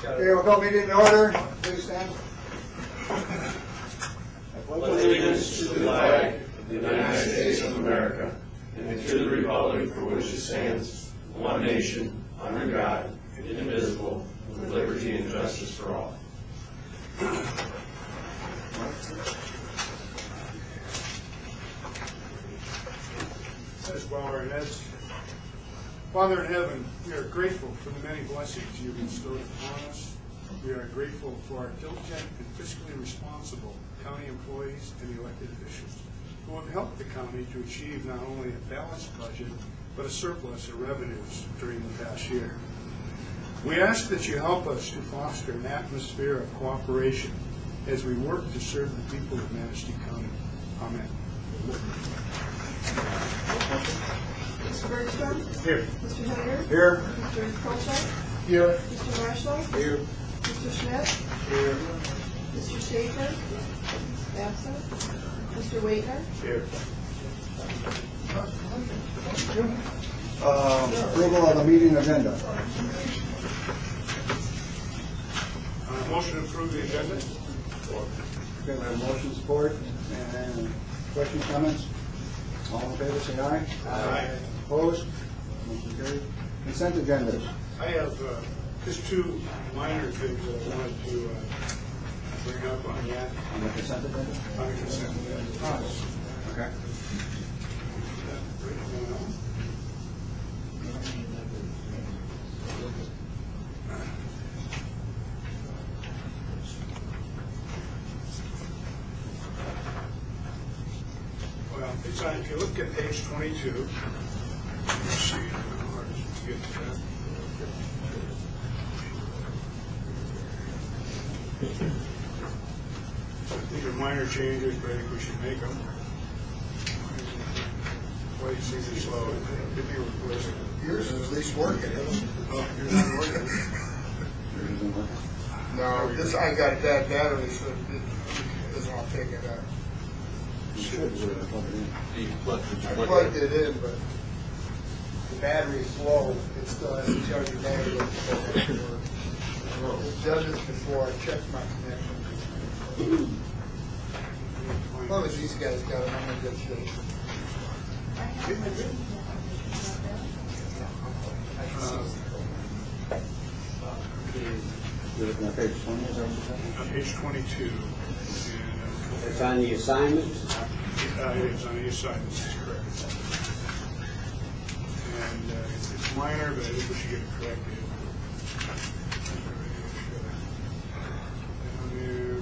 Okay, we'll call meeting in order. Please stand. Allegiance to the flag of the United States of America and to the republic for which it stands, one nation, under God, indivisible, with liberty and justice for all. Let's bow our heads. Father in heaven, we are grateful for the many blessings you've bestowed upon us. We are grateful for our diligent and fiscally responsible county employees and elected officials who have helped the county to achieve not only a balanced budget, but a surplus of revenues during the past year. We ask that you help us to foster an atmosphere of cooperation as we work to serve the people of Manistee County. Amen. Mr. Bergstrom? Here. Mr. Hilliard? Here. Mr. Kolchak? Here. Mr. Marshall? Here. Mr. Schmidt? Here. Mr. Schaefer? Absent. Mr. Waitner? Here. Approval of the meeting agenda. Motion to approve the agenda? Okay, we have motion support and questions, comments? All in favor, say aye. Aye. Opposed? Motion carried. Consent agendas. I have just two minor things that I wanted to bring up on that, On the consent agenda? on the consent agenda. Okay. Well, it's on, if you look at page 22, let's see how hard it is to get to that. These are minor changes, but I think we should make them. Why do you see this slow? Could be replaced. Yours is at least working. Oh, you're not working. No, this, I got that battery, so it doesn't all take it out. You should plug it in. I plugged it in, but the battery is low. It still has to charge the battery. I've done this before. I checked my connection. As long as these guys got it, I'm in good shape. You're looking at page 20, is that what you said? On page 22. It's on the assignment. It is on the assignment, that's correct. And it's minor, but I think we should get it corrected. Down there.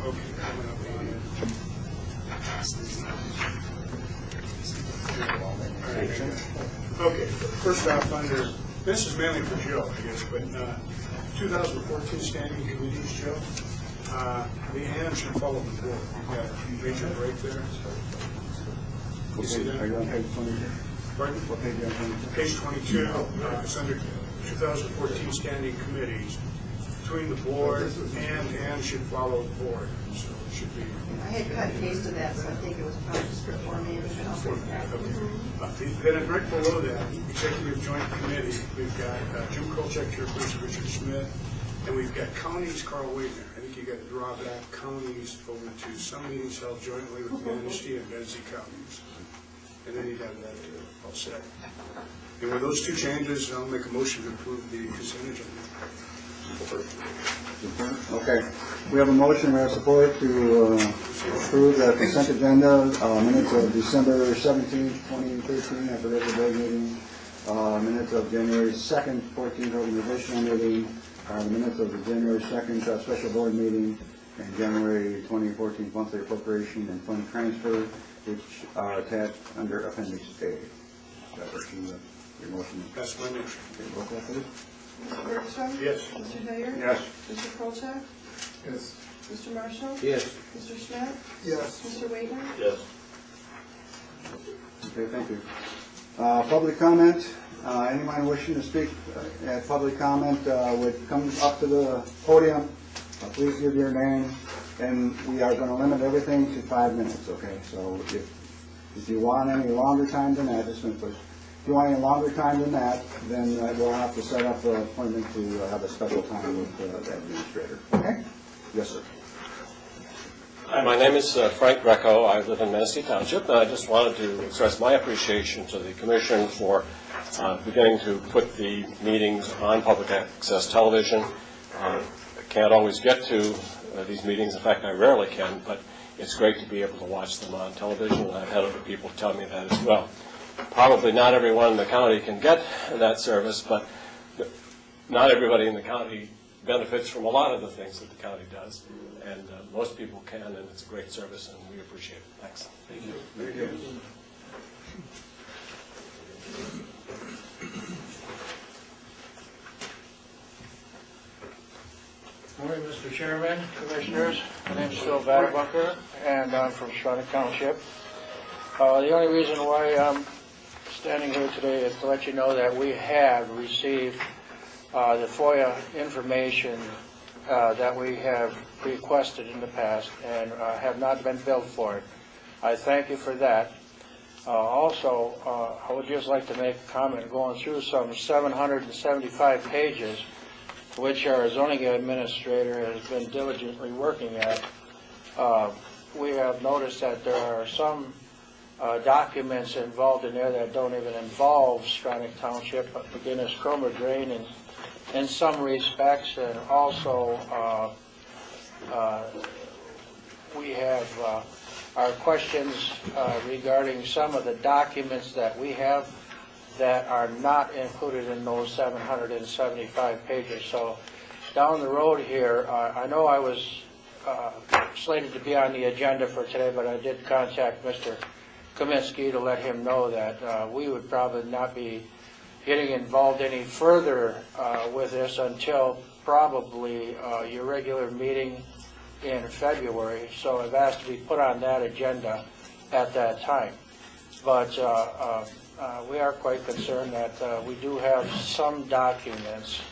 Okay, coming up on it. Okay, first off, under, this is mainly for Joe, I guess, but 2014 standing committees, Joe, the hand should follow the board. You've got a major break there. You see Are you that? on page 22? Pardon? What page are you on? Page 22, it's under 2014 standing committees. Between the board and should follow the board, so it should be. I had cut and pasted that, so I think it was probably just before me. Then right below that, Executive Joint Committee, we've got Jim Kolchak, Chairperson Richard Smith, and we've got counties, Carl Waitner. I think you got to draw back counties over to some meetings held jointly with Manistee and Manistee counties. And then you'd have that all set. And with those two changes, I'll make a motion to approve the consent agenda. Okay, we have a motion, we have support to approve the consent agenda, minutes of December 17, 2013, after the regular board meeting, minutes of January 2nd, 14th organizational meeting, the minutes of the January 2nd special board meeting, and January 2014 monthly appropriation and fund transfer, which are attached under Appendix A. That's what your motion is. That's my motion. Okay, roll call, please. Mr. Bergstrom? Yes. Mr. Hilliard? Yes. Mr. Kolchak? Yes. Mr. Marshall? Yes. Mr. Schmidt? Yes. Mr. Waitner? Yes. Okay, thank you. Public comment. Anyone wishing to speak at public comment would come up to the podium. Please give your name, and we are going to limit everything to 5 minutes, okay? So if you want any longer time than that, just going to put If you want any longer time than that, then we'll have to set up an appointment to have a special time with the administrator. Okay? Yes, sir. Hi, my name is Frank Greco. I live in Manistee Township, and I just wanted to express my appreciation to the Commission for beginning to put the meetings on public access television. I can't always get to these meetings. In fact, I rarely can, but it's great to be able to watch them on television, and I've had other people tell me that as well. Probably not everyone in the county can get that service, but not everybody in the county benefits from a lot of the things that the county does, and most people can, and it's a great service, and we appreciate it. Thanks. Thank you. Thank you. Morning, Mr. Chairman, Commissioners. My name is Phil Badbucker, and I'm from Shronic Township. The only reason why I'm standing here today is to let you know that we have received the FOIA information that we have requested in the past and have not been billed for it. I thank you for that. Also, I would just like to make a comment going through some 775 pages, which our zoning administrator has been diligently working at. We have noticed that there are some documents involved in there that don't even involve Shronic Township, but McGinnis Cromer Drain in some respects, and also we have our questions regarding some of the documents that we have that are not included in those 775 pages. So down the road here, I know I was slated to be on the agenda for today, but I did contact Mr. Kaminsky to let him know that we would probably not be getting involved any further with this until probably your regular meeting in February. So I've asked to be put on that agenda at that time. But we are quite concerned that we do have some documents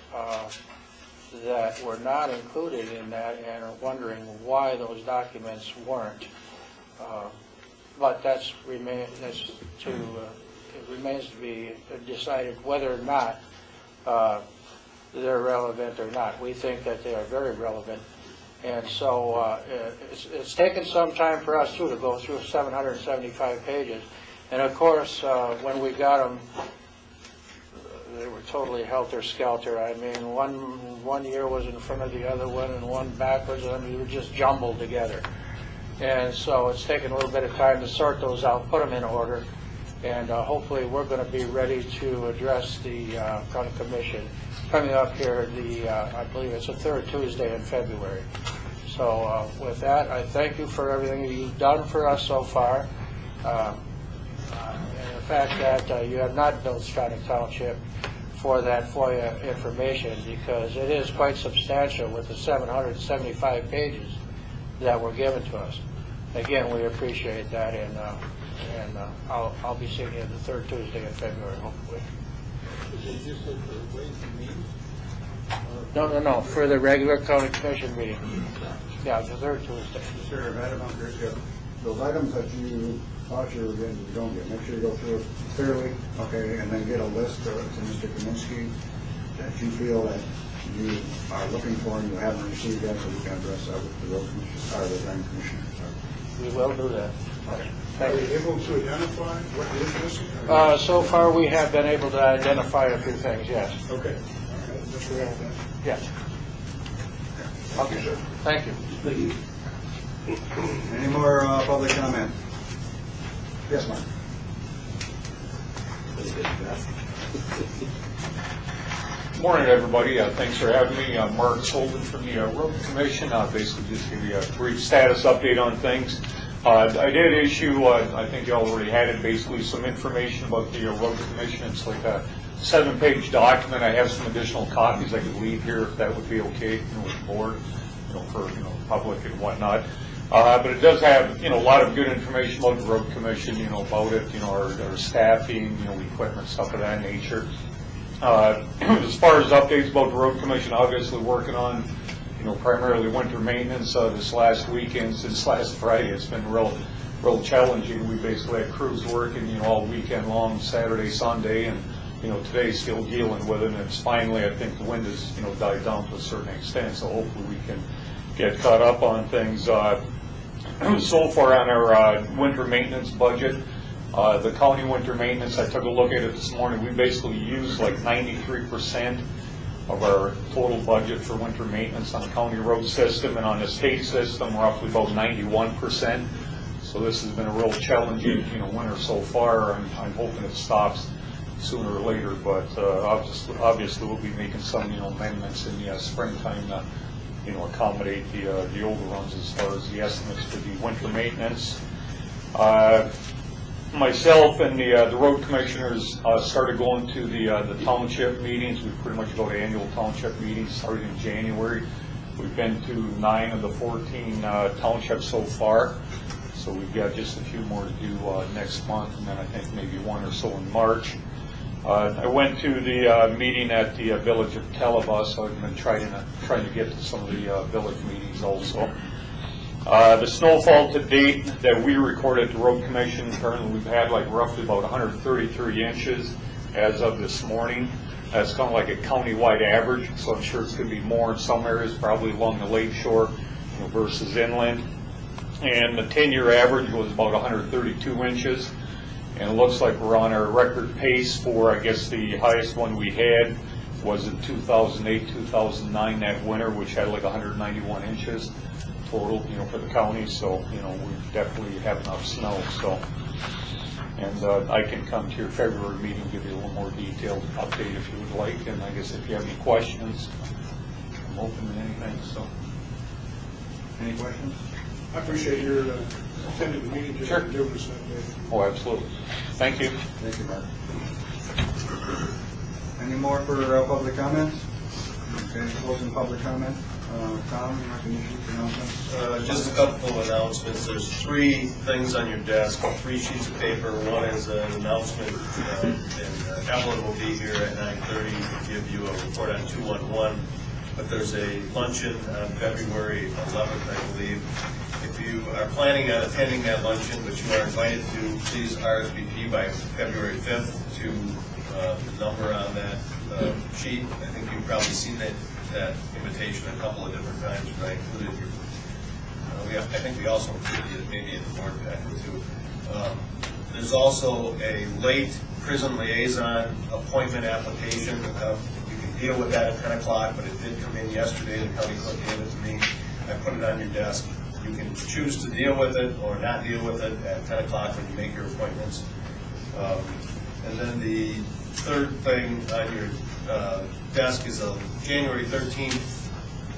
that were not included in that and are wondering why those documents weren't. But it remains to be decided whether or not they're relevant or not. We think that they are very relevant. And so it's taken some time for us, too, to go through 775 pages. And, of course, when we got them, they were totally helter-skelter. I mean, one year was in front of the other one and one backwards, and we were just jumbled together. And so it's taken a little bit of time to sort those out, put them in order, and hopefully we're going to be ready to address the county commission coming up here, I believe it's the third Tuesday in February. So with that, I thank you for everything you've done for us so far. And the fact that you have not billed Shronic Township for that FOIA information, because it is quite substantial with the 775 pages that were given to us. Again, we appreciate that, and I'll be seeing you the third Tuesday in February, hopefully. Is this for Ways and Means? No, for the regular county commission meeting. Yeah, the third Tuesday. Mr. Badbucker, those items that you thought you were getting, you don't get, make sure you go through it thoroughly, okay, and then get a list to Mr. Kaminsky that you feel that you are looking for and you haven't received yet, so we can address that with the road commissioner, or the planning commissioner. We will do that. Are Thank you you. able to identify what is missing? So far, we have been able to identify a few things, yes. Okay. That's what I think. Yes. Okay, sir. Thank you. Any more public comment? Yes, Mark. Morning, everybody. Thanks for having me. I'm Mark Solden from the Road Commission. I'll basically just give you a brief status update on things. I did issue, I think you already had it, basically some information about the Road Commission. It's like a 7-page document. I have some additional copies I could leave here if that would be okay, with the board, for public and whatnot. But it does have, a lot of good information about the Road Commission, about it, our staffing, equipment, stuff of that nature. As far as updates about the Road Commission, obviously working on, primarily winter maintenance this last weekend, since last Friday. It's been real real challenging. We basically had crews working, all weekend long, Saturday, Sunday, and, today's still dealing with it, and it's finally, I think the wind has, died down to a certain extent, so hopefully we can get caught up on things. So far on our winter maintenance budget, the county winter maintenance, I took a look at it this morning, we basically use like 93% of our total budget for winter maintenance on the county road system, and on the state system, roughly about 91%. So this has been a real challenging, winter so far, and I'm hoping it stops sooner or later. But obviously, we'll be making some, amendments in the springtime to, accommodate the overruns as far as the estimates for the winter maintenance. Myself and the road commissioners started going to the township meetings. We pretty much go to annual township meetings starting in January. We've been to 9 of the 14 townships so far, so we've got just a few more to do next month, and then I think maybe one or so in March. I went to the meeting at the village of Telebus. I've been trying to get to some of the village meetings also. The snowfall to date that we recorded at the road commission, currently we've had like roughly about 133 inches as of this morning. That's kind of like a county-wide average, so I'm sure it's going to be more in some areas, probably along the lake shore, versus inland. And the 10-year average was about 132 inches. And it looks like we're on our record pace for, I guess, the highest one we had was in 2008, 2009, that winter, which had like 191 inches total, for the county. So, we definitely have enough snow. So, and I can come to your February meeting, give you a little more detailed update if you would like. And I guess if you have any questions, I'm open to anything. So, Any questions? I appreciate your attending the meeting. Sure. Giving us that day. oh, absolutely. Thank you. Thank you, Mark. Any more for public comments? Okay, closing public comment. Tom, recognitions, announcements? Just a couple of announcements. There's 3 things on your desk, 3 sheets of paper. One is an announcement, and Evelyn will be here at 9:30 to give you a report on 211. But there's a luncheon on February 11th, I believe. If you are planning on attending that luncheon, but you are invited to, please RSVP by February 5th to the number on that sheet. I think you've probably seen that invitation a couple of different times, but I included your, I think we also included it maybe in the board packet too. There's also a late prison liaison appointment application. You can deal with that at 10 o'clock, but it did come in yesterday. The county clerk gave it to me. I put it on your desk. You can choose to deal with it or not deal with it at 10 o'clock when you make your appointments. And then the third thing on your desk is a January 13th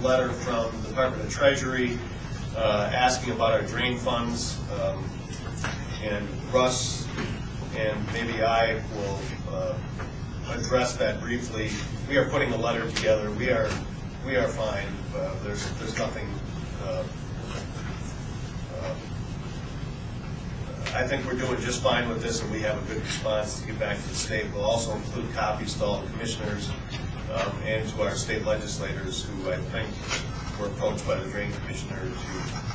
letter from the Department of Treasury asking about our drain funds. And Russ and maybe I will address that briefly. We are putting a letter together. We are fine. There's nothing. I think we're doing just fine with this, and we have a good response to get back to the state. We'll also include copies to all the commissioners and to our state legislators, who I think were approached by the drain commissioner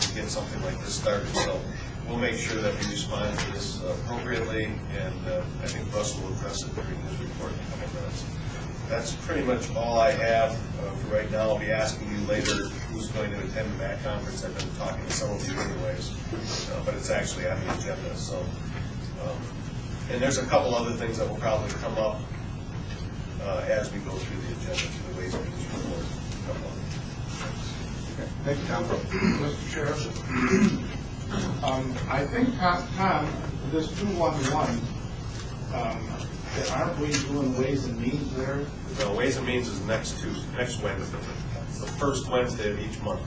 to get something like this started. So we'll make sure that we respond to this appropriately, and I think Russ will address it during his report in a couple of minutes. That's pretty much all I have for right now. I'll be asking you later who's going to attend the MAC conference. I've been talking to some of you anyways, but it's actually on the agenda. So, and there's a couple other things that will probably come up as we go through the agenda for the Ways and Means report. Okay. Thank you, Tom. Mr. Chair, I think, Tom, this 211, aren't we doing Ways and Means there? No, Ways and Means is next Wednesday. It's the first Wednesday of each month.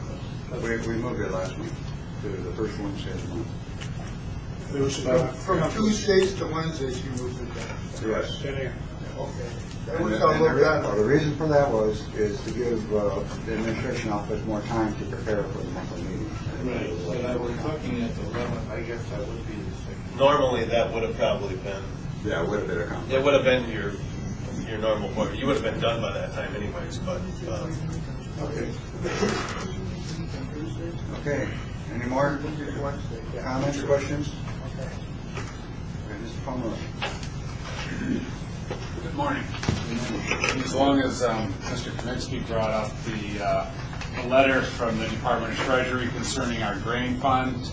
We moved it last week to the first Wednesday of the month. There was some, From Tuesdays to Wednesdays, you moved it down. Yes. Okay. That And was the- all and the looked re- at. well, the reason for that is to give the administration office more time to prepare for the monthly meeting. Right, but I was looking at the 11th, I guess that would be the same. Normally, that would have probably been, Yeah, it would have been a conflict. it would have been your normal board. You would have been done by that time anyways, but Okay. Okay. Any more comments or questions? Okay. Okay, Mr. Palmer. Good morning. As long as Mr. Kaminsky brought up the letter from the Department of Treasury concerning our drain fund,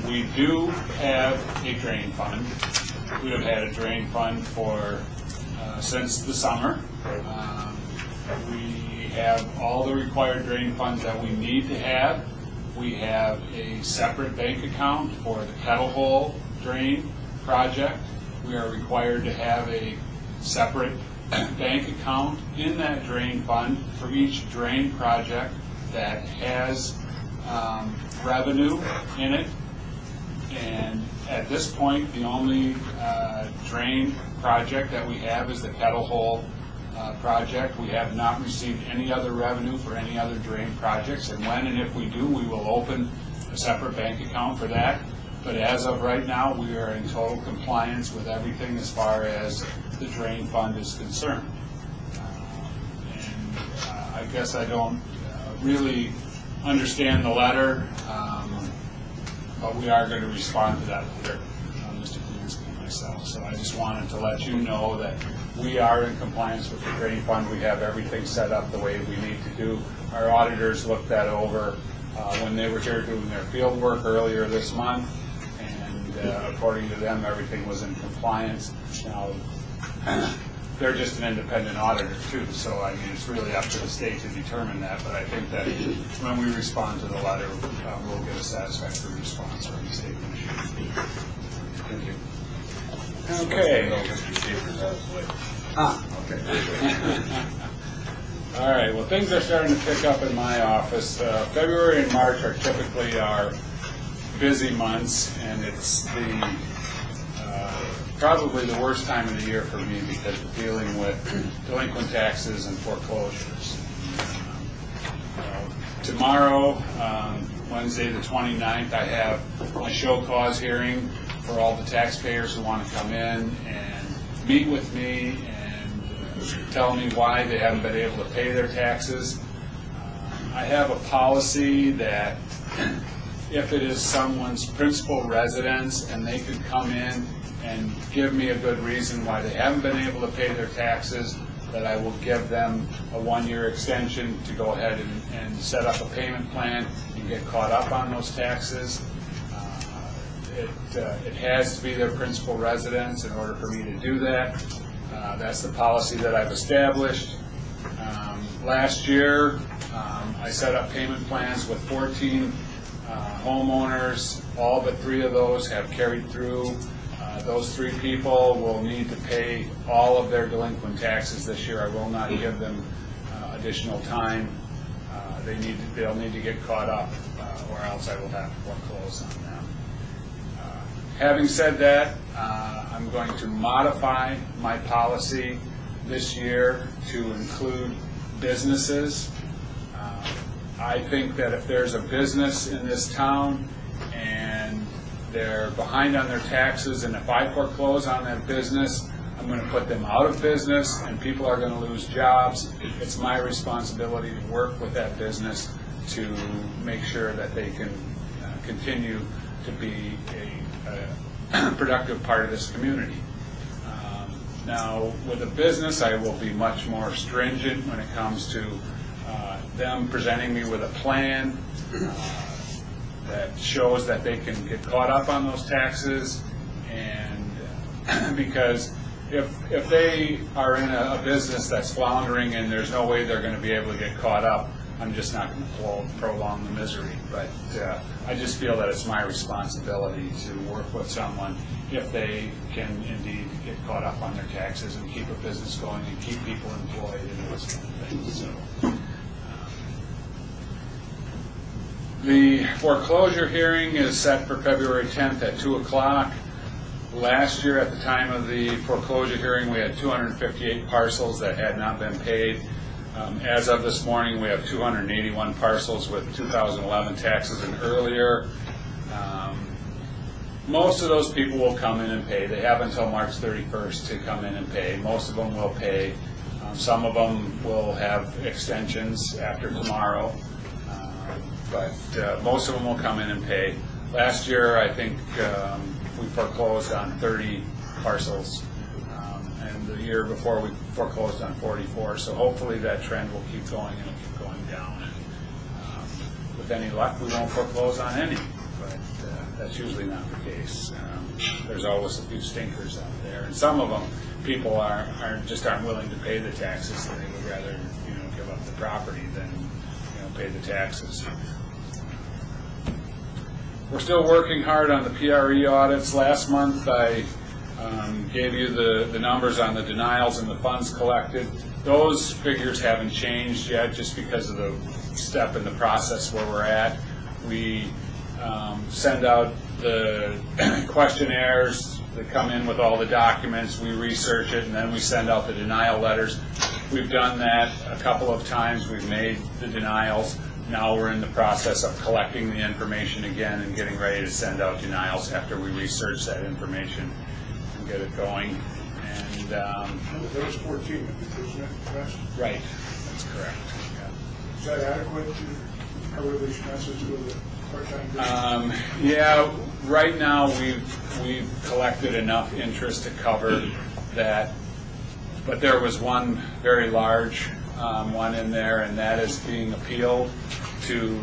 we do have a drain fund. We have had a drain fund for since the summer. We have all the required drain funds that we need to have. We have a separate bank account for the Kettle Hole drain project. We are required to have a separate bank account in that drain fund for each drain project that has revenue in it. And at this point, the only drain project that we have is the Kettle Hole project. We have not received any other revenue for any other drain projects, and when and if we do, we will open a separate bank account for that. But as of right now, we are in total compliance with everything as far as the drain fund is concerned. I guess I don't really understand the letter, but we are going to respond to that letter, Mr. Kaminsky and myself. So I just wanted to let you know that we are in compliance with the drain fund. We have everything set up the way we need to do. Our auditors looked that over when they were here doing their field work earlier this month, and according to them, everything was in compliance. Now, they're just an independent auditor too, so I mean, it's really up to the state to determine that, but I think that when we respond to the letter, we'll get a satisfactory response from the state commission. Thank you. Okay. All right, well, things are starting to pick up in my office. February and March are typically our busy months, and it's the probably the worst time of the year for me because of dealing with delinquent taxes and foreclosures. Tomorrow, Wednesday the 29th, I have my show cause hearing for all the taxpayers who want to come in and meet with me and tell me why they haven't been able to pay their taxes. I have a policy that if it is someone's principal residence and they could come in and give me a good reason why they haven't been able to pay their taxes, that I will give them a 1-year extension to go ahead and set up a payment plan and get caught up on those taxes. It has to be their principal residence in order for me to do that. That's the policy that I've established. Last year, I set up payment plans with 14 homeowners. All but 3 of those have carried through. Those 3 people will need to pay all of their delinquent taxes this year. I will not give them additional time. They'll need to get caught up, or else I will have to foreclose on them. Having said that, I'm going to modify my policy this year to include businesses. I think that if there's a business in this town and they're behind on their taxes, and if I foreclose on that business, I'm going to put them out of business and people are going to lose jobs. It's my responsibility to work with that business to make sure that they can continue to be a productive part of this community. Now, with a business, I will be much more stringent when it comes to them presenting me with a plan that shows that they can get caught up on those taxes, and because if they are in a business that's floundering and there's no way they're going to be able to get caught up, I'm just not going to prolong the misery. But I just feel that it's my responsibility to work with someone if they can indeed get caught up on their taxes and keep a business going and keep people employed and those kind of things. So, the foreclosure hearing is set for February 10th at 2 o'clock. Last year, at the time of the foreclosure hearing, we had 258 parcels that had not been paid. As of this morning, we have 281 parcels with 2011 taxes and earlier. Most of those people will come in and pay. They have until March 31st to come in and pay. Most of them will pay. Some of them will have extensions after tomorrow. but most of them will come in and pay. Last year, I think we foreclosed on 30 parcels, and the year before we foreclosed on 44. So hopefully that trend will keep going and it'll keep going down. And with any luck, we won't foreclose on any, but that's usually not the case. There's always a few stinkers out there, and some of them people aren't willing to pay the taxes, and they would rather give up the property than pay the taxes. We're still working hard on the PRE audits. Last month I gave you the numbers on the denials and the funds collected. Those figures haven't changed yet just because of the step in the process where we're at. We send out the questionnaires that come in with all the documents, we research it, and then we send out the denial letters. We've done that a couple of times. We've made the denials. Now we're in the process of collecting the information again and getting ready to send out denials after we research that information and get it going. And That was 14, isn't it, Wes? right, that's correct. Is that adequate to cover the expenses with the part-time business? Yeah, right now we've collected enough interest to cover that, but there was one very large one in there, and that is being appealed to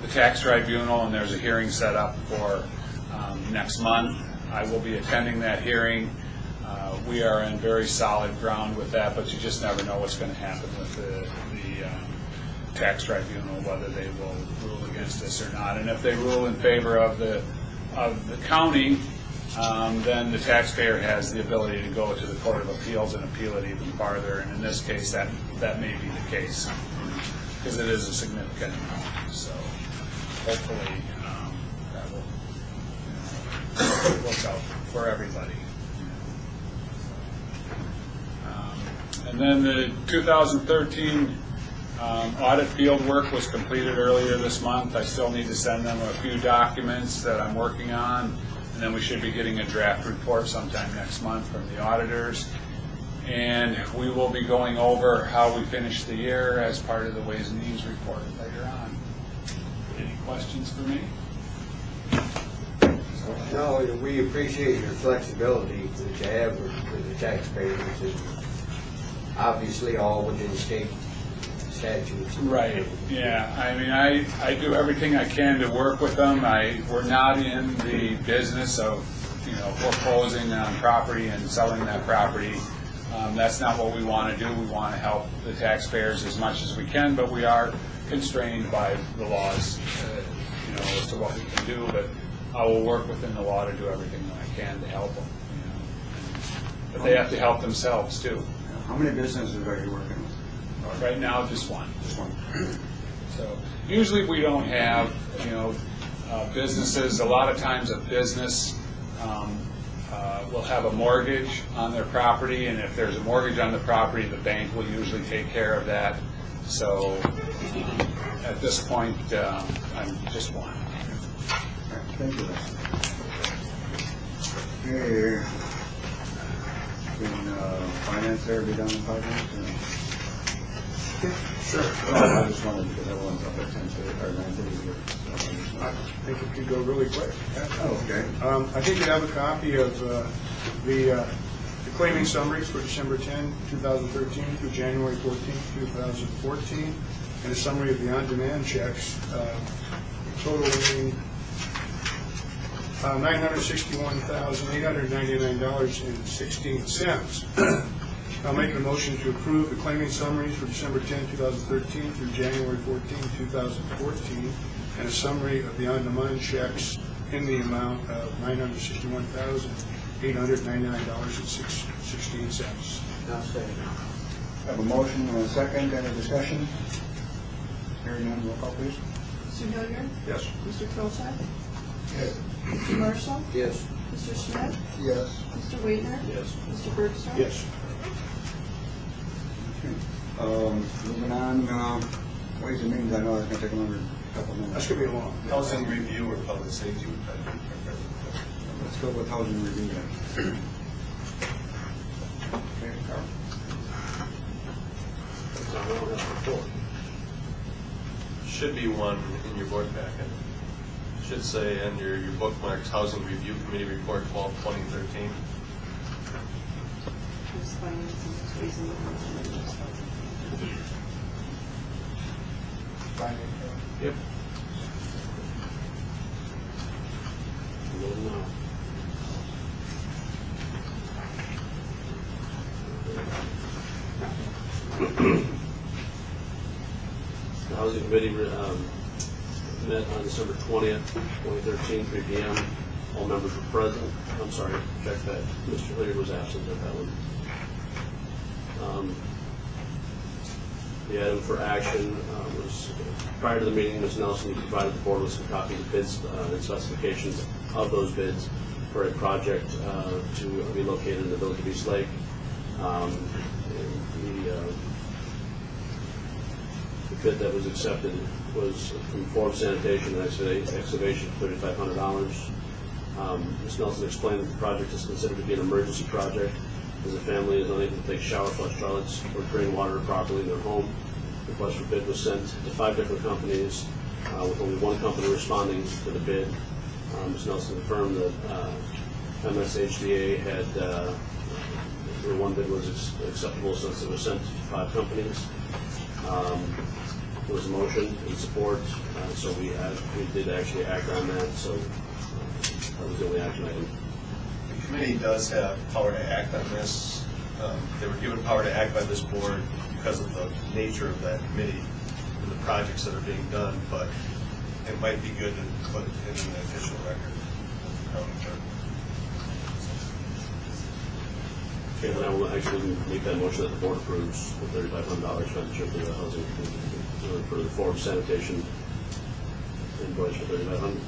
the tax tribunal, and there's a hearing set up for next month. I will be attending that hearing. We are in very solid ground with that, but you just never know what's going to happen with the tax tribunal, whether they will rule against this or not. And if they rule in favor of the county, then the taxpayer has the ability to go to the Court of Appeals and appeal it even farther. And in this case, that may be the case, because it is a significant amount. So hopefully that will work out for everybody. And then the 2013 audit field work was completed earlier this month. I still need to send them a few documents that I'm working on, and then we should be getting a draft report sometime next month from the auditors. And we will be going over how we finished the year as part of the Ways and Means report later on. Any questions for me? No, we appreciate your flexibility that you have with the taxpayers. It's obviously all within state statutes. Right, yeah. I mean, I do everything I can to work with them. We're not in the business of, foreclosing on property and selling that property. That's not what we want to do. We want to help the taxpayers as much as we can, but we are constrained by the laws, as to what we can do. But I will work within the law to do everything that I can to help them. But they have to help themselves too. How many businesses are you working with? Right now, just one. Just one. So usually we don't have, businesses. A lot of times a business will have a mortgage on their property, and if there's a mortgage on the property, the bank will usually take care of that. So at this point, I'm just one. Thank you. Okay. Can finance there be done in 5 minutes? Sure. I just wanted, because everyone's up at 10:30 or 9:30 here. I think it could go really quick. Oh, okay. I think you have a copy of the claiming summaries for December 10, 2013 through January 14, 2014, and a summary of the on-demand checks totaling $961,899.16. I'll make a motion to approve the claiming summaries for December 10, 2013 through January 14, 2014, and a summary of the on-demand checks in the amount of $961,899.16. Now say Have a motion and a second. Any discussion? Hearing none, roll call, please. Mr. Hilliard? Yes. Mr. Colchak? Yes. Mr. Marshall? yes. Mr. Schmidt? Yes. Mr. Waitner? Yes. Mr. Bergstrom? Yes. Moving on, Ways and Means, I know it's going to take another couple minutes. That's going to be long. Housing review or public safety. Let's go with housing review then. Okay, Carl. should be one in your board packet. Should say in your bookmarks, Housing Review Committee Report 12/2013. Who's finance and who's raising the money. Yep. The Housing Committee met on December 20th, 2013, 3 p.m. All members were present. I'm sorry, check that. Mr. Hilliard was absent at that one. The item for action was, prior to the meeting, Ms. Nelson provided the board with some copies of bids and specifications of those bids for a project to be located in the village of East Lake. The bid that was accepted was from Form Sanitation and Excavation for $3,500. Ms. Nelson explained that the project is considered to be an emergency project as the family is unable to take shower flush toilets or drain water properly in their home. The request for bid was sent to 5 different companies, with only one company responding to the bid. Ms. Nelson confirmed that MSHDA had, the one bid was acceptable since it was sent to 5 companies. There was a motion in support, so we did actually act on that, so that was the only action item. The committee does have power to act on this. They were given power to act by this board because of the nature of that committee and the projects that are being done, but it might be good to put it in the official record. Okay, then I will actually make that motion that the board approves the $3,500 expenditure for the housing, for the Form Sanitation invoice for $3,500.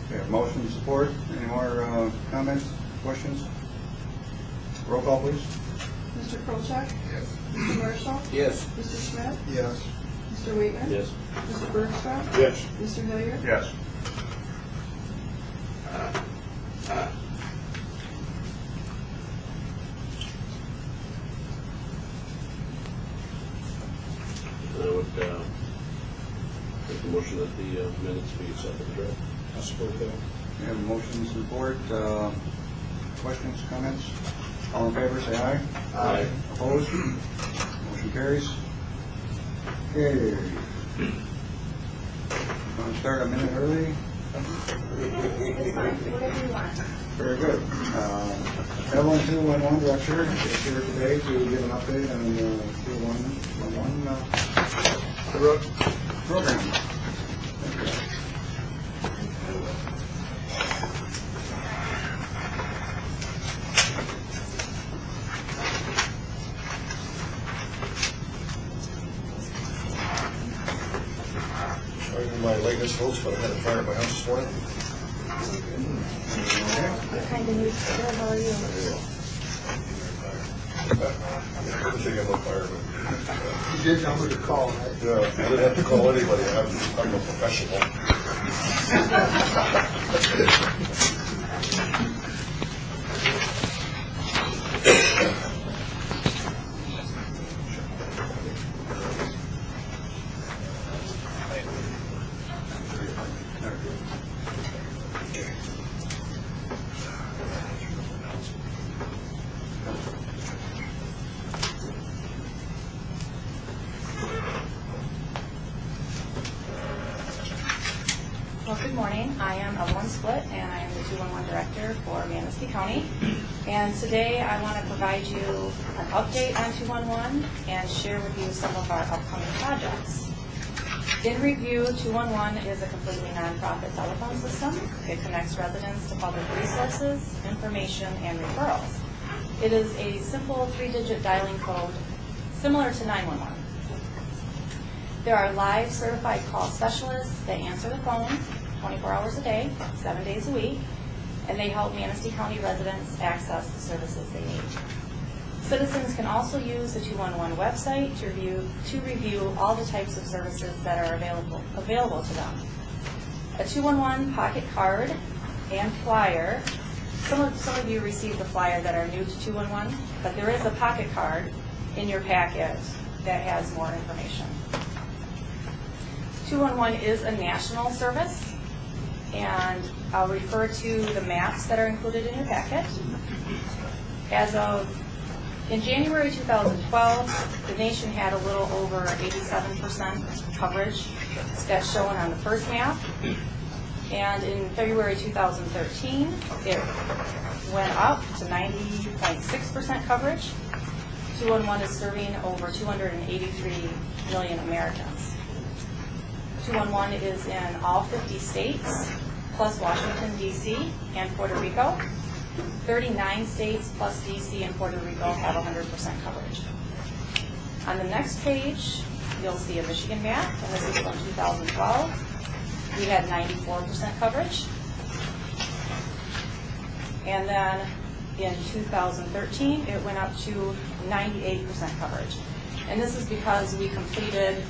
Okay, motion and support. Any more comments, questions? Roll call, please. Mr. Kolchak? Yes. Mr. Marshall? Yes. Mr. Schmidt? Yes. Mr. Waitman? Yes. Mr. Bergstrom? Yes. Mr. Hilliard? Yes. And I would make the motion that the minutes be accepted as read. I support that. We have a motion and support. Questions, comments? All in favor, say aye. Aye. Opposed? Motion carries. Okay. Want to start a minute early? It's fine, whatever you want. Very good. Evelyn 211 Director is here today to give an update on the 211 program. Thank you. Sorry for my lateness, folks, but I had a fire at my house this morning. What kind of news? Good, how are you? I'm thinking I'm a fireman. You did tell me to call, right? Yeah, I didn't have to call anybody. I'm a professional. Well, good morning. I am Evelyn Split, and I am the 211 Director for Manistee County. And today I want to provide you an update on 211 and share with you some of our upcoming projects. In review, 211 is a completely nonprofit telephone system. It connects residents to public resources, information, and referrals. It is a simple 3-digit dialing code similar to 911. There are live certified call specialists that answer the phone 24 hours a day, 7 days a week, and they help Manistee County residents access the services they need. Citizens can also use the 211 website to review all the types of services that are available to them. A 211 pocket card and flyer. Some of you received the flyer that are new to 211, but there is a pocket card in your packet that has more information. 211 is a national service, and I'll refer to the maps that are included in your packet. In January 2012, the nation had a little over 87% coverage. That's shown on the first map. And in February 2013, it went up to 90.6% coverage. 211 is serving over 283 million Americans. 211 is in all 50 states, plus Washington, D.C., and Puerto Rico. 39 states plus D.C. and Puerto Rico have 100% coverage. On the next page, you'll see a Michigan map, and this is from 2012. We had 94% coverage. And then in 2013, it went up to 98% coverage. And this is because we completed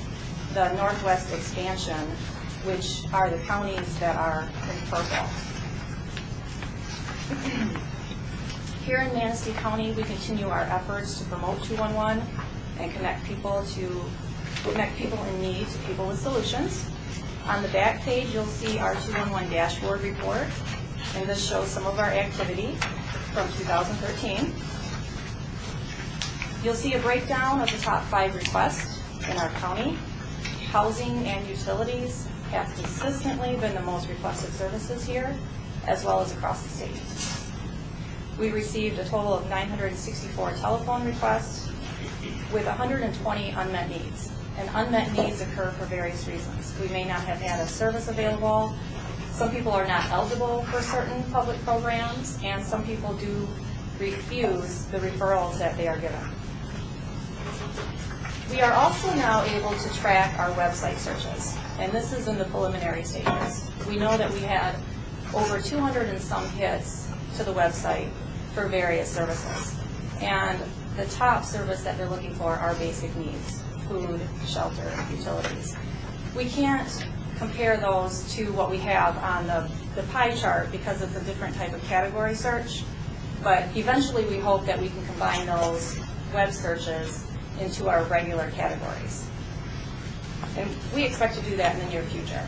the Northwest expansion, which are the counties that are in purple. Here in Manistee County, we continue our efforts to promote 211 and connect people in need to people with solutions. On the back page, you'll see our 211 dashboard report, and this shows some of our activity from 2013. You'll see a breakdown of the top 5 requests in our county. Housing and utilities have consistently been the most requested services here, as well as across the state. We received a total of 964 telephone requests with 120 unmet needs. And unmet needs occur for various reasons. We may not have had a service available. Some people are not eligible for certain public programs, and some people do refuse the referrals that they are given. We are also now able to track our website searches, and this is in the preliminary stages. We know that we had over 200 and some hits to the website for various services. And the top service that they're looking for are basic needs: food, shelter, utilities. We can't compare those to what we have on the pie chart because it's a different type of category search, but eventually we hope that we can combine those web searches into our regular categories. And we expect to do that in the near future.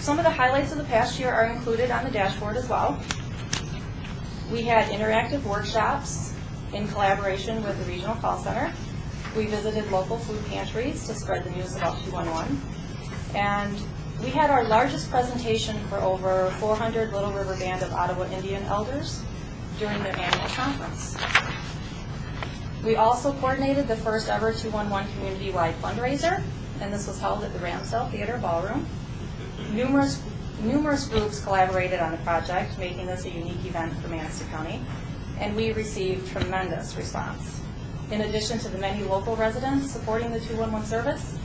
Some of the highlights of the past year are included on the dashboard as well. We had interactive workshops in collaboration with the regional call center. We visited local food pantries to spread the news about 211. And we had our largest presentation for over 400 Little River Band of Ottawa Indian elders during their annual conference. We also coordinated the first ever 211 community-wide fundraiser, and this was held at the Ramsdale Theater Ballroom. Numerous groups collaborated on the project, making this a unique event for Manistee County, and we received tremendous response. In addition to the many local residents supporting the 211 service,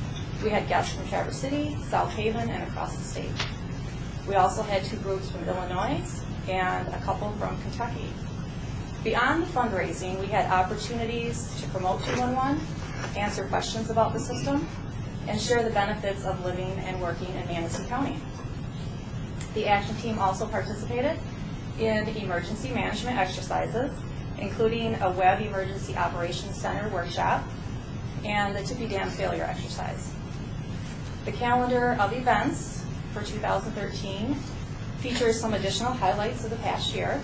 we had guests from Traverse City, South Haven, and across the state. We also had 2 groups from Illinois and a couple from Kentucky. Beyond the fundraising, we had opportunities to promote 211, answer questions about the system, and share the benefits of living and working in Manistee County. The action team also participated in emergency management exercises, including a Web Emergency Operations Center workshop and the Tippy Dam failure exercise. The calendar of events for 2013 features some additional highlights of the past year.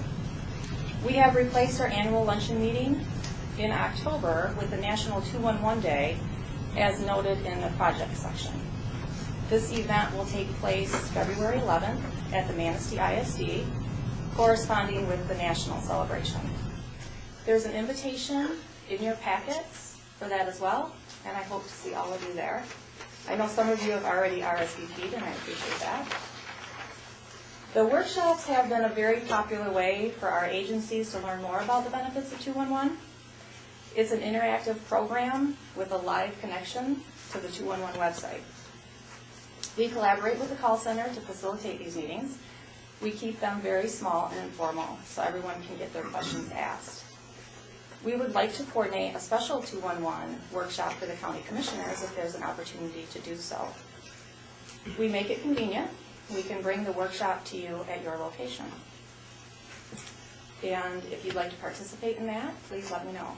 We have replaced our annual luncheon meeting in October with the National 211 Day, as noted in the project section. This event will take place February 11th at the Manistee ISD, corresponding with the national celebration. There's an invitation in your packets for that as well, and I hope to see all of you there. I know some of you have already RSVP'd, and I appreciate that. The workshops have been a very popular way for our agencies to learn more about the benefits of 211. It's an interactive program with a live connection to the 211 website. We collaborate with the call center to facilitate these meetings. We keep them very small and informal so everyone can get their questions asked. We would like to coordinate a special 211 workshop for the county commissioners if there's an opportunity to do so. We make it convenient. We can bring the workshop to you at your location. And if you'd like to participate in that, please let me know.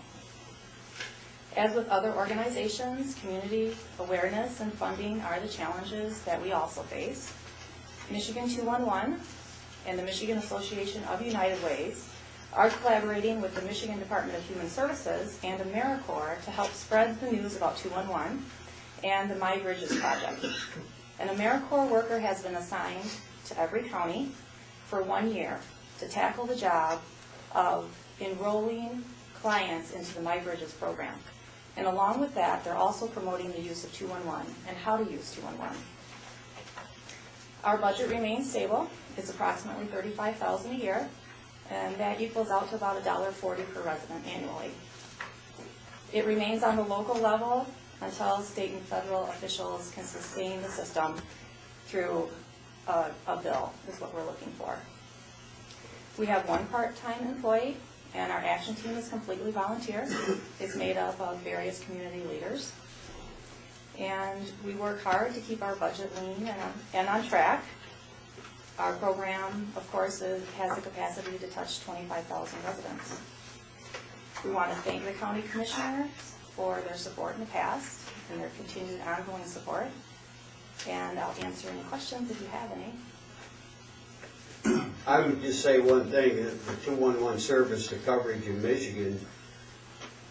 As with other organizations, community awareness and funding are the challenges that we also face. Michigan 211 and the Michigan Association of United Ways are collaborating with the Michigan Department of Human Services and AmeriCorps to help spread the news about 211 and the My Bridges project. An AmeriCorps worker has been assigned to every county for 1 year to tackle the job of enrolling clients into the My Bridges program. And along with that, they're also promoting the use of 211 and how to use 211. Our budget remains stable. It's approximately $35,000 a year, and that equals out to about $1.40 per resident annually. It remains on the local level until state and federal officials can sustain the system through a bill, is what we're looking for. We have one part-time employee, and our action team is completely volunteer. It's made up of various community leaders. And we work hard to keep our budget lean and on track. Our program, of course, has the capacity to touch 25,000 residents. We want to thank the county commissioners for their support in the past and their continued ongoing support. And I'll answer any questions if you have any. I would just say one thing, that the 211 service to coverage in Michigan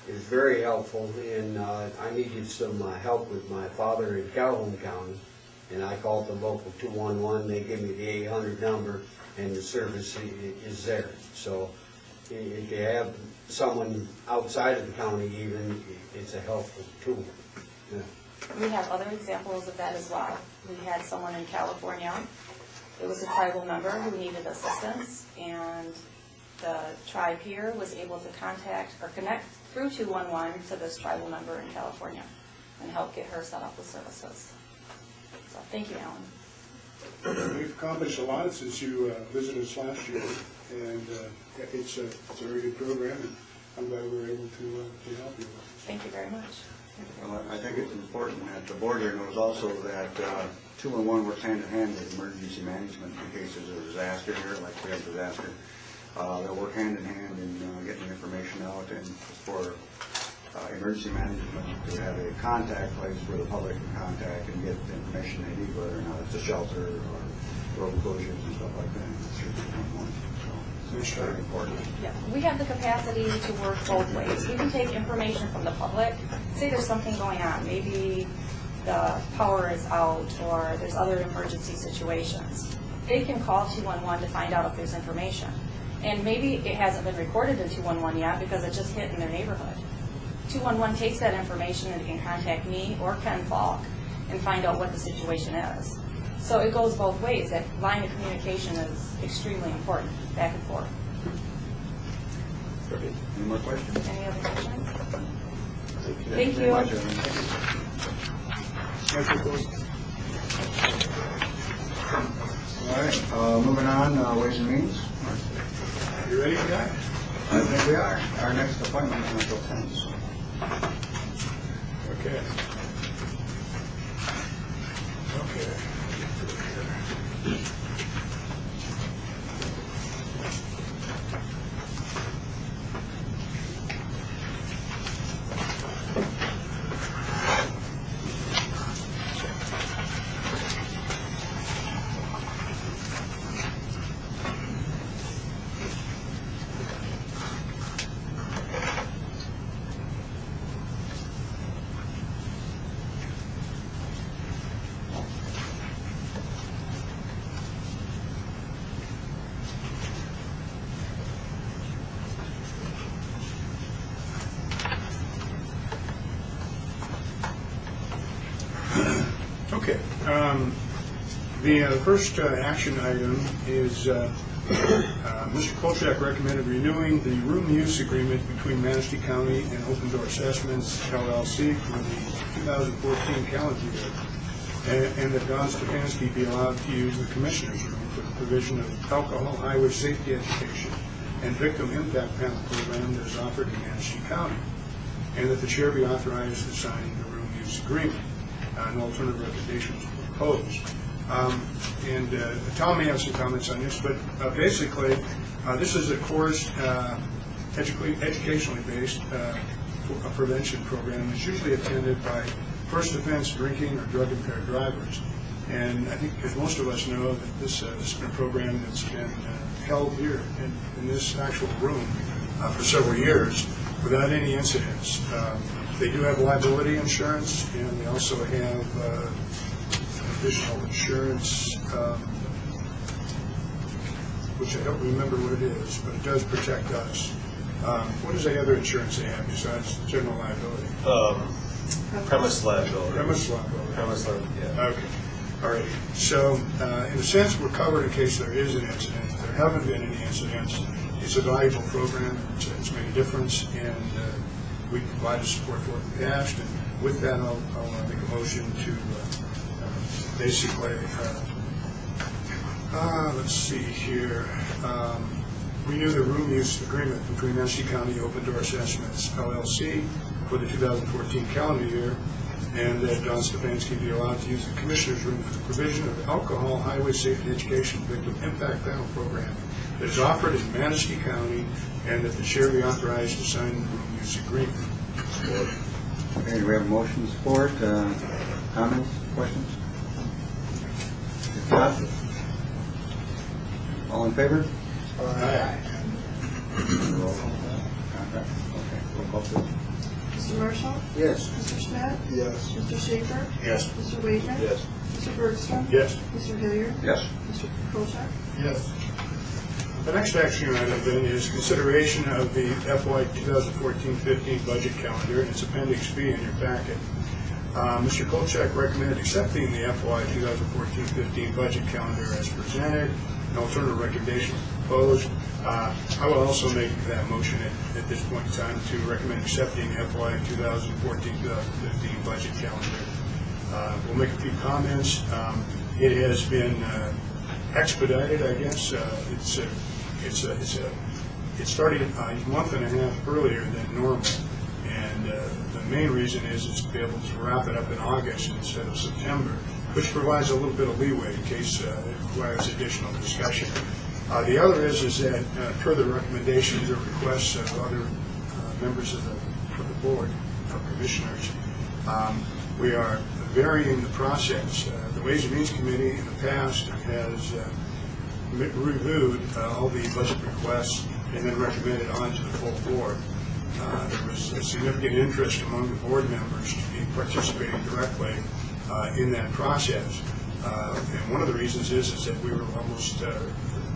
is very helpful, and I needed some help with my father in Calhoun County, and I called the local 211, they gave me the 800 number, and the service is there. So if you have someone outside of the county even, it's a helpful tool. Yeah. We have other examples of that as well. We had someone in California. It was a tribal member who needed assistance, and the tribe here was able to contact or connect through 211 to this tribal member in California and help get her set up with services. So thank you, Alan. We've accomplished a lot since you visited us last year, and it's a very good program, and I'm glad we were able to help you. Thank you very much. Well, I think it's important that the board here knows also that 211 works hand in hand with emergency management in case there's a disaster here, like we have a disaster. They'll work hand in hand in getting information out, and for emergency management to have a contact place where the public can contact and get the information they need, whether or not it's a shelter or road closures and stuff like that. That's really so it's very important. Yeah, we have the capacity to work both ways. We can take information from the public. Say there's something going on, maybe the power is out or there's other emergency situations. They can call 211 to find out if there's information. And maybe it hasn't been recorded in 211 yet because it just hit in their neighborhood. 211 takes that information and can contact me or Ken Falk and find out what the situation is. So it goes both ways. That line of communication is extremely important, back and forth. Any more questions? Any other questions? Thank you. very much, All right, moving on, Ways and Means. You ready for that? I think we are. Our next appointment is until 10. So. Okay. Okay. The first action item is Mr. Kolchak recommended renewing the room use agreement between Manistee County and Open Door Assessments, LLC, for the 2014 calendar year, and that Don Stefanski be allowed to use the Commissioner's Room for the provision of alcohol highway safety education and victim impact panel program that is offered in Manistee County, and that the Chair be authorized to sign the room use agreement. No alternative recommendations proposed. And Tom may have some comments on this, but basically, this is a course, educationally based, a prevention program that's usually attended by first offense drinking or drug impaired drivers. And I think, as most of us know, that this has been a program that's been held here in this actual room for several years without any incidents. They do have liability insurance, and they also have additional insurance, which I don't remember what it is, but it does protect us. What is the other insurance they have besides general liability? Premise liability. Premise liability. Premise liability, yeah. Okay. All right. So, in a sense, we're covered in case there is an incident. There haven't been any incidents. It's a valuable program. It's made a difference, and we provided support for it in the past. And with that, I'll make a motion to basically, let's see here, renew the room use agreement between Manistee County Open Door Assessments, LLC, for the 2014 calendar year, and that Don Stefanski be allowed to use the Commissioner's Room for the provision of alcohol highway safety education victim impact panel program that is offered in Manistee County, and that the chair be authorized to sign the room use agreement. Support. Okay, we have a motion to support. Comments, questions? If not, all in favor? Aye. Roll call. Okay, roll call, please. Mr. Marshall? Yes. Mr. Schmidt? Yes. Mr. Schaefer? Yes. Mr. Waitman? Yes. Mr. Bergstrom? Yes. Mr. Hilliard? Yes. Mr. Kolchak? Yes. The next action item then is consideration of the FY 2014-15 budget calendar, and it's Appendix B in your packet. Mr. Kolchak recommended accepting the FY 2014-15 budget calendar as presented. An alternative recommendation is proposed. I will also make that motion at this point in time to recommend accepting FY 2014-2015 budget calendar. We'll make a few comments. It has been expedited, I guess. It started a month and a half earlier than normal, and the main reason is to be able to wrap it up in August instead of September, which provides a little bit of leeway in case it requires additional discussion. The other is that per the recommendations or requests of other members of the board of commissioners, we are varying the process. The Ways and Means Committee in the past has reviewed all the budget requests and then recommended on to the full board. There was a significant interest among the board members to be participating directly in that process. And one of the reasons is that we were almost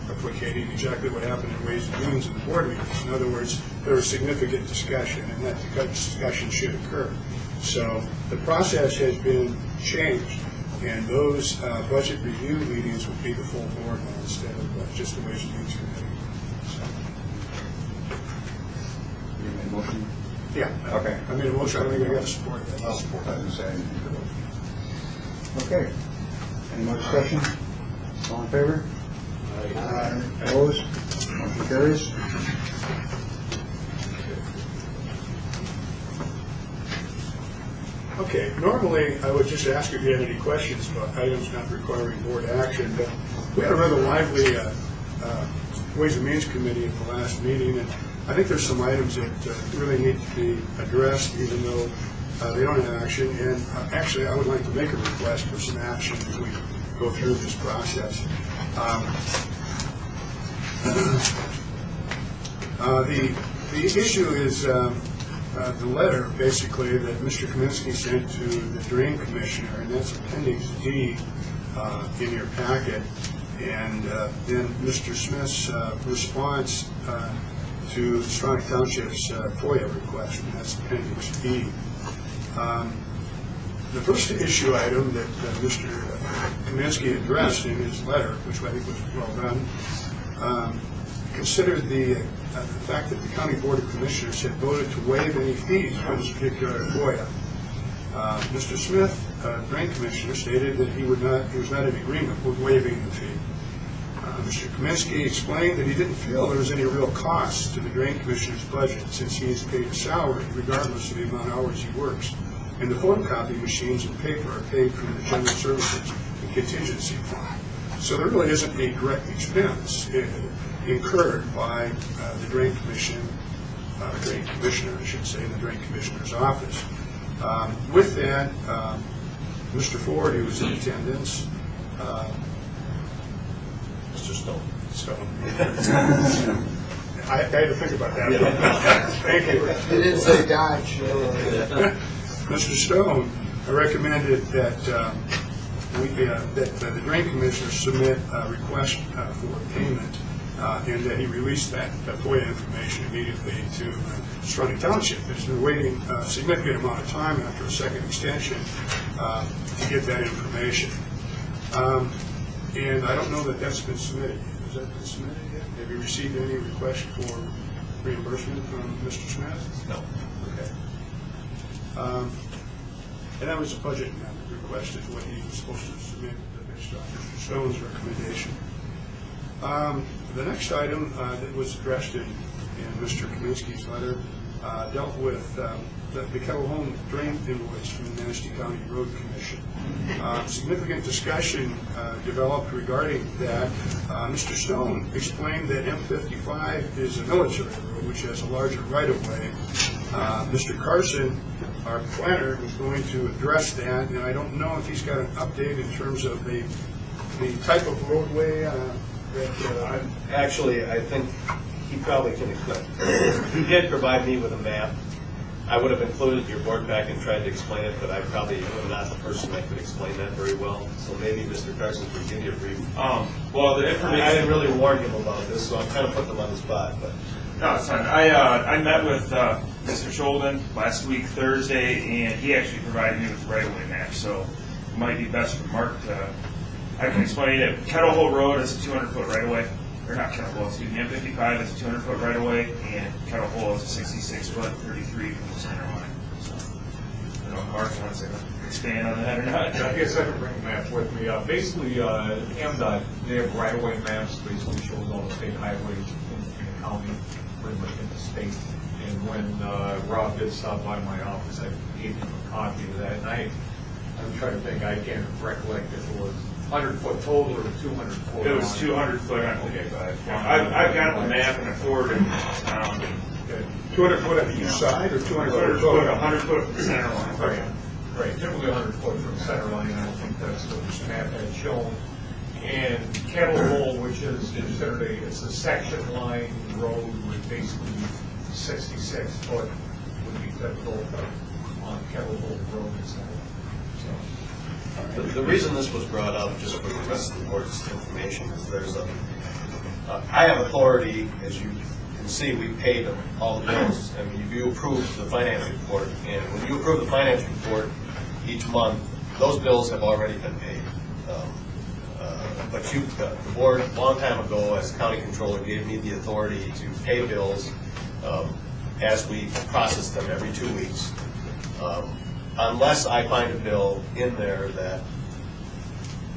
replicating exactly what happened in Ways and Means in the board meetings. In other words, there was significant discussion, and that discussion should occur. So the process has been changed, and those budget review meetings will be the full board now instead of just the Ways and Means Committee. So. You made a motion? Yeah. Okay. I made a motion. I think I got to support that. I'll support that. I didn't say anything to it. Okay. Any more discussion? All in favor? Aye. Opposed? Motion carries. Okay, normally I would just ask if you had any questions about items not requiring board action, but we had a rather lively Ways and Means Committee at the last meeting, and I think there's some items that really need to be addressed, even though they don't have action. And actually, I would like to make a request for some action as we go through this process. The issue is the letter, basically, that Mr. Kaminsky sent to the Drain Commissioner, and that's Appendix D in your packet. And then Mr. Smith's response to Stronach Township's FOIA request, and that's Appendix E. The first issue item that Mr. Kaminsky addressed in his letter, which I think was well done, considered the fact that the County Board of Commissioners had voted to waive any fees for this particular FOIA. Mr. Smith, Drain Commissioner, stated that he was not in agreement with waiving the fee. Mr. Kaminsky explained that he didn't feel there was any real cost to the Drain Commissioner's budget, since he is paid a salary regardless of the amount of hours he works, and the photocopy machines and paper are paid from the General Services and Contingency Fund. So there really isn't a direct expense incurred by the Drain Commission drain commissioner, I should say, in the drain commissioner's office. With that, Mr. Ford, who was in attendance, Mr. Stone. I had to think about that. Thank you. He didn't say Dodge. Mr. Stone recommended that the drain commissioner submit a request for payment, and that he release that FOIA information immediately to Stony Township. It's been waiting a significant amount of time after a second extension to get that information. And I don't know that that's been submitted. Has that been submitted yet? Have you received any request for reimbursement from Mr. Smith? No. Okay. And that was a budget amendment request, is what he was supposed to submit based on Mr. Stone's recommendation. The next item that was addressed in Mr. Kaminsky's letter dealt with the Kettle Home drain invoice from the Manistee County Road Commission. Significant discussion developed regarding that. Mr. Stone explained that M55 is a military road which has a larger right-of-way. Mr. Carson, our planner, was going to address that, and I don't know if he's got an update in terms of the type of roadway that... Actually, I think he probably can explain. He did provide me with a map. I would have included your board pack and tried to explain it, but I probably am not the person that could explain that very well. So maybe Mr. Carson could give you a brief. Well, the information. I didn't really warn him about this, so I'm kind of putting him on the spot. But No, it's fine. I met with Mr. Scholden last week, Thursday, and he actually provided me with the right-of-way map. So it might be best for Mark to. I can explain it. Kettle Hole Road is a 200-foot right-of-way. Or not Kettle Hole, excuse me. M55 is a 200-foot right-of-way, and Kettle Hole is a 66-foot, 33 from the center line. So, I don't know if Mark wants to expand on that or not. I guess I can bring a map with me. Basically, MDOT, they have right-of-way maps, basically shows all the state highways in the county, pretty much in the state. And when Rob did stop by my office, I gave him a copy of that. And I'm trying to think, I can't recollect if it was 100-foot total or 200-foot. It was 200-foot on M55. I've got the map and I forwarded it. 200-foot on each side, or 200-foot total? 100-foot from the center line. Right, typically 100-foot from center line, and I don't think that's what this map had shown. And Kettle Hole, which is considered it's a section line road with basically 66 foot would be typical on Kettle Hole Road itself. the reason this was brought up, just for the rest of the board's information, is there's I have authority, as you can see, we paid all the bills. I mean, you approve the finance report, and when you approve the finance report each month, those bills have already been paid. But the board, a long time ago, as county controller, gave me the authority to pay bills as we process them every 2 weeks. Unless I find a bill in there that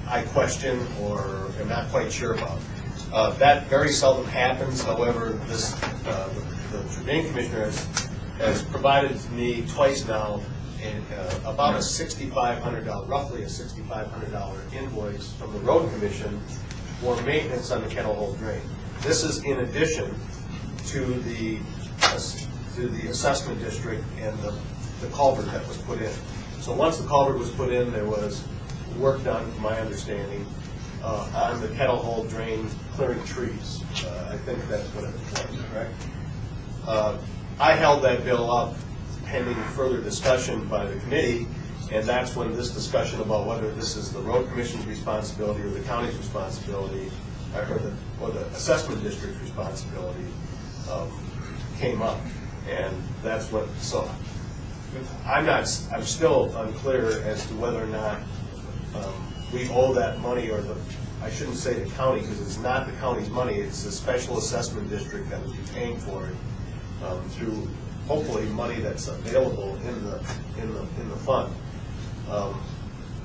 I question or am not quite sure about. That very seldom happens. However, the drain commissioner has provided to me twice now about a $6,500, roughly a $6,500 invoice from the road commission for maintenance on the Kettle Hole drain. This is in addition to the assessment district and the culvert that was put in. So once the culvert was put in, there was work done, from my understanding, on the Kettle Hole drain, clearing trees. I think that's what it was, correct? I held that bill up pending further discussion by the committee, and that's when this discussion about whether this is the road commission's responsibility or the county's responsibility, or the assessment district's responsibility came up. And that's what, so I'm still unclear as to whether or not we owe that money, or I shouldn't say the county, because it's not the county's money, it's the special assessment district that would be paying for it through hopefully money that's available in the fund.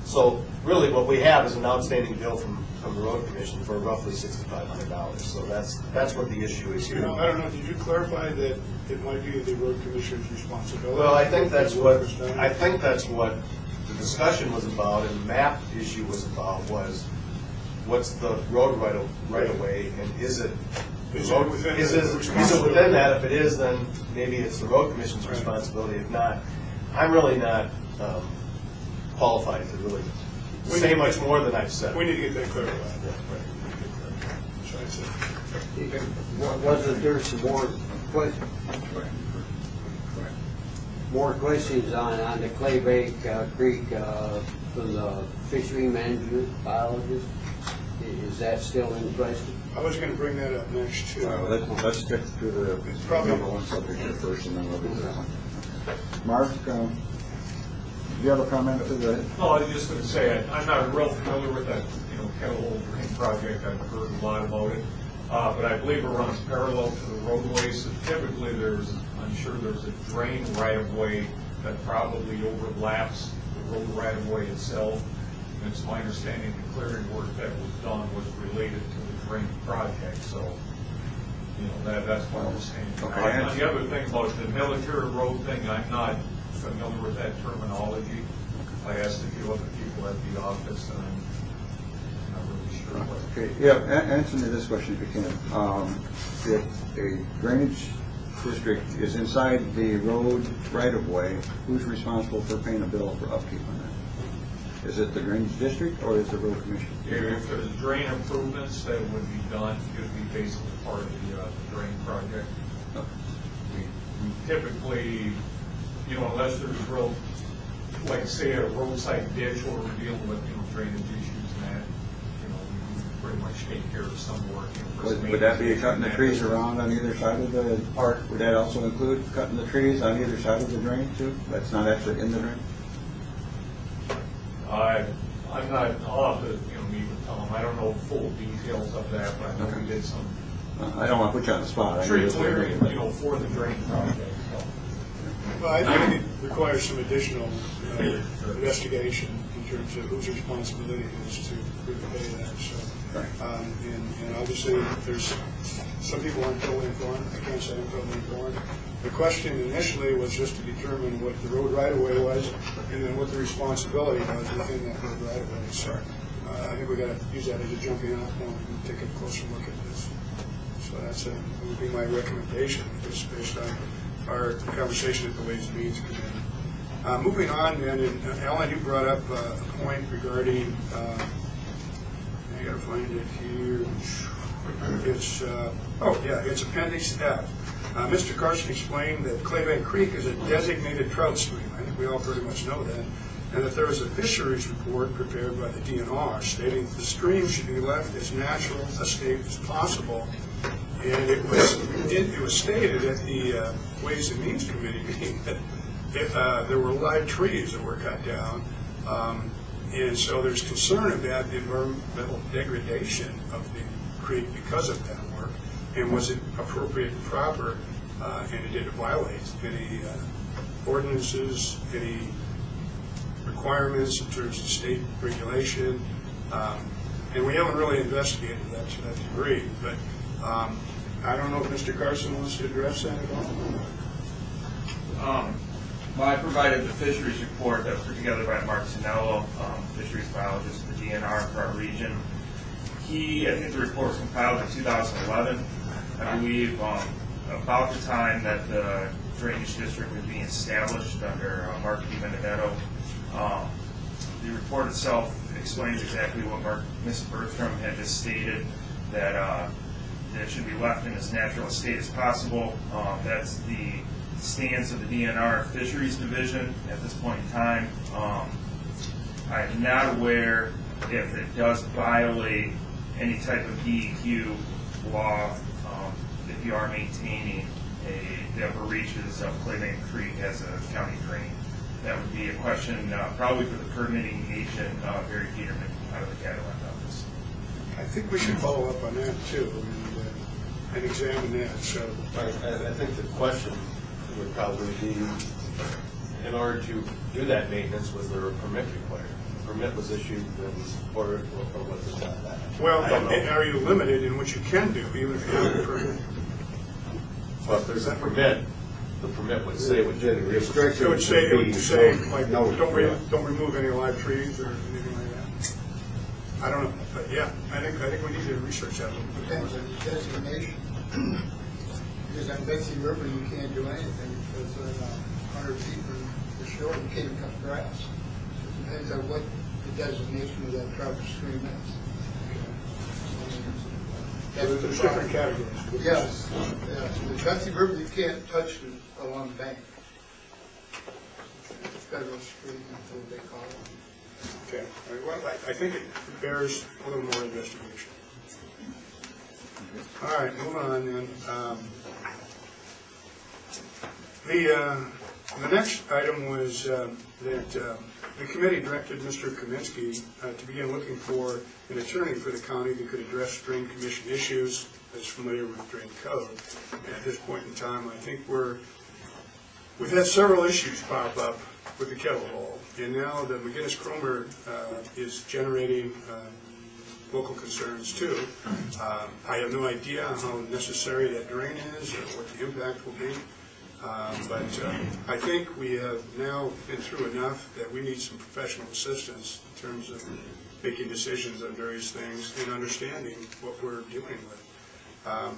So really what we have is an outstanding bill from the road commission for roughly $6,500. So that's what the issue is here. I don't know, did you clarify that it might be the road commissioner's responsibility? Well, I think that's what the discussion was about, and the map issue was about, was what's the road right of way, and is it Is it within Is it within that? If it is, then maybe it's the road commission's responsibility. If not, I'm really not qualified to really say much more than I've said. We need to get that clarified. Yeah, right. So I said, Wasn't there some more questions on the Clay Bank Creek from the fishery management biologist? Is that still in question? I was gonna bring that up next too. Let's stick to the Probably- number one subject here first, and then we'll do that one. Mark, do you have a comment to the? No, I was just going to say, I'm not real familiar with that, kettle drain project. I've heard a lot about it. But I believe it runs parallel to the roadways. So typically I'm sure there's a drain right-of-way that probably overlaps the road right-of-way itself. And it's my understanding the clearing work that was done was related to the drain project. So, that's my understanding. Okay. And the other thing about the military road thing, I'm not familiar with that terminology. I asked a few other people at the office, and I'm not really sure what. Okay, yeah, answer me this question if you can. If a drainage district is inside the road right-of-way, who's responsible for paying a bill for upkeep on that? Is it the drainage district or is it the road commission? If there's drain improvements that would be done, it would be basically part of the drain project. Okay. We typically, unless there's real, like say a roadside ditch where we're dealing with, drainage issues and that, we pretty much take care of some work. Would that be cutting the trees around on either side of the park? Would that also include cutting the trees on either side of the drain too? That's not actually in the drain? I'm not, I'll have to, meet with Tom. I don't know full details of that, but I know we did some I don't want to put you on the spot. I tree know clearing, you're- for the drain project, so. Well, I think it requires some additional investigation in terms of whose responsibility it is to pay that, so. And obviously, there's, some people aren't totally informed, I can't say I'm totally informed. The question initially was just to determine what the road right-of-way was, and then what the responsibility was within that road right-of-way. So I think we got to use that as a jumping off point and take a closer look at this. So that would be my recommendation, just based on our conversation at the Ways and Means Committee. Moving on, then, and Alan, you brought up a point regarding, I got to find it here. It's, it's Appendix F. Mr. Carson explained that Claybank Creek is a designated trout stream. I think we all pretty much know that. And that there is a fisheries report prepared by the DNR stating that the stream should be left as natural a state as possible. And it was stated at the Ways and Means Committee meeting that if, there were live trees that were cut down. And so there's concern about the environmental degradation of the creek because of that work. And was it appropriate and proper, and it didn't violate any ordinances, any requirements in terms of state regulation. And we haven't really investigated that to that degree. But I don't know if Mr. Carson wants to address that at all. Well, I provided the fisheries report that was put together by Mark Sinello, fisheries biologist for DNR for our region. I think the report was compiled in 2011. I believe about the time that the drainage district was being established under Mark DiBenedetto. The report itself explains exactly what Ms. Bertram had just stated, that it should be left in as natural a state as possible. That's the stance of the DNR Fisheries Division at this point in time. I'm not aware if it does violate any type of DEQ law, if you are maintaining the upper reaches of Claybank Creek as a county drain. That would be a question probably for the permitting agent, Barry Peterman, out of the Cadillac office. I think we should follow up on that too and examine that. So I think the question would probably be, in order to do that maintenance, was there a permit required? A permit was issued, or was it not that? well, are you limited in what you can do, even if you have a permit? Well, if there's a permit, the permit would say what you do. So it would say, like, don't remove any live trees or anything like that. I don't know, but yeah, I think we need to research that a little bit. Depends on the designation. Because on Betsy River, you can't do anything because 100 feet from the shore, you can't cut grass. So it depends on what the designation of that trout stream is. There's different categories. Yes, yes. The Betsy River, you can't touch it along the bank. Federal stream, that's what they call it. Okay, all right, well, I think it bears a little more investigation. All right, moving on then. The next item was that the committee directed Mr. Kaminsky to begin looking for an attorney for the county that could address drain commission issues, that's familiar with drain code. And at this point in time, I think we've had several issues pop up with the kettle hole, and now the McGinnis-Cromer is generating local concerns too. I have no idea how necessary that drain is or what the impact will be. But I think we have now been through enough that we need some professional assistance in terms of making decisions on various things and understanding what we're dealing with.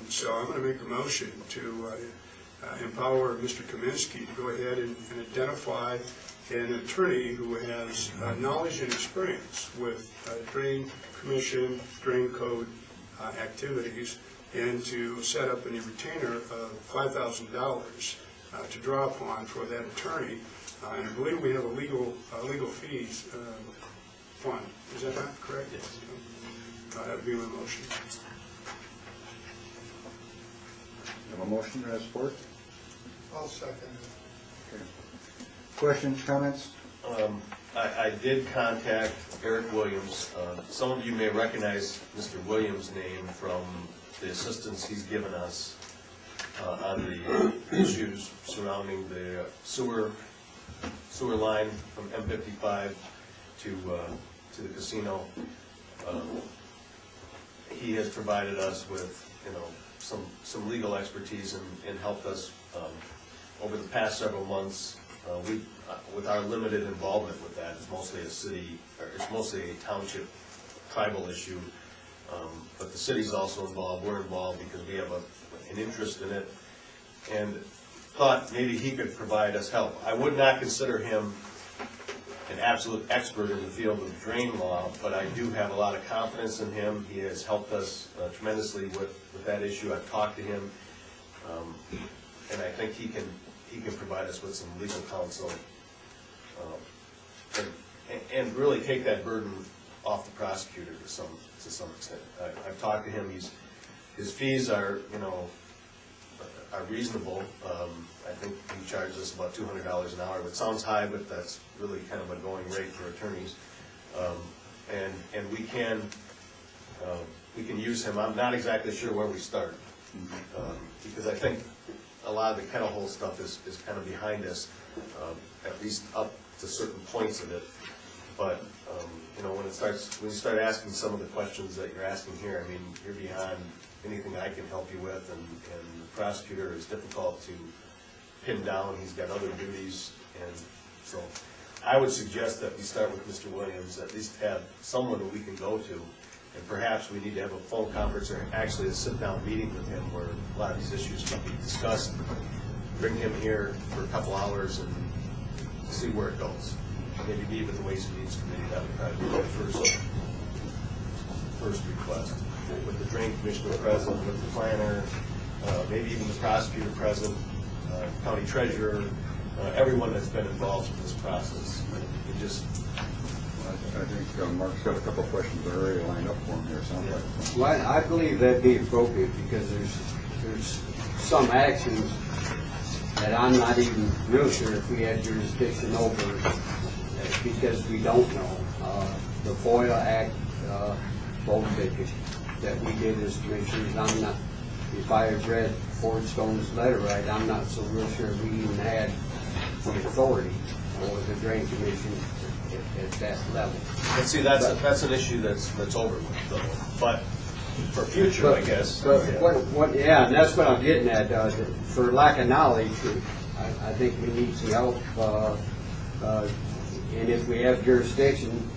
So I'm going to make a motion to empower Mr. Kaminsky to go ahead and identify an attorney who has knowledge and experience with drain commission, drain code activities, and to set up a retainer of $5,000 to draw upon for that attorney. And I believe we have a legal fees fund. Is that not correct? Yes. That would be my motion. You have a motion, do I have support? I'll second it. Okay. Questions, comments? I did contact Eric Williams. Some of you may recognize Mr. Williams' name from the assistance he's given us on the issues surrounding the sewer line from M55 to the casino. He has provided us with, some legal expertise and helped us over the past several months. With our limited involvement with that, it's mostly a township tribal issue. But the city's also involved, we're involved because we have an interest in it, and thought maybe he could provide us help. I would not consider him an absolute expert in the field of drain law, but I do have a lot of confidence in him. He has helped us tremendously with that issue. I've talked to him, and I think he can provide us with some legal counsel, and really take that burden off the prosecutor to some extent. I've talked to him. His fees are reasonable. I think he charges us about $200 an hour, which sounds high, but that's really kind of a going rate for attorneys. And we can use him. I'm not exactly sure where we start, because I think a lot of the kettle hole stuff is kind of behind us, at least up to certain points of it. But when you start asking some of the questions that you're asking here, I mean, you're beyond anything I can help you with, and the prosecutor is difficult to pin down. He's got other duties, and so I would suggest that we start with Mr. Williams, at least have someone that we can go to, and perhaps we need to have a phone conference or actually a sit-down meeting with him where a lot of these issues can be discussed. Bring him here for a couple hours and see where it goes. Maybe meet with the Ways and Means Committee. That would probably be my first request. With the Drain Commissioner present, with the planner, maybe even the prosecutor present, county treasurer, everyone that's been involved in this process. I think Mark's got a couple of questions already lined up for him here, sounds like. Well, I believe that'd be appropriate because there's some actions that I'm not even real sure if we had jurisdiction over, because we don't know. The FOIA Act, vote that we did as commissioners, I'm not, if I have read Ford Stone's letter right, I'm not so real sure we even had the authority or the Drain Commission at that level. And see, that's an issue that's over with, though. But for future, I guess. But yeah, and that's what I'm getting at. For lack of knowledge, I think we need some help. And if we have jurisdiction,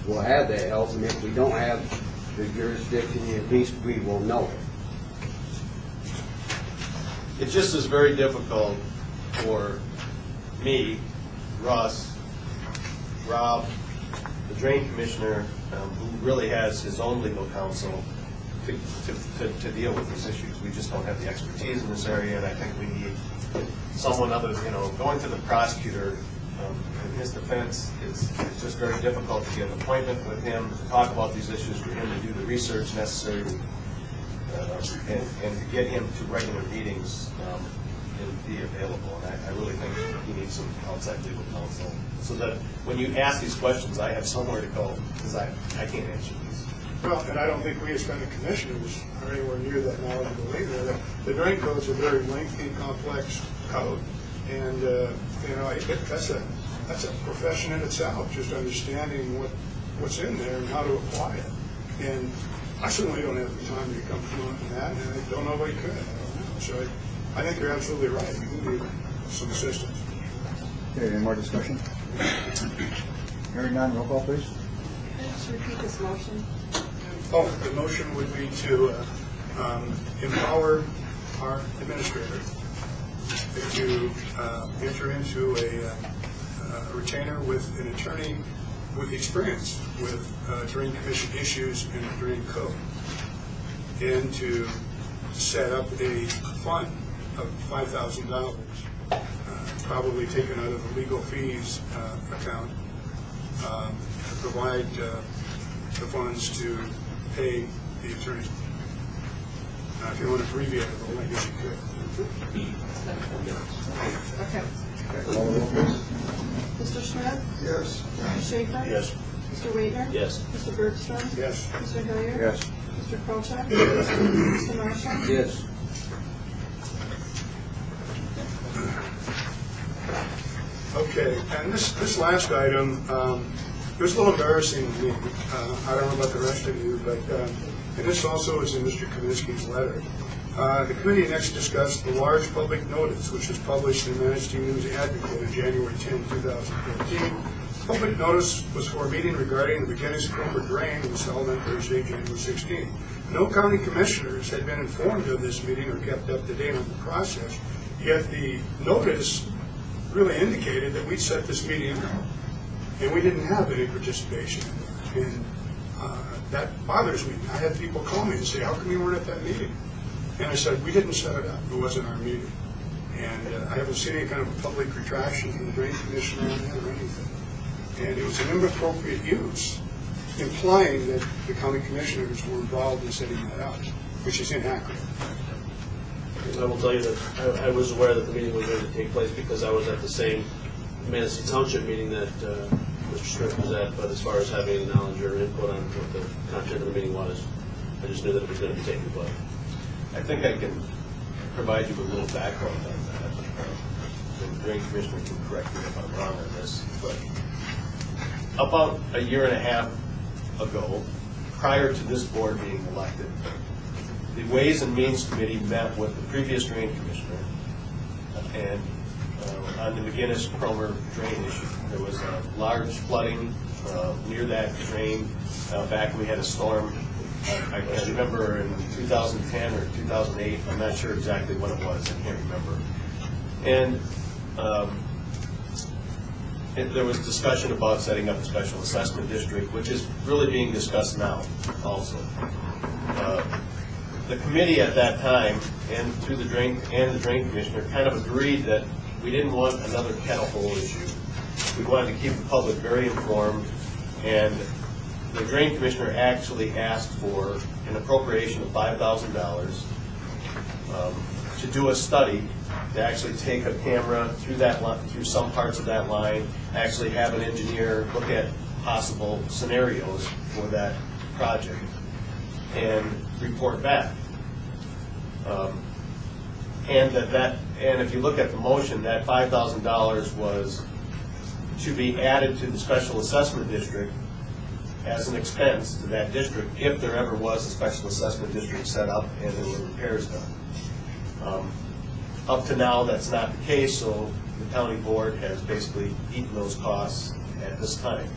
we'll have that help. And if we don't have the jurisdiction, at least we will know it. it just is very difficult for me, Russ, Rob, the drain commissioner, who really has his own legal counsel, to deal with these issues. We just don't have the expertise in this area, and I think we need someone other, going to the prosecutor, in his defense, is just very difficult to get an appointment with him, to talk about these issues, for him to do the research necessary, and to get him to regular meetings and be available. And I really think he needs some outside legal counsel, so that when you ask these questions, I have somewhere to go, because I can't answer these. Well, and I don't think we as kind of commissioners are anywhere near that knowledgeable either. The drain code is a very lengthy, complex code, and that's a profession in itself, just understanding what's in there and how to apply it. And I certainly don't have the time to become fluent in that, and I don't know if I could. I don't know. So I think you're absolutely right. We need some assistance. Okay, any more discussion? Hearing none, roll call, please. Just repeat this motion. Oh, the motion would be to empower our administrator to enter into a retainer with an attorney with experience with drain commission issues and the drain code, and to set up a fund of $5,000, probably taken out of the legal fees account, to provide the funds to pay the attorney. Now, if you want to abbreviate it, well, I guess you could. Okay. Call the roll, please. Mr. Schmidt? Yes. Mr. Schaefer? Yes. Mr. Waitner? Yes. Mr. Bergstrom? Yes. Mr. Hilliard? Yes. Mr. Kolchak? Mr. Marshall? Yes. Okay, and this last item, it was a little embarrassing to me. I don't know about the rest of you, but, and this also is in Mr. Kaminsky's letter. The committee next discussed the large public notice, which was published in Manistee News Advocate on January 10, 2014. Public notice was for a meeting regarding the McGinnis-Cromer drain that was held on Thursday, January 16. No county commissioners had been informed of this meeting or kept up to date on the process, yet the notice really indicated that we'd set this meeting up, and we didn't have any participation in it. And that bothers me. I had people call me and say, how come you weren't at that meeting? And I said, we didn't set it up. It wasn't our meeting. And I haven't seen any kind of public retraction from the drain commissioner on that or anything. And it was an inappropriate use, implying that the county commissioners were involved in setting that up, which is inaccurate. I will tell you that I was aware that the meeting was going to take place because I was at the same Manistee Township meeting that Mr. Smith was at, but as far as having any knowledge or input on what the content of the meeting was, I just knew that it was going to be taking place. I think I can provide you with a little background on that. The drain commissioner can correct me if I'm wrong on this, but about a year and a half ago, prior to this board being elected, the Ways and Means Committee met with the previous drain commissioner and on the McGinnis-Cromer drain issue. There was a large flooding near that drain back when we had a storm. I can't remember in 2010 or 2008. I'm not sure exactly what it was. I can't remember. And there was discussion about setting up a special assessment district, which is really being discussed now also. The committee at that time and through the drain commissioner kind of agreed that we didn't want another kettle hole issue. We wanted to keep the public very informed, and the drain commissioner actually asked for an appropriation of $5,000 to do a study, to actually take a camera through that line, through some parts of that line, actually have an engineer look at possible scenarios for that project and report back. And if you look at the motion, that $5,000 was to be added to the special assessment district as an expense to that district if there ever was a special assessment district set up and there were repairs done. Up to now, that's not the case, so the county board has basically eaten those costs at this time.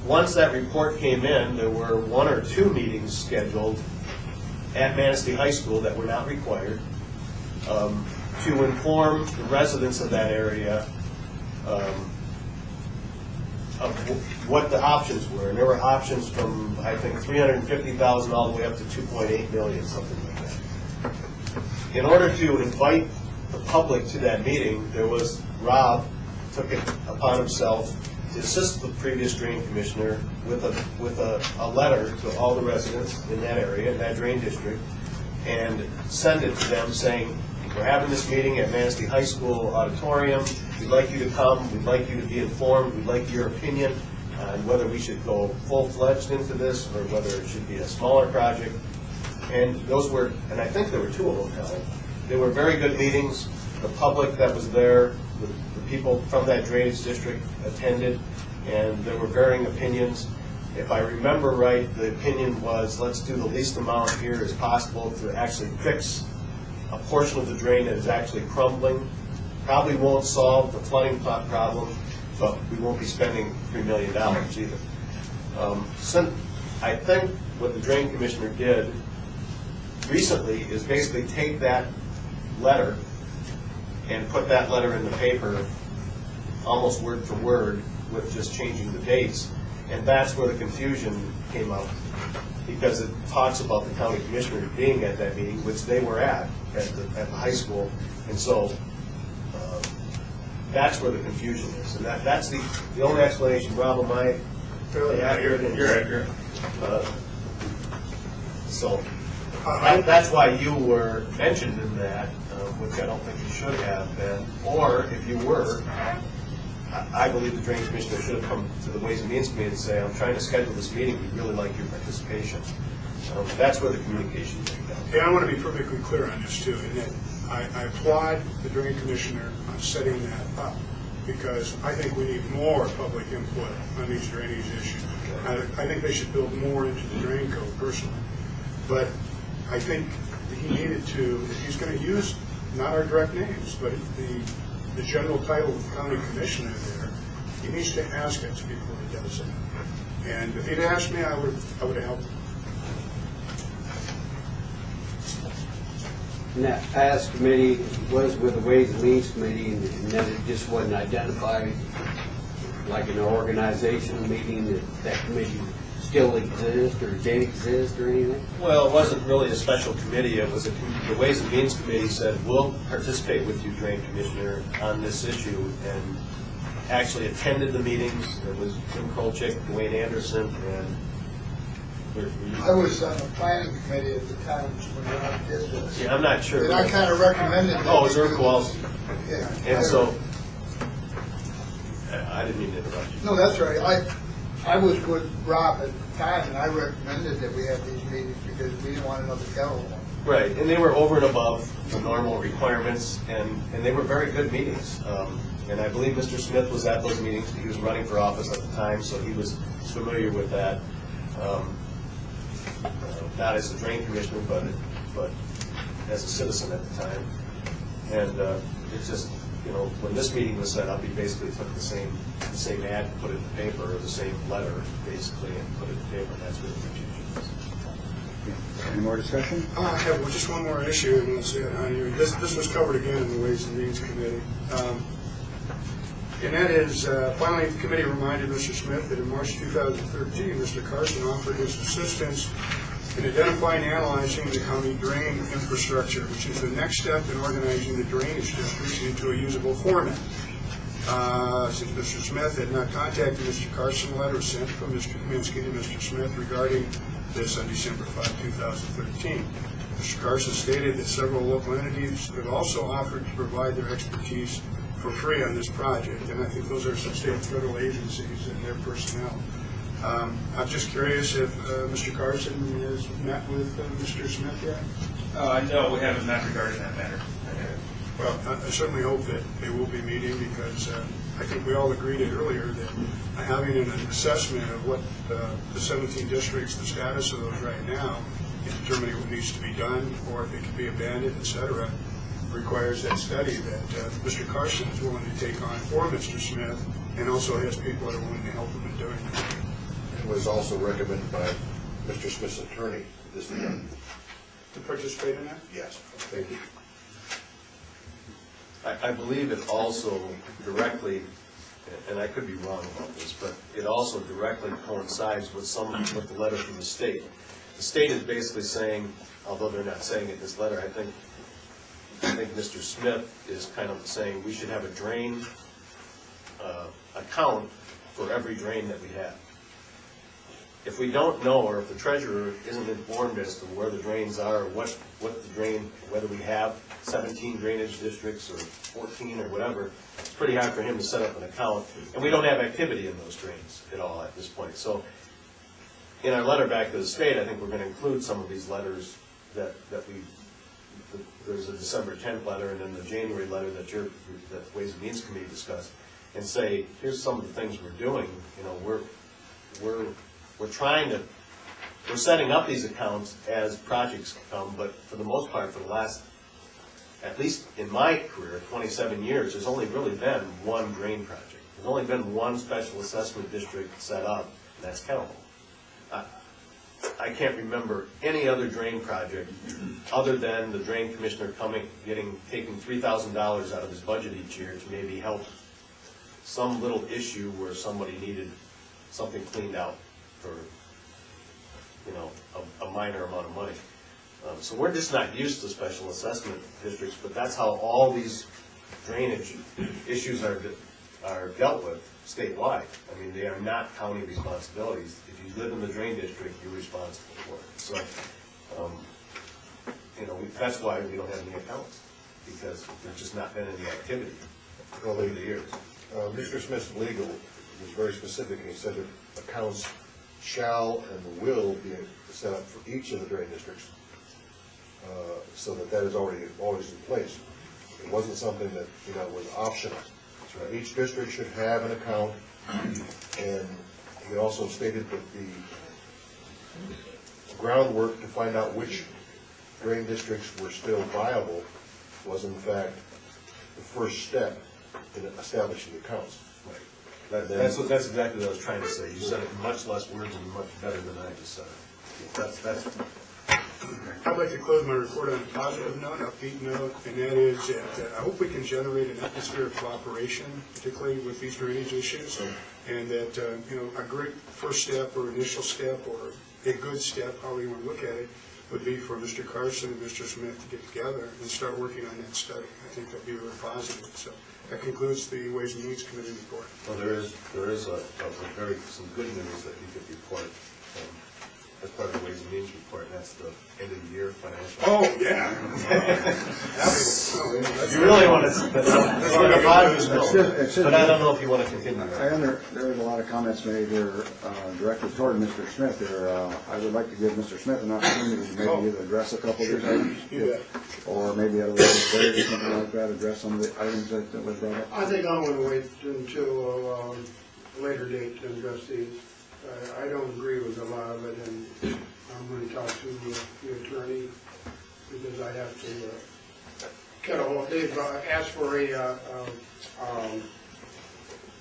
Once that report came in, there were 1 or 2 meetings scheduled at Manistee High School that were not required, to inform the residents of that area of what the options were. And there were options from, I think, $350,000 all the way up to $2.8 million, something like that. In order to invite the public to that meeting, there was, Rob took it upon himself to assist the previous drain commissioner with a letter to all the residents in that area, in that drain district, and send it to them saying, we're having this meeting at Manistee High School auditorium. We'd like you to come. We'd like you to be informed. We'd like your opinion on whether we should go full-fledged into this or whether it should be a smaller project. And those were, and I think there were 2 of them, Helen. They were very good meetings. The public that was there, the people from that drainage district attended, and there were varying opinions. If I remember right, the opinion was, let's do the least amount here as possible to actually fix a portion of the drain that is actually crumbling. Probably won't solve the flooding problem, but we won't be spending $3 million either. I think what the drain commissioner did recently is basically take that letter and put that letter in the paper almost word for word with just changing the dates. And that's where the confusion came out, because it talks about the county commissioner being at that meeting, which they were at the high school. And so that's where the confusion is. And that's the only explanation. Rob, am I fairly accurate? You're accurate. So that's why you were mentioned in that, which I don't think you should have been. Or if you were, I believe the drain commissioner should have come to the Ways and Means Committee and say, I'm trying to schedule this meeting. We'd really like your participation. That's where the communication came down. And I want to be perfectly clear on this too, in that I applaud the drain commissioner on setting that up, because I think we need more public input on these drainage issues. I think they should build more into the drain code personally. But I think he needed to, if he's going to use not our direct names, but the general title of county commissioner there, he needs to ask us before he does it. And if he'd asked me, I would have helped him. And that past committee was with the Ways and Means Committee, and then it just wasn't identified like an organizational meeting that committee still exists or did exist or anything? Well, it wasn't really a special committee. It was the Ways and Means Committee said, we'll participate with you, Drain Commissioner, on this issue, and actually attended the meetings. There was Jim Kolchik, Dwayne Anderson, and I was on the planning committee at the time when Rob did this. yeah, I'm not sure. And I kind of recommended that. Oh, it was Irv Kowalski. Yeah. And so, I didn't mean to interrupt you. No, that's right. I was with Rob at the time, and I recommended that we have these meetings because we didn't want another kettle one. Right, and they were over and above the normal requirements, and they were very good meetings. And I believe Mr. Smith was at those meetings. He was running for office at the time, so he was familiar with that. Not as a drain commissioner, but as a citizen at the time. And it's just, you know, when this meeting was set up, he basically took the same ad and put it in the paper, or the same letter, basically, and put it in the paper, and that's where the confusion is. Any more discussion? I have just one more issue, and we'll see it on you. This was covered again in the Ways and Means Committee. And that is, finally, the committee reminded Mr. Smith that in March 2013, Mr. Carson offered his assistance in identifying and analyzing the county drain infrastructure, which is the next step in organizing the drainage districts into a usable format. Since Mr. Smith had not contacted Mr. Carson, a letter was sent from Mr. Kaminsky to Mr. Smith regarding this on December 5, 2013. Mr. Carson stated that several local entities have also offered to provide their expertise for free on this project, and I think those are some state and federal agencies and their personnel. I'm just curious if Mr. Carson has met with Mr. Smith yet? No, we haven't met regarding that matter. Well, I certainly hope that they will be meeting, because I think we all agreed earlier that having an assessment of what the 17 districts, the status of those right now, in determining what needs to be done, or if it can be abandoned, et cetera, requires that study that Mr. Carson is willing to take on for Mr. Smith, and also has people that are willing to help him in doing that. It was also recommended by Mr. Smith's attorney, this be done. To participate in that? Yes, thank you. I believe it also directly, and I could be wrong about this, but it also directly coincides with with the letter from the state. The state is basically saying, although they're not saying it in this letter, I think Mr. Smith is kind of saying we should have a drain account for every drain that we have. If we don't know, or if the treasurer isn't informed as to where the drains are, or what the drain, whether we have 17 drainage districts or 14 or whatever, it's pretty hard for him to set up an account, and we don't have activity in those drains at all at this point. So in our letter back to the state, I think we're going to include some of these letters that there's a December 10th letter and then the January letter that Ways and Means Committee discussed, and say, here's some of the things we're doing. You know, we're setting up these accounts as projects come, but for the most part, for the last, at least in my career, 27 years, there's only really been one drain project. There's only been one special assessment district set up, and that's Kettle. I can't remember any other drain project other than the drain commissioner taking $3,000 out of his budget each year to maybe help some little issue where somebody needed something cleaned out for, you know, a minor amount of money. So we're just not used to special assessment districts, but that's how all these drainage issues are dealt with statewide. I mean, they are not county responsibilities. If you live in the drain district, you're responsible for it. So, you know, that's why we don't have any accounts, because there's just not been any activity over the years. Mr. Smith's legal was very specific, and he said that accounts shall and will be set up for each of the drain districts, so that is always in place. It wasn't something that, you know, was optional. Right. Each district should have an account, and he also stated that the groundwork to find out which drain districts were still viable was in fact the first step in establishing accounts. Right. That's exactly what I was trying to say. You said it in much less words and much better than I just said it. I'd like to close my report on a positive note, upbeat note, and that is that I hope we can generate an atmosphere of cooperation, particularly with these drainage issues, and that you know, a great first step or initial step or a good step, however you want to look at it, would be for Mr. Carson and Mr. Smith to get together and start working on that study. I think that'd be really positive. So that concludes the Ways and Means Committee report. Well, there is some good news that you could report as part of the Ways and Means report, and that's the end of the year financial. Oh, yeah. You really want to, but I don't know if you want to continue. There was a lot of comments made here directed toward Mr. Smith there. I would like to give Mr. Smith an opportunity to maybe either address a couple of these items, or maybe at a later date or something like that, address some of the items that was brought up. I think I'm going to wait until a later date to address these. I don't agree with a lot of it, and I'm going to talk to the attorney, because I have to get a hold. They've asked for an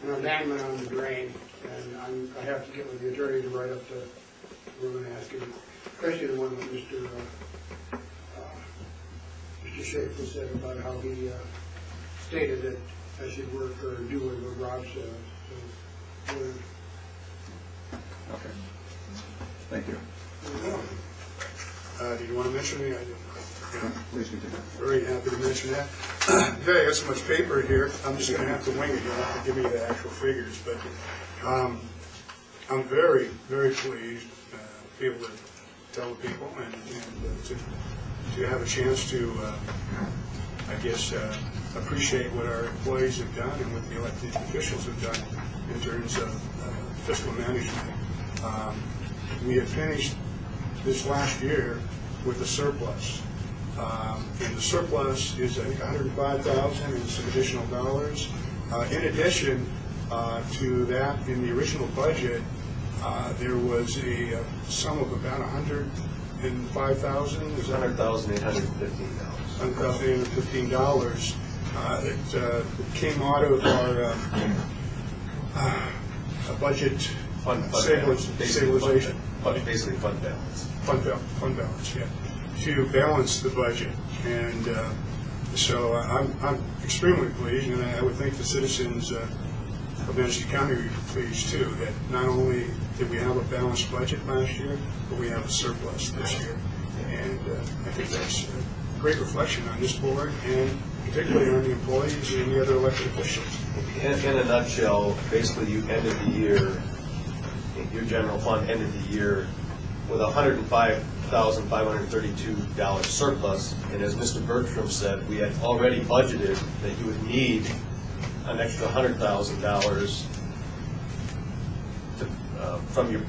amendment on the drain, and I have to get with the attorney to write up we're going to ask him, especially the one that Mr. Schaefer said about how he stated that I should work or do what Rob said. Okay. Thank you. Do you want to mention any? Please continue. Very happy to mention that. Okay, I got so much paper here, I'm just going to have to wing it. You'll have to give me the actual figures. But I'm very, very pleased to be able to tell the people and to have a chance to, I guess, appreciate what our employees have done and what the elected officials have done in terms of fiscal management. We had finished this last year with a surplus. And the surplus is, I think, $105,000 and some additional dollars. In addition to that, in the original budget, there was a sum of about $105,000. Is that $100,815. It came out of our budget stabilization. Basically fund balance. Fund balance, yeah. To balance the budget. And So I'm extremely pleased, and I would think the citizens of Manistee County would be pleased too, that not only did we have a balanced budget last year, but we have a surplus this year. And I think that's a great reflection on this board, and particularly on the employees and the other elected officials. In a nutshell, basically you ended the year, your general fund ended the year with $105,532 surplus, and as Mr. Bertram said, we had already budgeted that you would need an extra $100,000 from your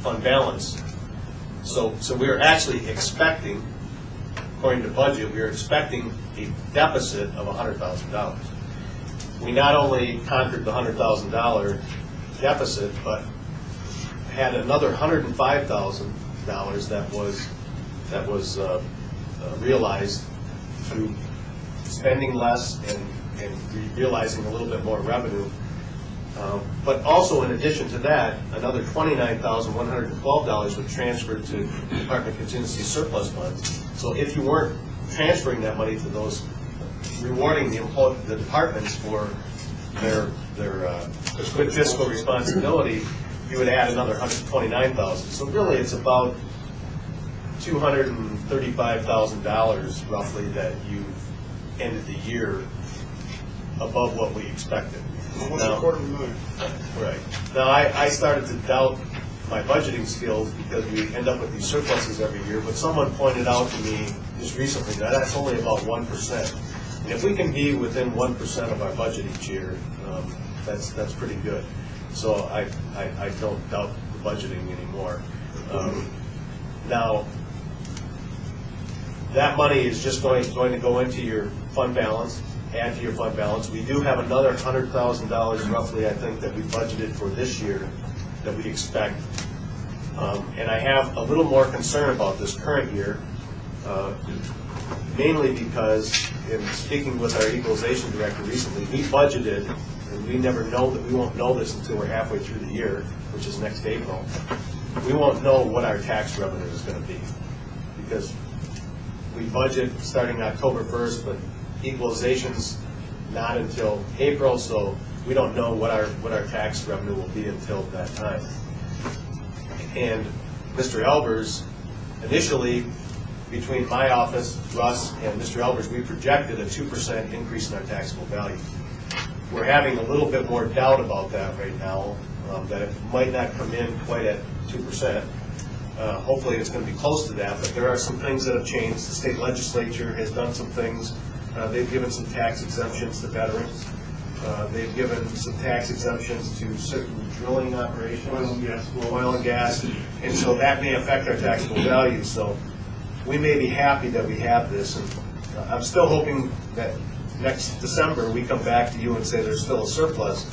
fund balance. So we are actually expecting, according to budget, we are expecting a deficit of $100,000. We not only conquered the $100,000 deficit, but had another $105,000 that was realized through spending less and realizing a little bit more revenue. But also, in addition to that, another $29,112 was transferred to Department Contingency Surplus Funds. So if you weren't transferring that money to those, rewarding the departments for their good fiscal responsibility, you would add another $129,000. So really, it's about $235,000 roughly that you ended the year above what we expected. Almost $250,000. Right. Now, I started to doubt my budgeting skills because we end up with these surpluses every year, but someone pointed out to me just recently that that's only about 1%. And if we can be within 1% of our budget each year, that's pretty good. So I don't doubt the budgeting anymore. Now, that money is just going to go into your fund balance, add to your fund balance. We do have another $100,000 roughly, I think, that we budgeted for this year that we expect. And I have a little more concern about this current year, mainly because in speaking with our equalization director recently, we budgeted, and we never know that we won't know this until we're halfway through the year, which is next April. We won't know what our tax revenue is going to be because we budget starting October 1st, but equalization's not until April, so we don't know what our tax revenue will be until that time. And Mr. Elbers, initially, between my office, Russ, and Mr. Elbers, we projected a 2% increase in our taxable value. We're having a little bit more doubt about that right now, that it might not come in quite at 2%. Hopefully it's going to be close to that, but there are some things that have changed. The state legislature has done some things. They've given some tax exemptions to veterans. They've given some tax exemptions to certain drilling operations. Oil and gas. And so that may affect our taxable value. So we may be happy that we have this. And I'm still hoping that next December we come back to you and say there's still a surplus,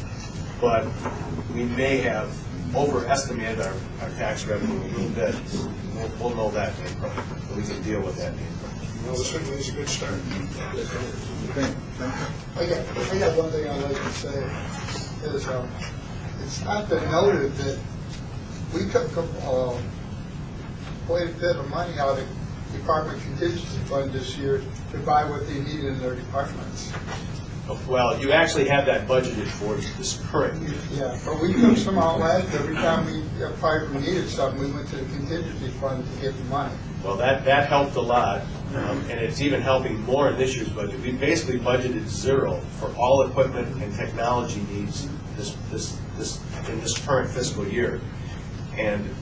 but we may have overestimated our tax revenue a little bit. We'll know that in April, so we can deal with that in April. Well, this certainly is a good start. I got one thing I'd like to say, is it's not been noted that we took quite a bit of money out of Department Contingency Fund this year to buy what they needed in their departments. Well, you actually have that budgeted for this current year. Yeah, but we took some out last year. Every time we needed something, we went to the contingency fund to get the money. Well, that helped a lot, and it's even helping more in this year's budget. We basically budgeted zero for all equipment and technology needs in this current fiscal year. And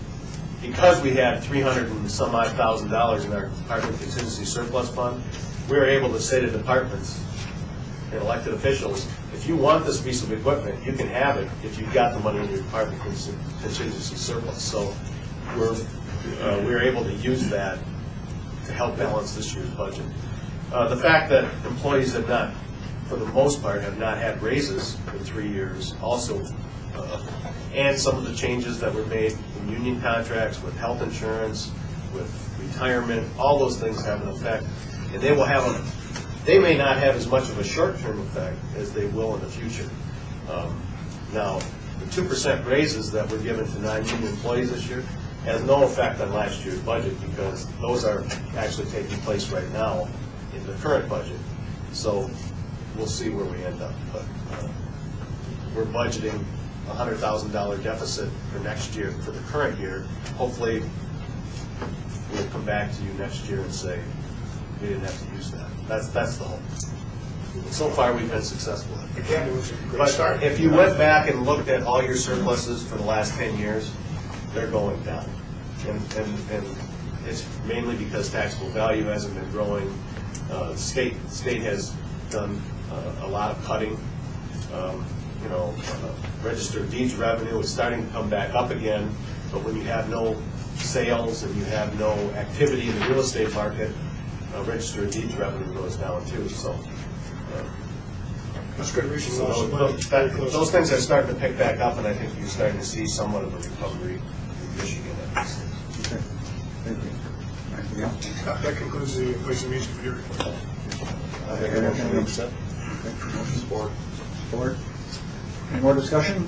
because we had $300,000 and some odd in our Department Contingency Surplus Fund, we were able to say to departments and elected officials, if you want this piece of equipment, you can have it if you've got the money in your Department Contingency Surplus. So we're able to use that to help balance this year's budget. The fact that employees have not, for the most part, have not had raises in 3 years also, and some of the changes that were made in union contracts with health insurance, with retirement, all those things have an effect, and they may not have as much of a short-term effect as they will in the future. Now, the 2% raises that were given to non-union employees this year has no effect on last year's budget because those are actually taking place right now in the current budget. So we'll see where we end up. But we're budgeting a $100,000 deficit for next year, for the current year. Hopefully, we'll come back to you next year and say, we didn't have to use that. That's the hope. So far, we've been successful. Again, it was a great But start. if you went back and looked at all your surpluses for the last 10 years, they're going down. And it's mainly because taxable value hasn't been growing. The state has done a lot of cutting. Registered deeds revenue is starting to come back up again, but when you have no sales and you have no activity in the real estate market, registered deeds revenue goes down too. So That's good reason. those things are starting to pick back up, and I think you're starting to see somewhat of a recovery in Michigan at this stage. Okay, thank you. Anything else? That concludes the Ways and Means Committee report. Support. Support. Any more discussion?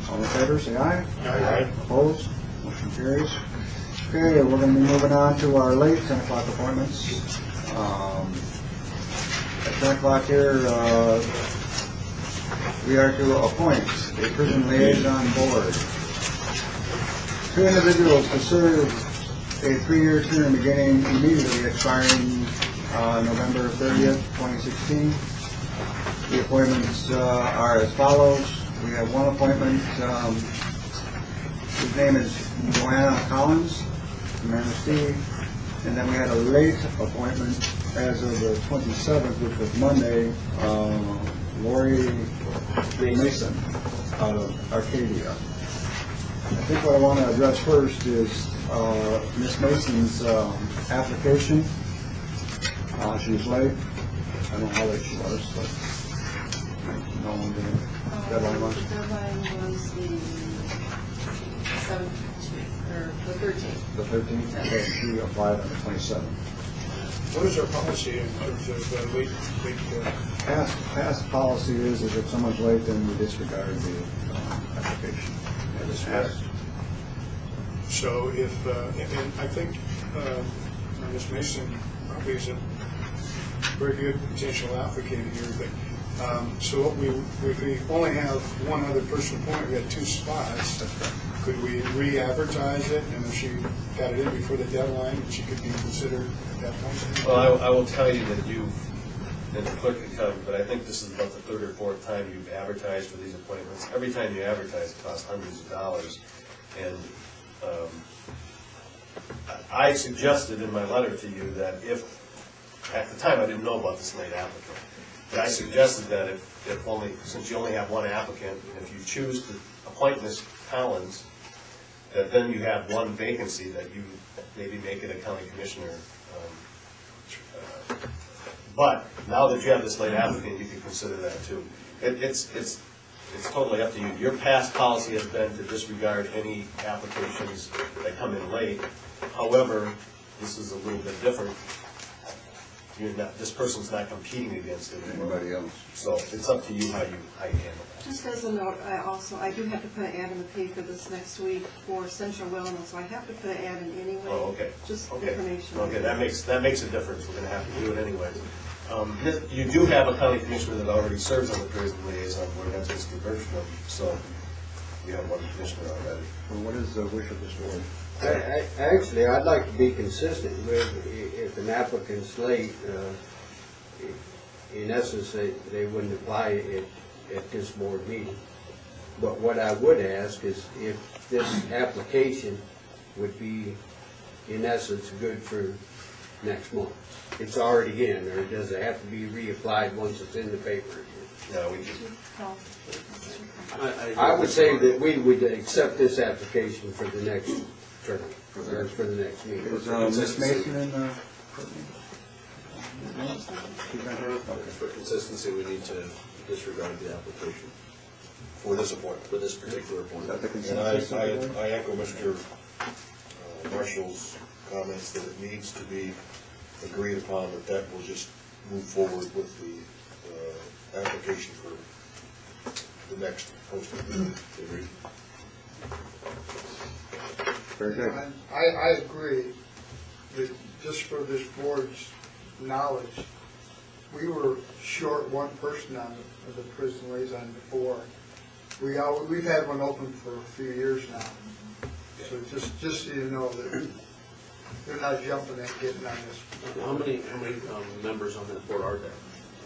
All in favor, say aye. Aye. Opposed? Motion carries. Okay, we're going to be moving on to our late 10 o'clock appointments. At 10 o'clock here, we are to appoint a prison liaison board. 2 individuals to serve a 3-year term beginning immediately expiring November 30th, 2016. The appointments are as follows. We have one appointment, his name is Joanna Collins from Manistee, and then we had a late appointment as of the 27th, which was Monday, Lori Mason out of Arcadia. I think what I want to address first is Ms. Mason's application. She was late. I don't know how late she was, but no one did. Deadline was? The deadline was the 17th, or the 13th. The 13th? Okay, she applied on the 27th. What is our policy in terms of late? Past policy is if someone's late, then we disregard the application. That is past. So if, and I think Ms. Mason probably is a very good potential applicant here, but so what we only have one other person appointed, we had 2 spots. Could we re-advertise it, and if she got it in before the deadline, she could be considered at that point? Well, I will tell you that you've, and the clerk can come, but I think this is about the 3rd or 4th time you've advertised for these appointments. Every time you advertise, it costs hundreds of dollars. And I suggested in my letter to you that if, at the time I didn't know about this late applicant, but I suggested that if only, since you only have one applicant, and if you choose to appoint Ms. Collins, that then you have one vacancy that you maybe make it a county commissioner. But now that you have this late applicant, you can consider that too. It's totally up to you. Your past policy has been to disregard any applications that come in late. However, this is a little bit different. This person's not competing against anybody else. So it's up to you how you handle that. Just as a note, I do have to put an ad in the paper this next week for Central Wellness, so I have to put an ad in anyway. Oh, okay. Just Okay. information. Okay, that makes a difference. We're going to have to do it anyway. You do have a county commissioner that already serves on the prison liaison board. That's Mr. Bertram. So we have one commissioner already. Well, what is the wish of this board? Actually, I'd like to be consistent with if an applicant's late, in essence, they wouldn't apply at this board meeting. But what I would ask is if this application would be, in essence, good for next month. It's already in, or does it have to be reapplied once it's in the paper again? No, we can. I would say that we would accept this application for the next term, or for the next meeting. Is Ms. Mason in the? For consistency, we need to disregard the application for this appointment, for this particular appointment. And I echo Mr. Marshall's comments that it needs to be agreed upon that will just move forward with the application for the next posting. Agreed? Very good. I agree that just for this board's knowledge, we were short one person on the prison liaison before. We've had one open for a few years now. So just so you know that they're not jumping at getting on this. How many members on that board are there?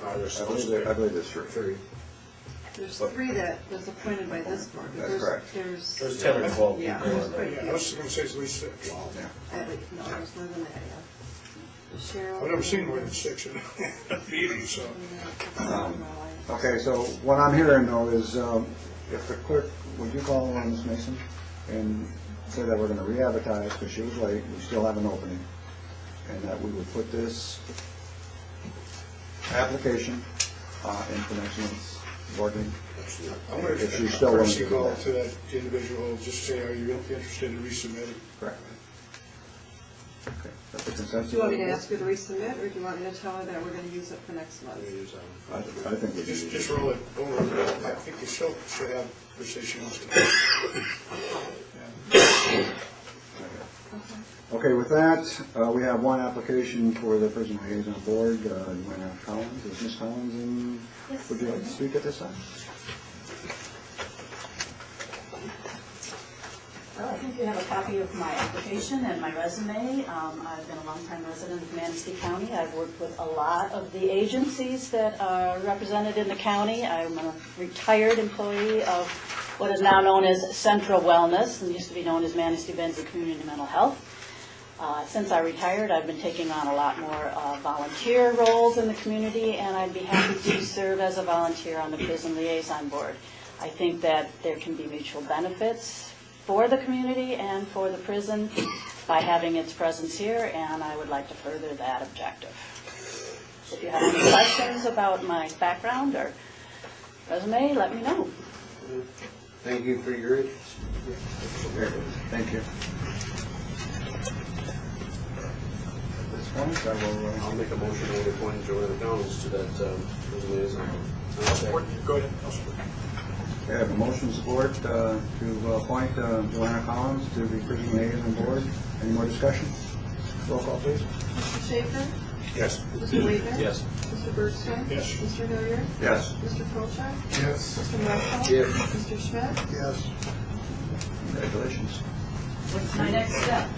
Are there I believe there's three. There's three that was appointed by this board. but That's correct. There's 10 or 12 Yeah, people. there's quite a Yeah, I few. was gonna say it's at least 6. No, there's more than that, yeah. Cheryl. I've never seen more than 6 in a meeting, so. Okay, so what I'm hearing though is, if the clerk, would you call Ms. Mason and say that we're gonna re-advertise, because she was late, we still have an opening, and that we would put this application in for next month's board meeting? I'm going If to she's still willing to courtesy do call that. to that individual, just say, are you interested in resubmitting? Correct. Okay, that's the consensus. Do you want me to ask her to resubmit, or do you want me to tell her that we're gonna use it for next month? I think we Just roll it over. I think you still should have conversations. Okay, with that, we have one application for the prison liaison board. You might have Collins. Is Ms. Collins in? Yes. Would you like to speak at this time? Well, I think you have a copy of my application and my resume. I've been a longtime resident of Manistee County. I've worked with a lot of the agencies that are represented in the county. I'm a retired employee of what is now known as Central Wellness, and used to be known as Manistee Benzie Community Mental Health. Since I retired, I've been taking on a lot more volunteer roles in the community, and I'd be happy to serve as a volunteer on the Prison Liaison Board. I think that there can be mutual benefits for the community and for the prison by having its presence here, and I would like to further that objective. If you have any questions about my background or resume, let me know. Thank you for your interest. Thank you. At this point, I will, I'll make a motion to appoint Joanna Collins to that prison liaison. Go ahead. I'll support. I have a motion support to appoint Joanna Collins to the prison liaison board. Any more discussion? Roll call, please. Mr. Schaefer? Yes. Mr. Weaver? Yes. Mr. Bergstrom? Yes. Mr. Hilliard? Yes. Mr. Colchak? Yes. Mr. Marshall? Yes. Mr. Schmidt? Yes. Congratulations. What's my next step?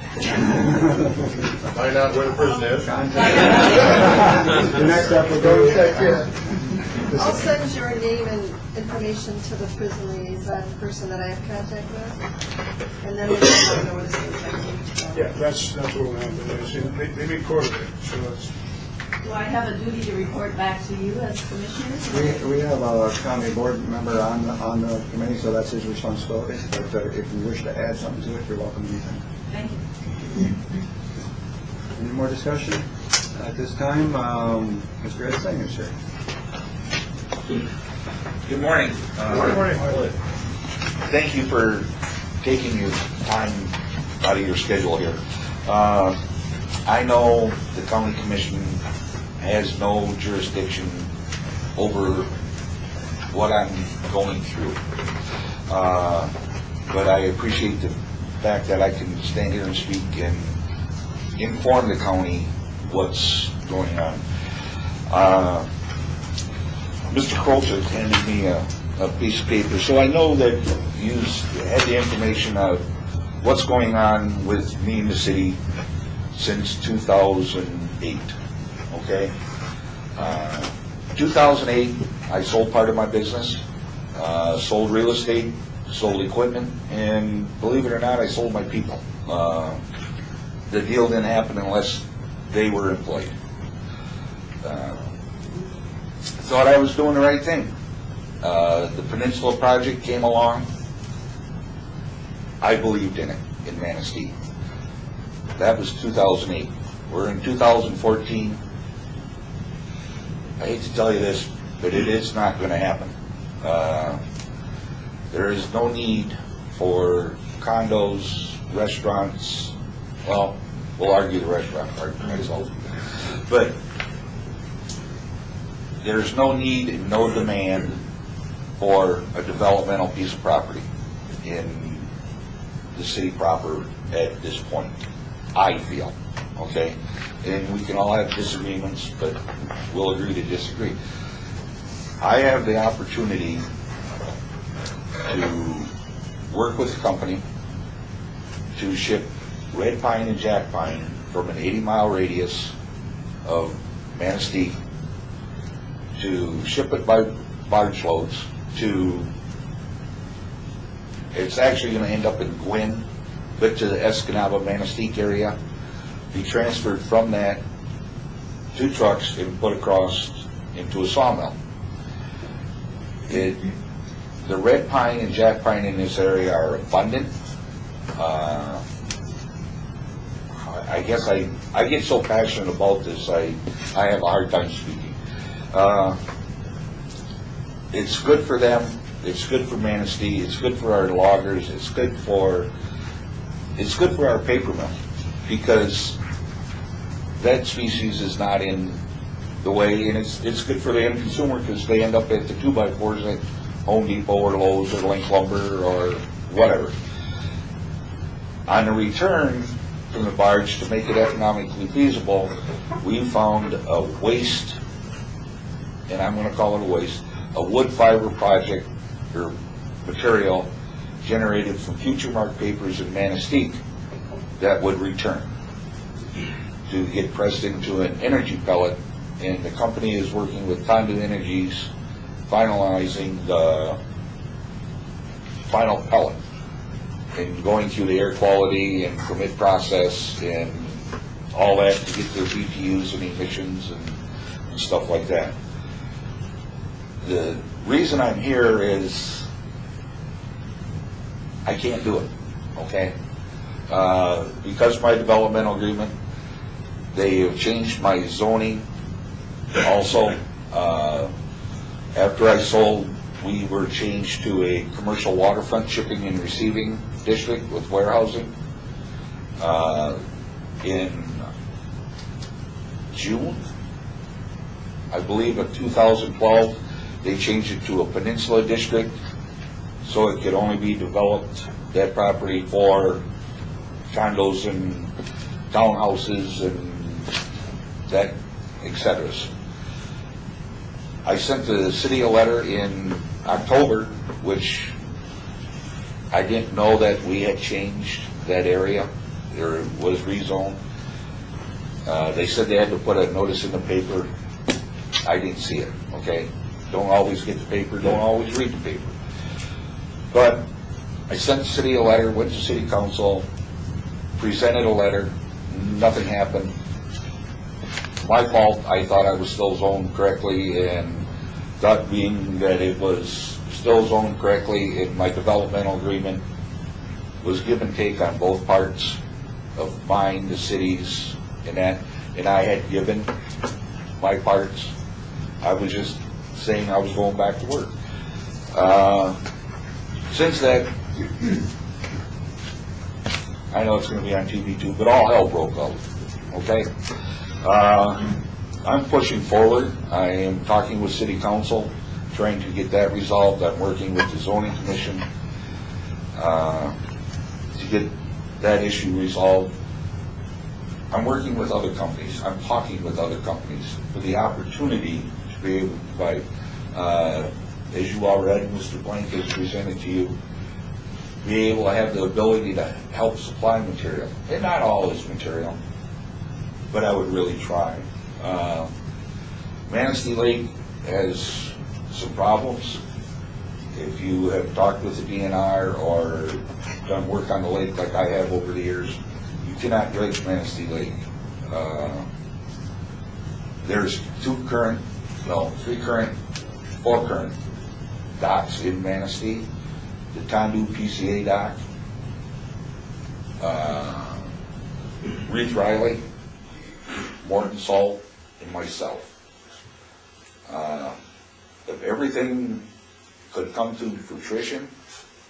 Find out where the prison is. The next up, we'll go with I'll send your name and information to the prison liaison person that I have contact with, and then we'll let know what it's going to Yeah, that's what will happen. They meet quarterly, so it's. Do I have a duty to report back to you as commissioners? We have a county board member on the committee, so that's his responsibility. But if you wish to add something to it, you're welcome anytime. Thank you. Any more discussion? At this time, Mr. Ed Singh is here. Good morning. Good morning. Thank you for taking your time out of your schedule here. I know the county commission has no jurisdiction over what I'm going through. But I appreciate the fact that I can stand here and speak and inform the county what's going on. Mr. Krolchak handed me a piece of paper, so I know that you had the information of what's going on with me in the city since 2008, okay? 2008, I sold part of my business, sold real estate, sold equipment, and believe it or not, I sold my people. The deal didn't happen unless they were employed. Thought I was doing the right thing. The Peninsula Project came along. I believed in it, in Manistee. That was 2008. We're in 2014. I hate to tell you this, but it is not going to happen. There is no need for condos, restaurants. Well, we'll argue the restaurant part myself. But there's no need and no demand for a developmental piece of property in the city proper at this point, I feel. okay? And we can all have disagreements, but we'll agree to disagree. I have the opportunity to work with a company to ship red pine and jack pine from an 80-mile radius of Manistee, to ship it by barge loads to, it's actually going to end up in Gwynn, but to the Escanaba, Manistee area, be transferred from that to trucks and put across into a sawmill. The red pine and jack pine in this area are abundant. I guess I get so passionate about this, I have a hard time speaking. It's good for them, it's good for Manistee, it's good for our loggers, it's good for our paper mill, because that species is not in the way, and it's good for the end consumer, because they end up at the 2x4s at Home Depot or Lowe's or Link Lumber or whatever. On the return from the barge, to make it economically feasible, we found a waste, and I'm going to call it a waste, a wood fiber project or material generated from Future Mark papers in Manistee that would return to get pressed into an energy pellet, and the company is working with Conduit Energies finalizing the final pellet and going through the air quality and permit process and all that to get their BTUs and emissions and stuff like that. The reason I'm here is I can't do it, okay? Because of my developmental agreement, they have changed my zoning also. After I sold, we were changed to a commercial waterfront shipping and receiving district with warehousing. In June, I believe, of 2012, they changed it to a peninsula district, so it could only be developed, that property, for condos and townhouses and that, etc. I sent the city a letter in October, which I didn't know that we had changed that area, or was rezoned. They said they had to put a notice in the paper. I didn't see it, okay? Don't always get the paper, don't always read the paper. But I sent the city a letter, went to city council, presented a letter, nothing happened. My fault, I thought I was still zoned correctly, and that being that it was still zoned correctly, and my developmental agreement was give and take on both parts of mine, the cities, and that, and I had given my parts. I was just saying I was going back to work. Since that, I know it's going to be on TV too, but all hell broke out, okay? I'm pushing forward. I am talking with city council, trying to get that resolved. I'm working with the zoning commission to get that issue resolved. I'm working with other companies. I'm talking with other companies for the opportunity to be able to provide, as you already, Mr. Blank has presented to you, be able to have the ability to help supply material. And not all is material, but I would really try. Manistee Lake has some problems. If you have talked with the DNR or done work on the lake like I have over the years, you cannot dredge Manistee Lake. There's four current docks in Manistee. The Tondu PCA dock, Reith Riley, Morton Salt, and myself. If everything could come to fruition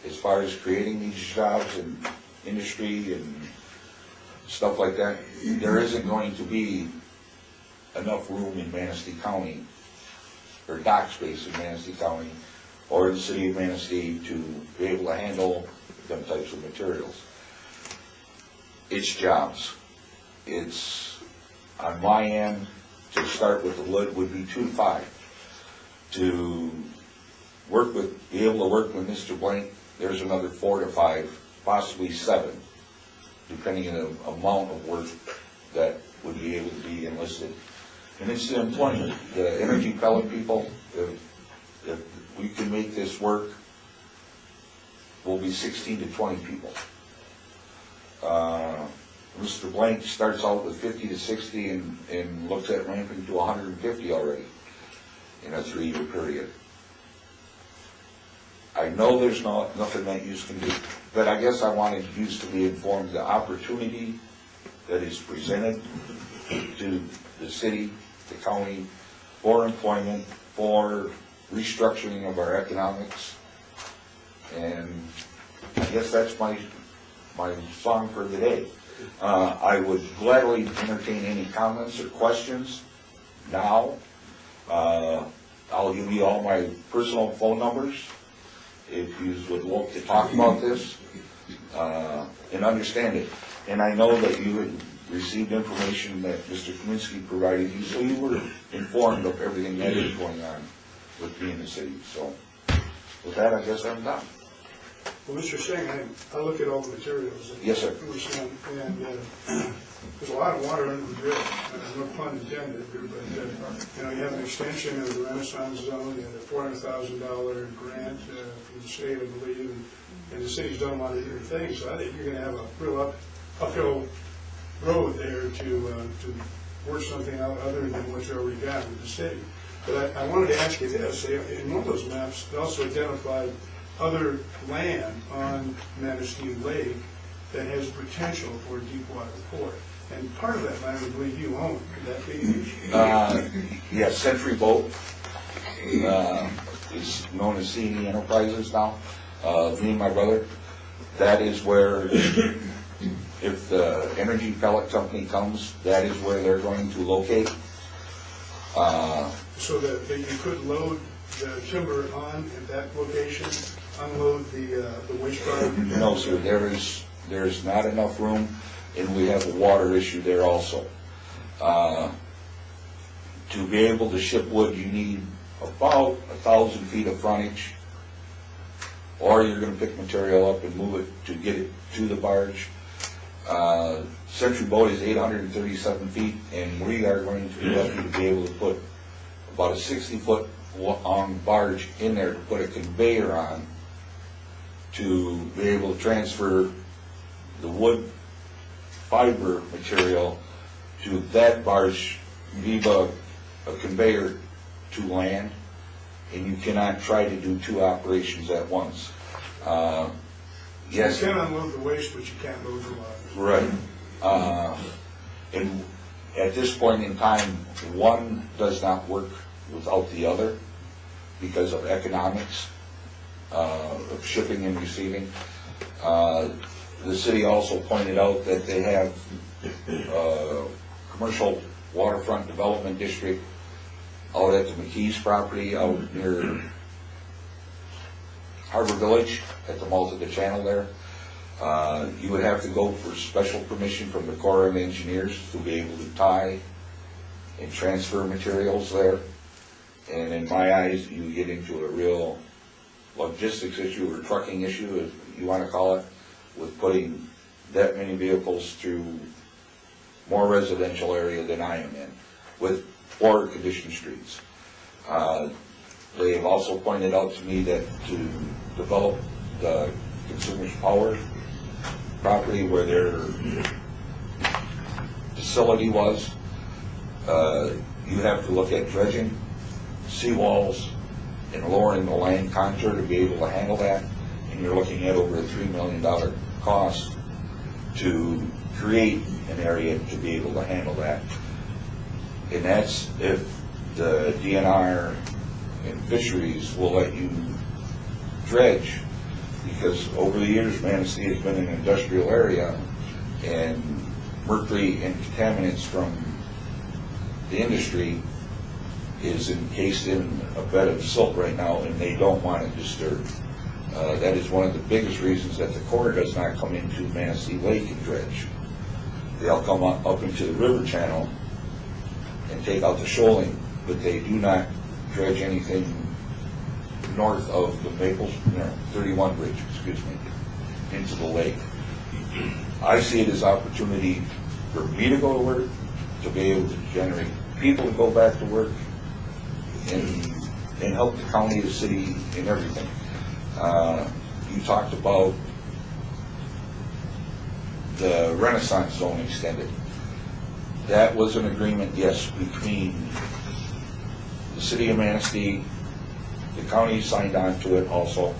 as far as creating these jobs in industry and stuff like that, there isn't going to be enough room in Manistee County, or dock space in Manistee County, or the city of Manistee to be able to handle them types of materials. It's jobs. it's, on my end, to start with the wood would be 2 to 5. To be able to work with Mr. Blank, there's another 4 to 5, possibly 7, depending on the amount of work that would be able to be enlisted. And it's the employment, the energy pellet people, if we can make this work, will be 16 to 20 people. Mr. Blank starts out with 50 to 60 and looks at ramping to 150 already in a 3-year period. I know there's nothing that you can do, but I guess I wanted you to be informed of the opportunity that is presented to the city, the county, for employment, for restructuring of our economics. And I guess that's my song for the day. I would gladly entertain any comments or questions now. I'll give you all my personal phone numbers if you would like to talk about this and understand it. And I know that you had received information that Mr. Kaminsky provided you, so you were informed of everything that is going on with me in the city. So with that, I guess I'm done. Well, Mr. Singh, I look at all the materials. Yes, sir. And there's a lot of water under the bridge, no pun intended, but you have an extension of the Renaissance Zone, you had a $400,000 grant from the state, I believe, and the city's done a lot of different things, so I think you're going to have a real uphill road there to work something out other than what you already got with the city. But I wanted to ask you this, in one of those maps, it also identified other land on Manistee Lake that has potential for a deep water port. And part of that land, I believe you own. Could that be? Yes, Century Boat is known as C&E Enterprises now. Me and my brother, that is where, if the energy pellet company comes, that is where they're going to locate. So that you could load the timber on at that location, unload the waste product? No, sir, there's not enough room, and we have a water issue there also. To be able to ship wood, you need about 1,000 feet of frontage, or you're going to pick material up and move it to get it to the barge. Century Boat is 837 feet, and we are going to be lucky to be able to put about a 60-foot long barge in there to put a conveyor on to be able to transfer the wood fiber material to that barge via a conveyor to land, and you cannot try to do 2 operations at once. Yes. You can unload the waste, but you can't load the water. Right. And at this point in time, one does not work without the other because of economics of shipping and receiving. The city also pointed out that they have commercial waterfront development district out at the McKee's property out near Harbor Village at the mouth of the channel there. You would have to go for special permission from the Corps of Engineers to be able to tie and transfer materials there. And in my eyes, you get into a real logistics issue or trucking issue, if you want to call it, with putting that many vehicles through more residential area than I am in, with poor conditioned streets. They have also pointed out to me that to develop the Consumers Power property where their facility was, you have to look at dredging, seawalls, and lowering the land contour to be able to handle that. And you're looking at over a $3 million cost to create an area to be able to handle that. And that's if the DNR and fisheries will let you dredge, because over the years Manistee has been an industrial area, and mercury and contaminants from the industry is encased in a bed of silt right now, and they don't want it disturbed. That is one of the biggest reasons that the Corps does not come into Manistee Lake and dredge. they'll come up into the river channel and take out the shoaling, but they do not dredge anything north of the 31 bridge, excuse me, into the lake. I see it as opportunity for me to go to work, to be able to generate people to go back to work, and help the county, the city, and everything. You talked about the Renaissance zone extended. That was an agreement, yes, between the city of Manistee, the county signed on to it also,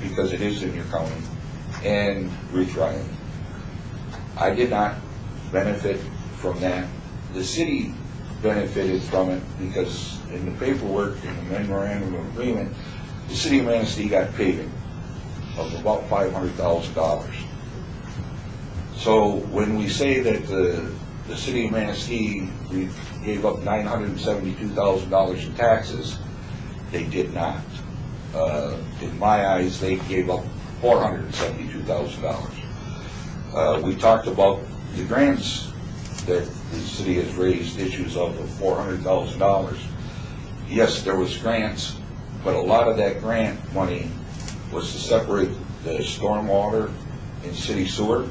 because it is in your county, and Ruth Riley. I did not benefit from that. The city benefited from it because in the paperwork, in the memorandum of agreement, the city of Manistee got paving of about $500,000. So when we say that the city of Manistee gave up $972,000 in taxes, they did not. In my eyes, they gave up $472,000. We talked about the grants that the city has raised issues of $400,000. Yes, there was grants, but a lot of that grant money was to separate the stormwater and city sewer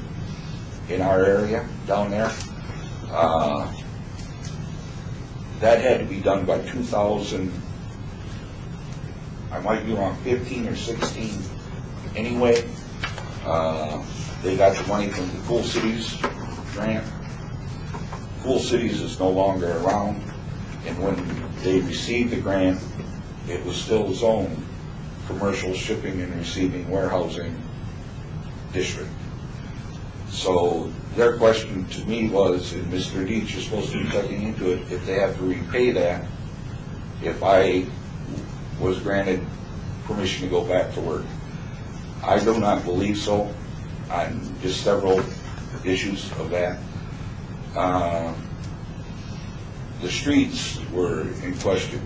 in our area down there. That had to be done by 2000, I might be wrong, 15 or 16 anyway. They got the money from the Cool Cities grant. Cool Cities is no longer around, and when they received the grant, it was still zoned commercial shipping and receiving warehousing district. So their question to me was, and Mr. Deitch is supposed to be checking into it, if they have to repay that, if I was granted permission to go back to work. I do not believe so on just several issues of that. The streets were in question.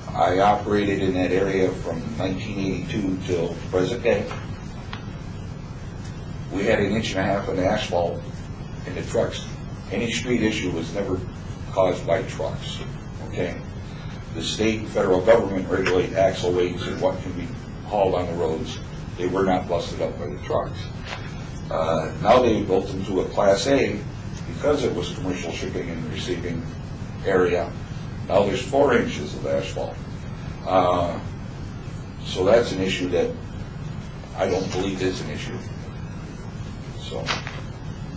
I operated in that area from 1982 till present day. We had 1.5 inches of asphalt in the trucks. Any street issue was never caused by trucks, okay? The state and federal government regulate axle weights and what can be hauled on the roads. They were not busted up by the trucks. Now they built them to a Class A because it was commercial shipping and receiving area. Now there's 4 inches of asphalt. So that's an issue that I don't believe is an issue. So,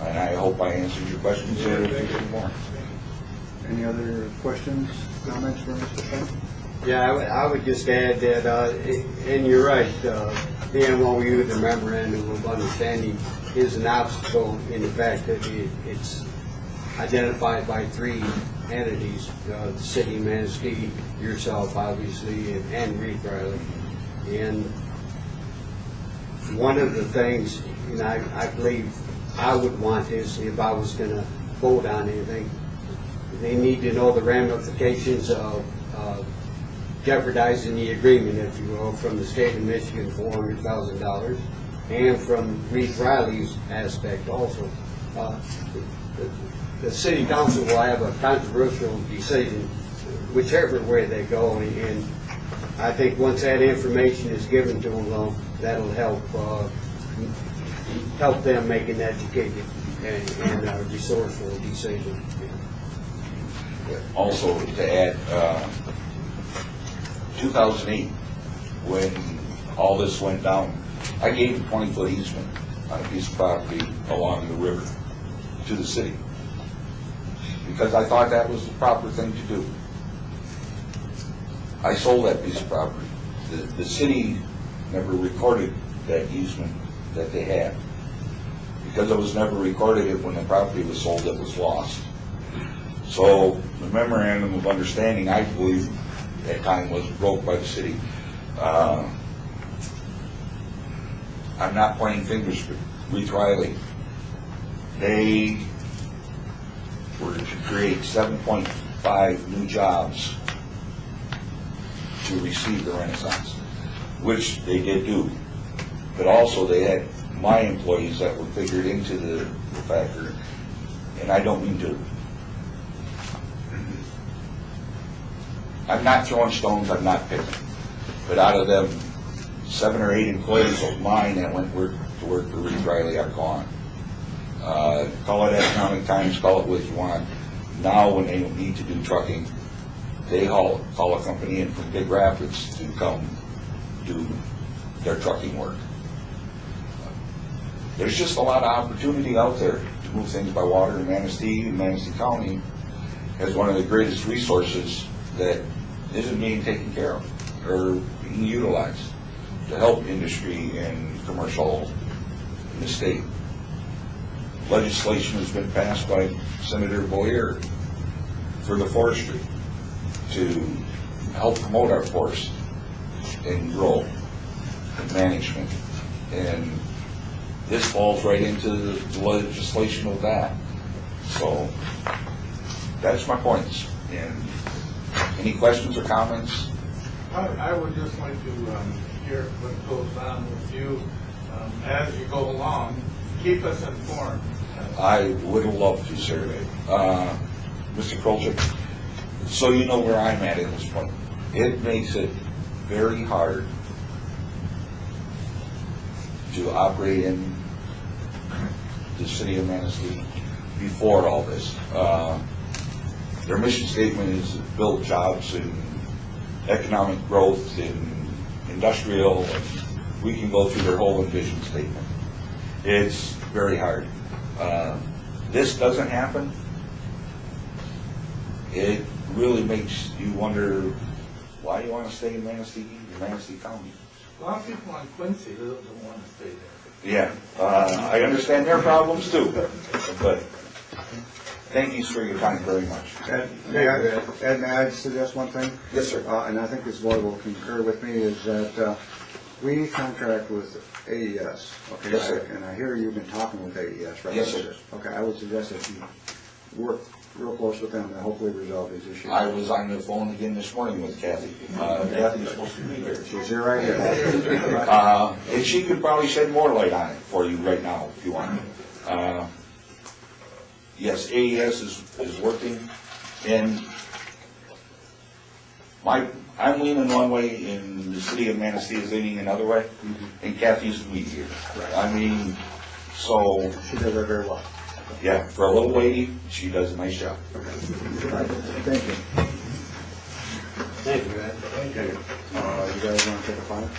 and I hope I answered your questions here. More. Any other questions, comments for Mr. Funk? Yeah, I would just add that, and you're right, the MOU, the Memorandum of Understanding, is an obstacle in the fact that it's identified by 3 entities, the city of Manistee, yourself obviously, and Reed Riley. And one of the things, and I believe I would want is, if I was going to vote on anything, they need to know the ramifications of jeopardizing the agreement, if you will, from the state of Michigan, $400,000, and from Reed Riley's aspect also. The city council will have a controversial decision whichever way they go, and I think once that information is given to them, though, that'll help them make an educated and resourceful decision. Also, to add, 2008, when all this went down, I gave a 20-foot easement on a piece of property along the river to the city because I thought that was the proper thing to do. I sold that piece of property. The city never recorded that easement that they had. Because it was never recorded, when the property was sold, it was lost. So the Memorandum of Understanding, I believe, at that time was broke by the city. I'm not pointing fingers for Reed Riley. They were to create 7.5 new jobs to receive the Renaissance, which they did do. But also they had my employees that were figured into the factor, and I don't mean to. I'm not throwing stones, I'm not picking. But out of them 7 or 8 employees of mine that went to work for Reed Riley are gone. Call it economic times, call it what you want. Now when they need to do trucking, they call a company in from Big Rapids to come do their trucking work. There's just a lot of opportunity out there to move things by water in Manistee, and Manistee County has one of the greatest resources that isn't being taken care of or being utilized to help industry and commercial in the state. Legislation has been passed by Senator Boyer for the forestry to help promote our forest and growth and management. And this falls right into the legislation of that. So that's my points. And any questions or comments? I would just like to hear what goes on with you as you go along. Keep us informed. I would love to, sir. Mr. Krolczyk, so you know where I'm at this point. It makes it very hard to operate in the city of Manistee before all this. Their mission statement is to build jobs and economic growth and industrial, and we can go through their whole vision statement. It's very hard. This doesn't happen, it really makes you wonder why you want to stay in Manistee County. A lot of people on Quincy don't want to stay there. Yeah, I understand their problems too, but thank you for your time very much. Ed, may I suggest one thing? Yes, sir. And I think this board will concur with me, is that we contract with AES. Okay. Yes, sir. And I hear you've been talking with AES, right? Yes, sir. Okay, I would suggest that you work real close with them to hopefully resolve these issues. I was on the phone again this morning with Kathy. Kathy is supposed to be here. She's here right here. And she could probably shed more light on it for you right now if you want. Yes, AES is working, and I'm leaning one way, and the city of Manistee is leaning another way, and Kathy's the mediator. I mean, so. She does that very well. Yeah, for a little lady, she does a nice job. Thank you. Thank you, Ed. Thank you. You guys want to take a 5?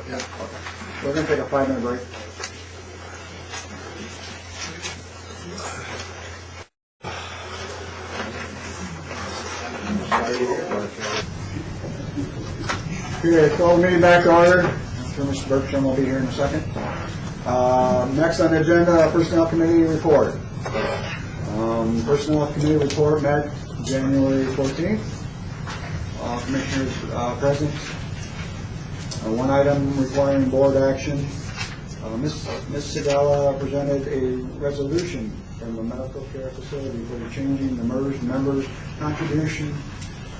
Yeah. Okay. We're going to take a 5-minute break. Okay, call the meeting back to order. I'm sure Mr. Bergstrom will be here in a second. Next on the agenda, Personnel Committee report. Personnel Committee report met January 14th. Commissioners present. One item requiring board action. Ms. Segala presented a resolution from the medical care facility for changing the MERS members' contribution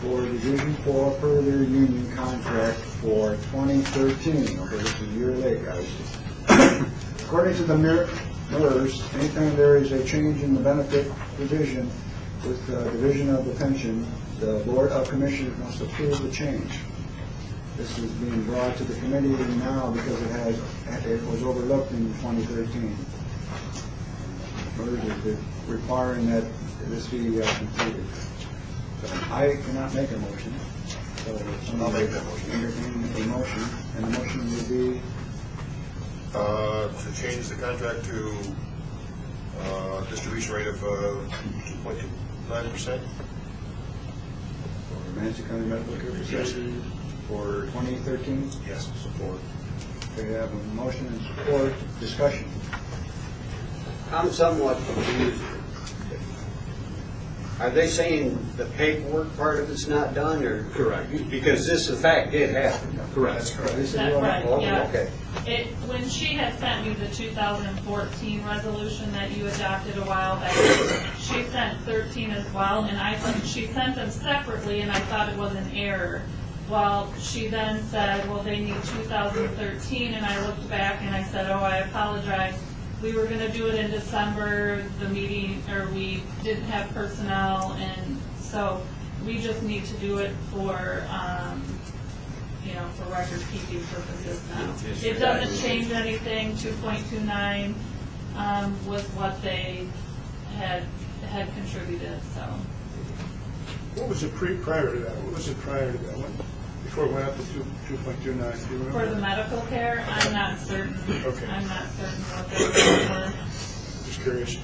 for Division 4 per their union contract for 2013. Okay, this is a year late, guys. According to the MERS, anytime there is a change in the benefit provision with the division of the pension, the Board of Commissioners must approve the change. This is being brought to the committee now because it was overlooked in 2013. MERS is requiring that this be completed. So I cannot make a motion. So I'll make that motion. Entertain a motion, and the motion would be to change the contract to distribution rate of 2.9%. for Manistee County Medical Care Facility for 2013. Yes, support. We have a motion and support. Discussion. I'm somewhat confused. Are they saying the paperwork part of it's not done, or? Correct. Because this, in fact, did happen. Correct. That's correct. This is That's what- right, Oh, yeah. okay. When she had sent me the 2014 resolution that you adopted a while back, she sent 13 as well, and she sent them separately, and I thought it was an error. Well, she then said, well, they need 2013, and I looked back and I said, oh, I apologize. we were gonna do it in December, the meeting, or we didn't have personnel, and so we just need to do it for, for record keeping purposes now. It doesn't change anything. 2.29 was what they had contributed, so. What was it prior to that? What was it prior to that? Before it went up to 2.29, do you remember? For the medical care, I'm not certain. Okay. I'm not certain what they were. Just curious.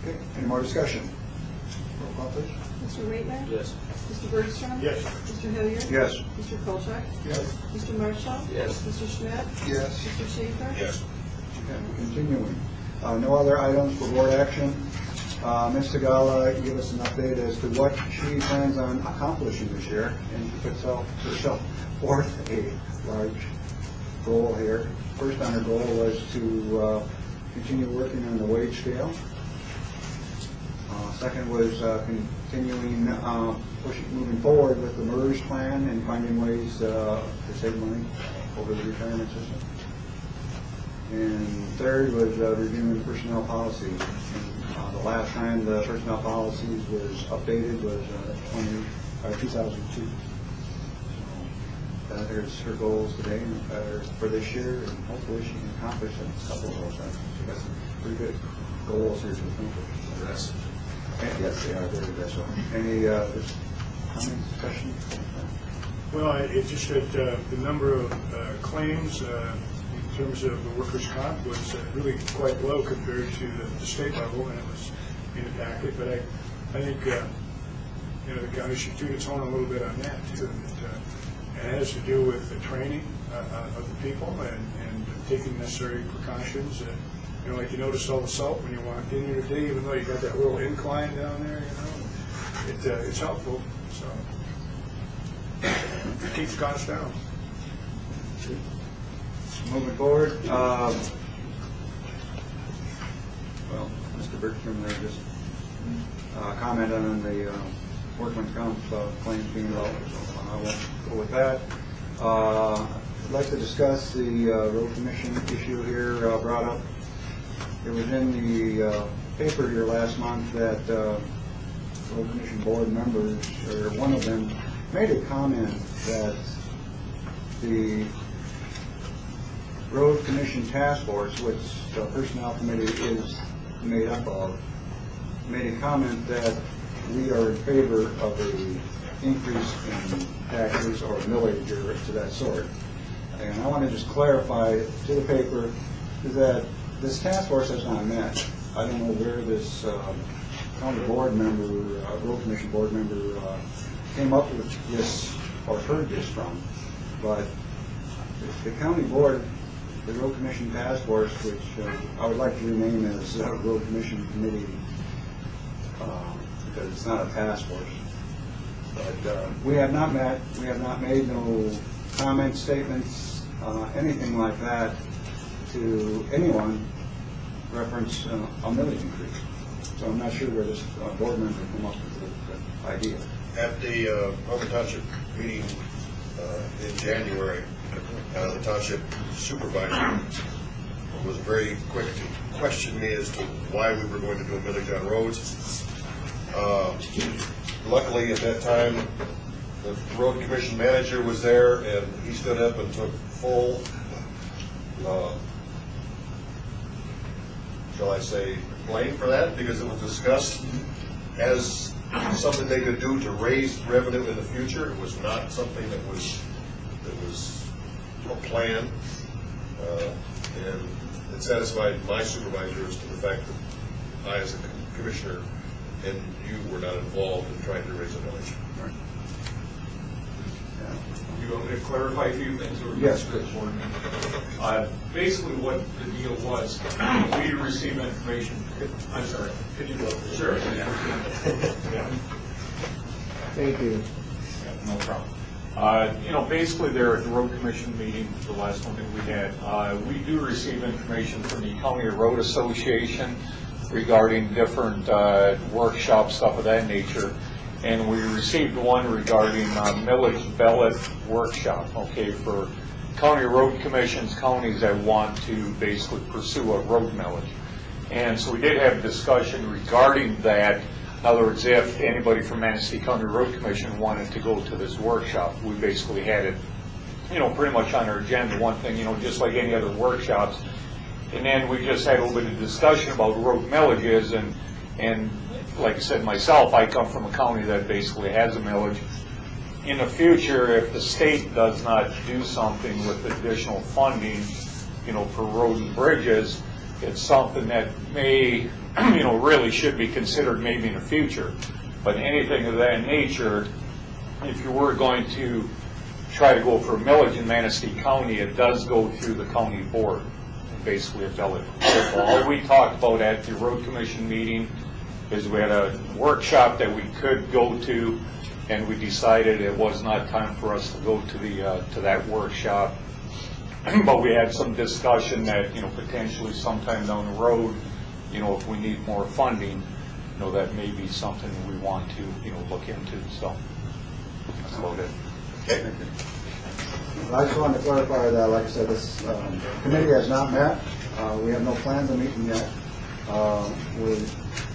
Okay, any more discussion? Roll call, please. Mr. Waitman? Yes. Mr. Bergstrom? Yes. Mr. Hilliard? Yes. Mr. Kolchak? Yes. Mr. Marshall? Yes. Mr. Schmidt? Yes. Mr. Schaefer? Yes. Okay, continuing. No other items for board action. Ms. Tagala, give us an update as to what she plans on accomplishing this year, and she puts herself forth a large goal here. First on her goal was to continue working on the wage scale. Second was continuing moving forward with the MERS plan and finding ways to save money over the retirement system. And third was reviewing personnel policies. And, the last time the personnel policies was updated was 2002. So that is her goals today for this year, and hopefully she can accomplish a couple of those. She got some pretty good goals here to accomplish. Yes. Yes, they are very good. So, any comments, questions? Well, it's just that the number of claims in terms of the workers' comp was really quite low compared to the state level, and it was in the packet. But I think the county should tune its horn a little bit on that too. It has to do with the training of the people and taking necessary precautions. Like you noticed all the salt when you walked in here today, even though you got that little incline down there, it's helpful. So it keeps costs down. Moving forward, well, Mr. Bergstrom there just commented on the workman's comp claims being low, so I won't go with that. I'd like to discuss the road commission issue here brought up. It was in the paper here last month that road commission board members, or one of them, made a comment that the road commission task force, which the personnel committee is made up of, made a comment that we are in favor of an increase in taxes or millage or to that sort. And I want to just clarify to the paper that this task force has not met. I don't know where this county board member, road commission board member came up with this or heard this from, but the county board, the road commission task force, which I would like to rename as road commission committee, because it's not a task force. But we have not met. We have not made no comments, statements, anything like that to anyone reference a millage increase. So I'm not sure where this board member came up with the idea. At the Roman Township meeting in January, the township supervisor was very quick to question me as to why we were going to do a millage on roads. Luckily, at that time, the road commission manager was there, and he stood up and took full, shall I say, blame for that, because it was discussed as something they could do to raise revenue in the future. It was not something that was a plan, and it satisfied my supervisor as to the fact that I, as a commissioner, and you were not involved in trying to raise a millage. Right. You want me to clarify a few things? Or Yes, please. Basically what the deal was, we received information. I'm sorry, could you go? Sure. Yeah. Thank you. Yeah, no problem. Basically there at the road commission meeting, the last one that we had, we do receive information from the County Road Association regarding different workshop stuff of that nature. And we received one regarding millage ballot workshop, okay, for county road commissions, counties that want to basically pursue a road millage. And so we did have a discussion regarding that. In other words, if anybody from Manistee County Road Commission wanted to go to this workshop, we basically had it, pretty much on our agenda, one thing, just like any other workshops. And then we just had a little bit of discussion about road millages, and like I said myself, I come from a county that basically has a millage. In the future, if the state does not do something with additional funding, for road and bridges, it's something that may, really should be considered maybe in the future. But anything of that nature, if you were going to try to go for a millage in Manistee County, it does go through the county board, and basically a delegate. So all we talked about at the road commission meeting is we had a workshop that we could go to, and we decided it was not time for us to go to that workshop. But we had some discussion that, potentially sometime down the road, if we need more funding, that may be something we want to, look into. So that's about it. Okay. I just wanted to clarify that, like I said, this committee has not met. We have no plans of meeting yet.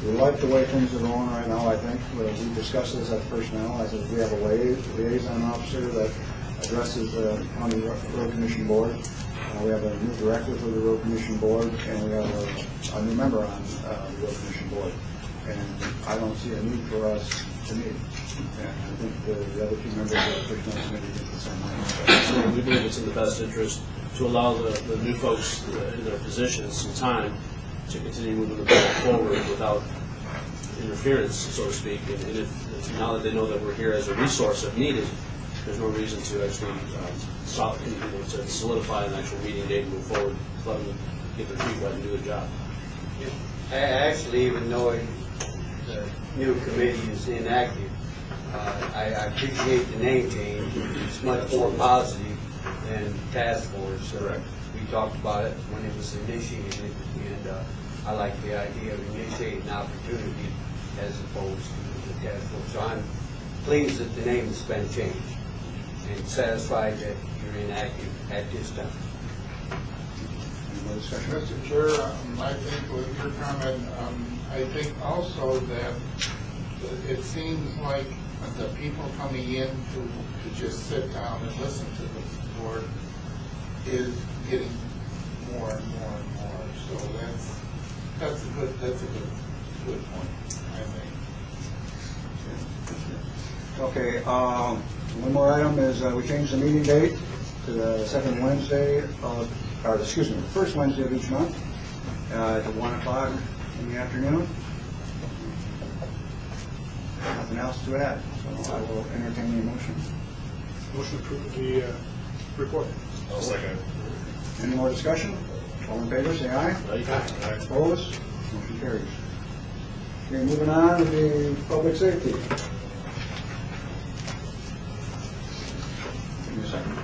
We like the way things are going right now, I think. We discussed this at personnel. I said we have a liaison officer that addresses the County Road Commission Board. We have a new director for the Road Commission Board, and we have a new member on the Road Commission Board. And I don't see a need for us to meet. And I think the other two members of the personnel committee think the same way. So we believe it's in the best interest to allow the new folks in their positions some time to continue moving the ball forward without interference, so to speak. And if now that they know that we're here as a resource if needed, there's no reason to actually to solidify an actual meeting date and move forward, let them get their feet wet and do their job. Actually, even though the new committee is inactive, I appreciate the name change. It's much more positive than task force. Correct. We talked about it when it was initiated, and I like the idea of initiating an opportunity as opposed to the task force. So I'm pleased that the name has been changed and satisfied that you're inactive at this time. Mr. Chair, I think with your comment, I think also that it seems like the people coming in to just sit down and listen to the board is getting more and more and more. So that's a good point, I think. Okay, one more item is we changed the meeting date to the second Wednesday the first Wednesday of each month at 1 o'clock in the afternoon. Nothing else to add, so I will entertain the motion. Motion to approve the report. I'll second. Any more discussion? All in favor, say aye. Aye. Opposed? Motion carries. Okay, moving on to the public safety. Give me a second.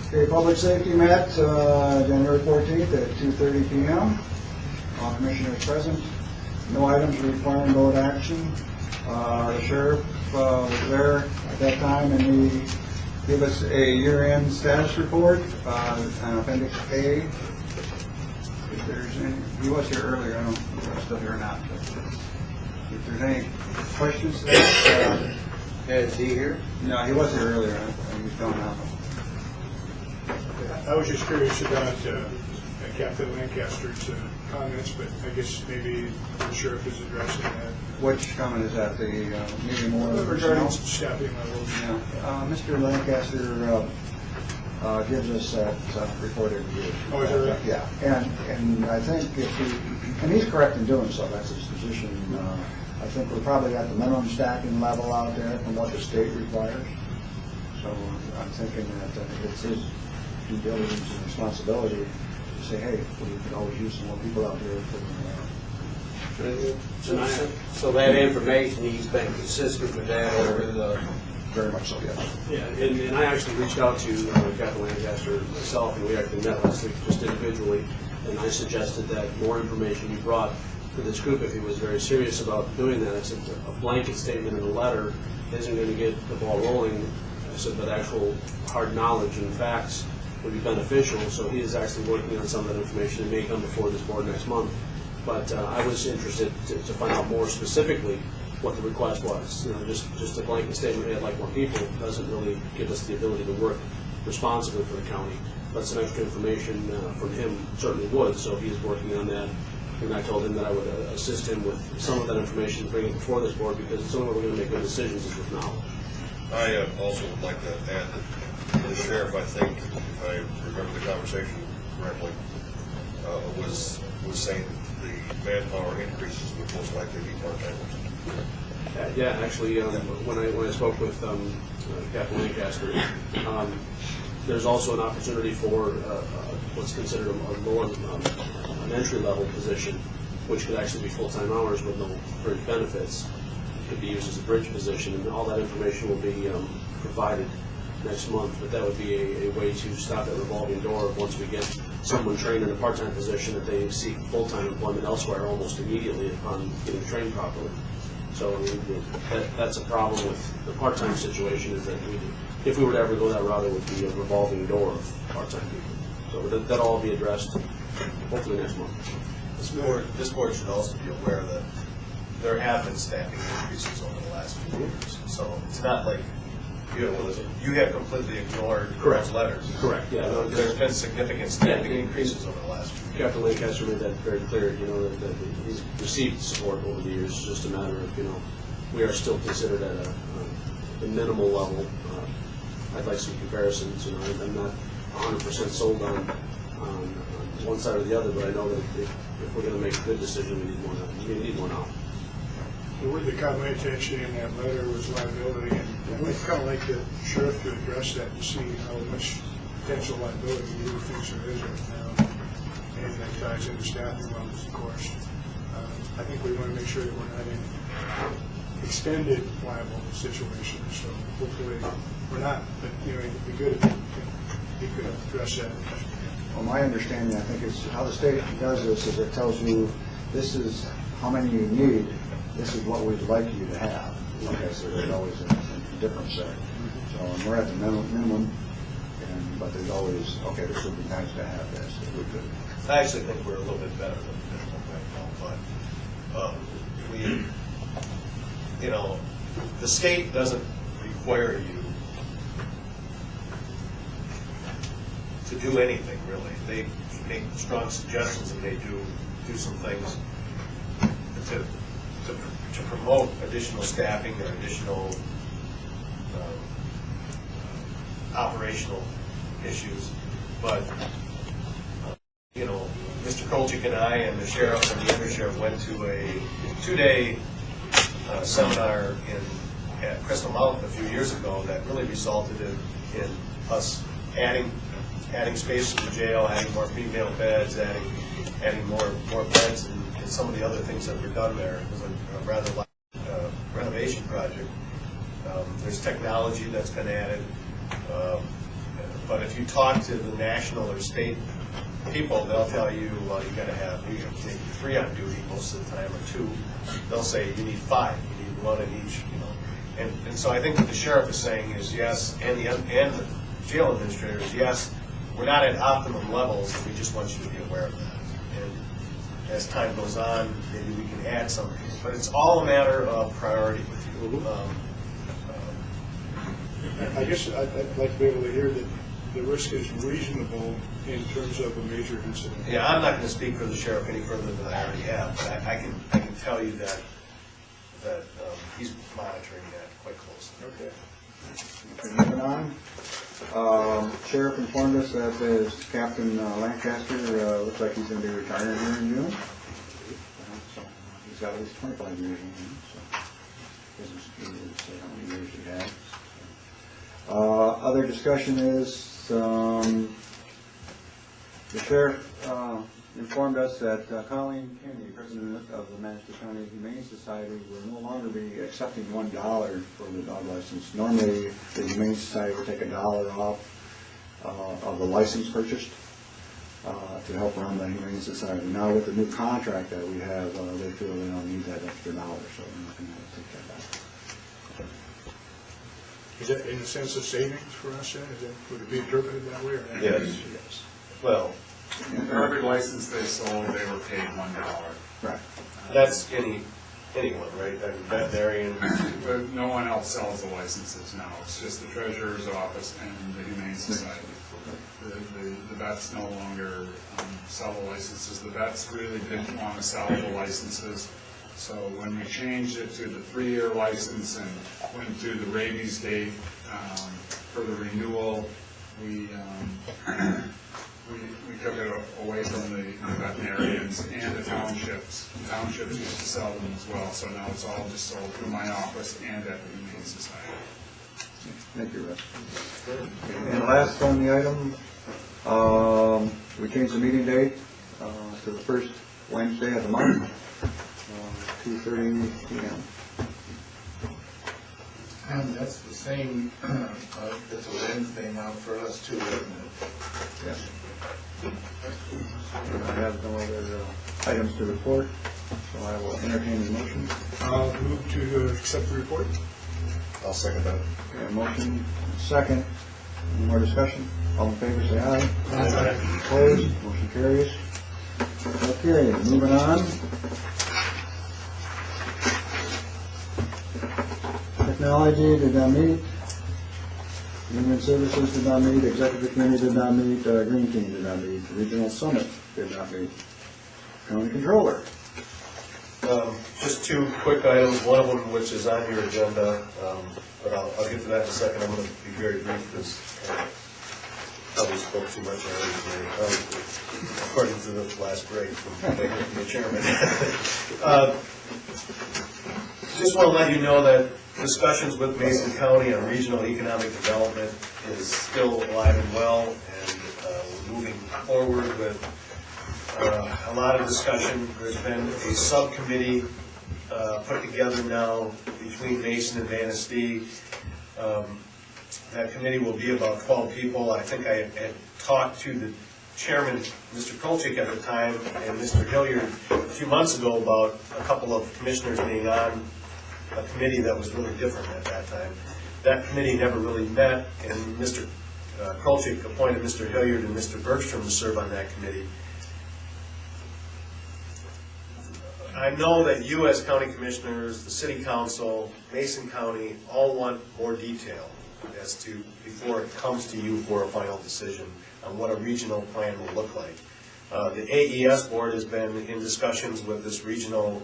Okay, public safety met January 14th at 2:30 p.m. All commissioners present. No items requiring board action. The sheriff was there at that time, and he gave us a year-end status report on Appendix A. If there's any, he was here earlier. I don't know if he's still here or not. But if there's any questions to that, Is he here? no, he was here earlier. He's gone now. I was just curious about Captain Lancaster's comments, but I guess maybe the sheriff is addressing that. Which comment is that? The maybe more Regarding staffing levels. Yeah. Mr. Lancaster gives us that report every year. Oh, is that right? Yeah, and I think and he's correct in doing so, that's his position. I think we're probably at the minimum staffing level out there from what the state requires. So I'm thinking that it's his due diligence and responsibility to say, hey, we could always use some more people out there. So that information, he's been consistent with that over the... Very much so, yes. Yeah, and I actually reached out to Captain Lancaster myself, and we actually met last week just individually, and I suggested that more information be brought to this group if he was very serious about doing that. I said, a blanket statement in a letter isn't going to get the ball rolling. I said, but actual hard knowledge and facts would be beneficial. So he is actually working on some of that information. It may come before this board next month. But I was interested to find out more specifically what the request was. You know, just a blanket statement, we had like more people, doesn't really give us the ability to work responsibly for the county. But some extra information from him certainly would, so he is working on that. And I told him that I would assist him with some of that information to bring it before this board, because it's the only way we're going to make good decisions is with knowledge. I also would like to add that the sheriff, I think, if I remember the conversation correctly, was saying the manpower increases would most likely be part-timers. Yeah, actually, when I spoke with Captain Lancaster, there's also an opportunity for what's considered a lower, an entry-level position, which could actually be full-time hours with no fringe benefits. It could be used as a bridge position, and all that information will be provided next month. But that would be a way to stop that revolving door once we get someone trained in a part-time position, that they seek full-time employment elsewhere almost immediately upon getting trained properly. So that's a problem with the part-time situation, is that if we were to ever go that route, it would be a revolving door of part-time people. So that'll all be addressed hopefully next month. This board should also be aware that there have been staffing increases over the last few years. So it's not like you have completely ignored those letters. Correct, yeah. There's been significant staffing increases over the last few years. Captain Lancaster made that very clear, that he's received support over the years. It's just a matter of, we are still considered at a minimal level. I'd like some comparisons. I'm not 100% sold on one side or the other, but I know that if we're going to make a good decision, we need more knowledge. The word that caught my attention in that letter was liability, and we'd kind of like the sheriff to address that and see how much potential liability he thinks there is right now. And that ties into staffing levels, of course. I think we want to make sure that we're not in extended liable situations, so hopefully we're not. But it'd be good if he could address that. Well, my understanding, I think, is how the state does this is it tells you this is how many you need, this is what we'd like you to have. Like I said, there's always a difference there. So we're at the minimum, but there's always, okay, this would be nice to have this if we could. I actually think we're a little bit better than minimum right now, but the state doesn't require you to do anything really. They make strong suggestions, and they do some things to promote additional staffing or additional operational issues. But Mr. Kolchik and I and the sheriff and the undersheriff went to a 2-day seminar at Crystal Mountain a few years ago that really resulted in us adding space to the jail, adding more female beds, adding more beds, and some of the other things that were done there. It was a rather large renovation project. There's technology that's been added, but if you talk to the national or state people, they'll tell you, well, you got to have maybe 3 on duty most of the time, or 2. They'll say you need 5, you need 1 in each, And so I think what the sheriff is saying is yes, and the jail administrator is yes. We're not at optimum levels, and we just want you to be aware of that. And as time goes on, maybe we can add some. But it's all a matter of priority with you. I guess I'd like to be able to hear that the risk is reasonable in terms of a major incident. Yeah, I'm not going to speak for the sheriff any further than I already have, but I can tell you that he's monitoring that quite closely. Okay. Moving on. Sheriff informed us that Captain Lancaster looks like he's going to be retiring here in June. So he's got at least 25 years in him, so doesn't say how many years he has. Other discussion is the sheriff informed us that Colleen Kennedy, president of the Manistee County Humane Society, will no longer be accepting $1 for the dog license. Normally, the Humane Society would take $1 off of the license purchased. to help run the Humane Society. Now with the new contract that we have, they feel they don't need that extra dollar, so we're not going to take that back. Is that in a sense of savings for us, then? Would it be interpreted that way? Or not? Yes. Well, For every license they sold, they were paid $1. Right. that's anyone, right? I mean, veterinarian. But no one else sells the licenses now, it's just the treasurer's office and the Humane Society. The vets no longer sell the licenses. The vets really didn't want to sell the licenses. So when we changed it to the 3-year license and went through the rabies date for the renewal, we took it away from the veterinarians and the townships. The townships used to sell them as well, so now it's all just sold through my office and at the Humane Society. Thank you, Russ. And last on the item, we changed the meeting date to the first Wednesday of the month, 2:30 p.m. And that's the same, it's a Wednesday now for us too, isn't it? Yes. I have no other items to report, so I will entertain the motion. I'll move to accept the report. I'll second that. Okay, a motion, second. Any more discussion? All in favor, say aye. Aye. Opposed? Motion carries. Okay, moving on. Technology did not meet. Human Services did not meet. Executive Committee did not meet. Green Team did not meet. Regional Summit did not meet. County Controller. Just 2 quick items, one of them which is on your agenda, but I'll get to that in a second. I'm going to be very brief because probably spoke too much already, according to the last break from the chairman. Just want to let you know that discussions with Mason County on regional economic development is still alive and well, and we're moving forward with a lot of discussion. There's been a subcommittee put together now between Mason and Manistee. That committee will be about 12 people. I think I had talked to the chairman, Mr. Kolchik, at the time, and Mr. Hilliard a few months ago about a couple of commissioners being on a committee that was really different at that time. That committee never really met, and Mr. Kolchik appointed Mr. Hilliard and Mr. Bergstrom to serve on that committee. I know that you as county commissioners, the city council, Mason County, all want more detail as to, before it comes to you for a final decision on what a regional plan will look like. The AES board has been in discussions with this regional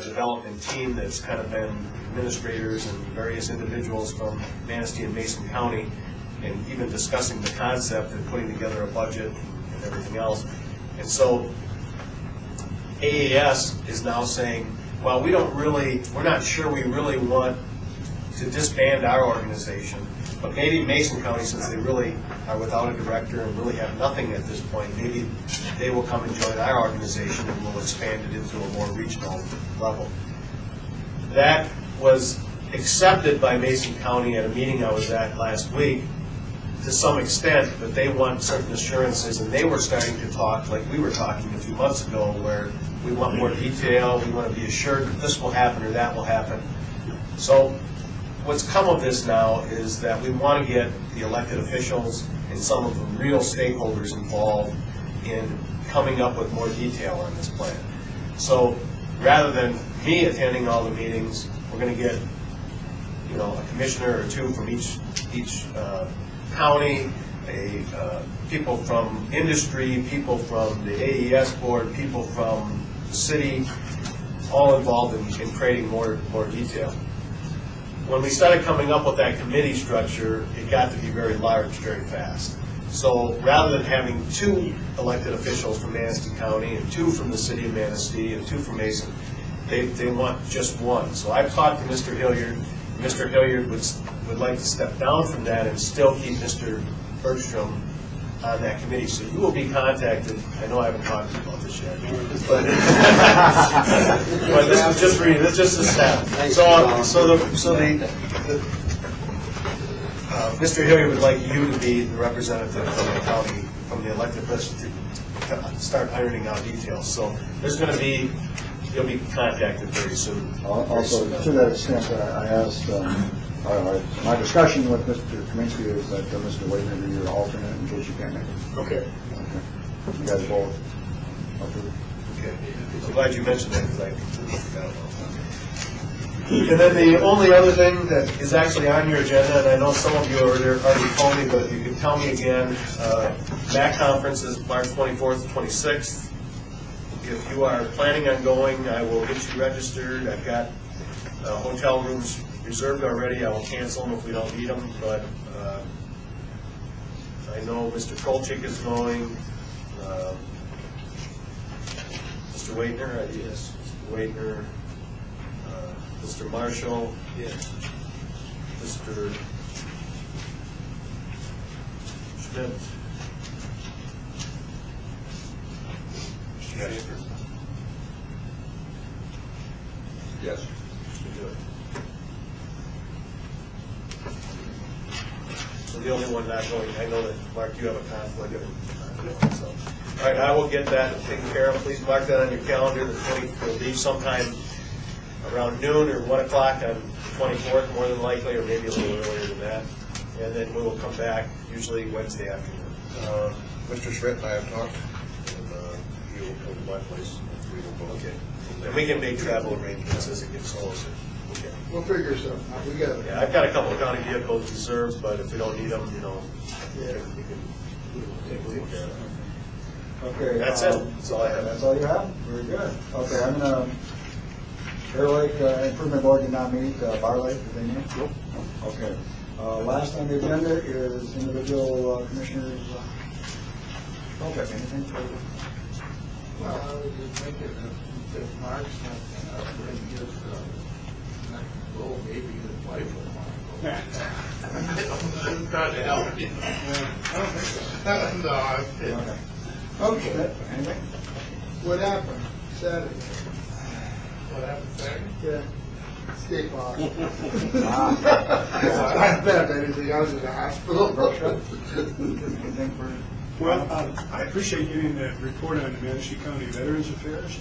development team that's kind of been administrators and various individuals from Manistee and Mason County, and even discussing the concept and putting together a budget and everything else. And so AES is now saying, well, we're not sure we really want to disband our organization, but maybe Mason County, since they really are without a director and really have nothing at this point, maybe they will come and join our organization and we'll expand it into a more regional level. That was accepted by Mason County at a meeting I was at last week to some extent, but they want certain assurances, and they were starting to talk like we were talking a few months ago, where we want more detail, we want to be assured that this will happen or that will happen. So what's come of this now is that we want to get the elected officials and some of the real stakeholders involved in coming up with more detail on this plan. So rather than me attending all the meetings, we're going to get, a commissioner or two from each county, people from industry, people from the AES board, people from the city, all involved in creating more detail. When we started coming up with that committee structure, it got to be very large very fast. So rather than having 2 elected officials from Manistee County and 2 from the city of Manistee and 2 from Mason, they want just 1. So I've talked to Mr. Hilliard. Mr. Hilliard would like to step down from that and still keep Mr. Bergstrom on that committee. So you will be contacted. I know I haven't talked to you about this yet, but this is just a step. Mr. Hilliard would like you to be the representative from the county from the elected officials to start ironing out details. So there's going to be, you'll be contacted very soon. Also, to that extent, I asked, my discussion with Mr. Kaminsky is that Mr. Wagner be your alternate in case you can't make it. Okay. You guys both approve? Okay. I'm glad you mentioned that because I completely forgot about that. And then the only other thing that is actually on your agenda, and I know some of you already told me, but if you can tell me again, MAC conference is March 24th and 26th. If you are planning on going, I will get you registered. I've got hotel rooms reserved already. I will cancel them if we don't need them, but I know Mr. Kolchik is going. Mr. Waitner, yes. Mr. Waitner. Mr. Marshall. Yes. Mr. Schmidt. Mr. Schaefer. Yes. Mr. Good. So the only one not going, I know that, Mark, you have a conflict. So, all right, I will get that taken care of. Please mark that on your calendar. The 20th will leave sometime around noon or 1 o'clock on the 24th, more than likely, or maybe a little earlier than that. And then we will come back, usually Wednesday afternoon. Mr. Schmidt and I have talked, and he will come to my place. We will go. Okay. And we can make travel arrangements as it gets closer. Okay. We'll figure something out. We got it. Yeah, I've got a couple of county vehicles reserved, but if we don't need them, we can take a look at it. Okay. That's it. That's all I have. That's all you have? Very good. Okay, I'm going to, Bear Lake Improvement Board did not meet. Bar Lake, did they meet? Nope. Okay. Last on the agenda is individual commissioners. Okay, anything further? Well, I was just thinking if Mark's not going to bring his next goal, maybe his wife will want to go. I'm trying to help you. I don't think so. No, I'm kidding. Okay. Anything? What happened Saturday? What happened Saturday? Yeah. Skate park. I don't have anything. I was in the hospital. Anything further? Well, I appreciate getting the report on the Manistee County Veterans Affairs.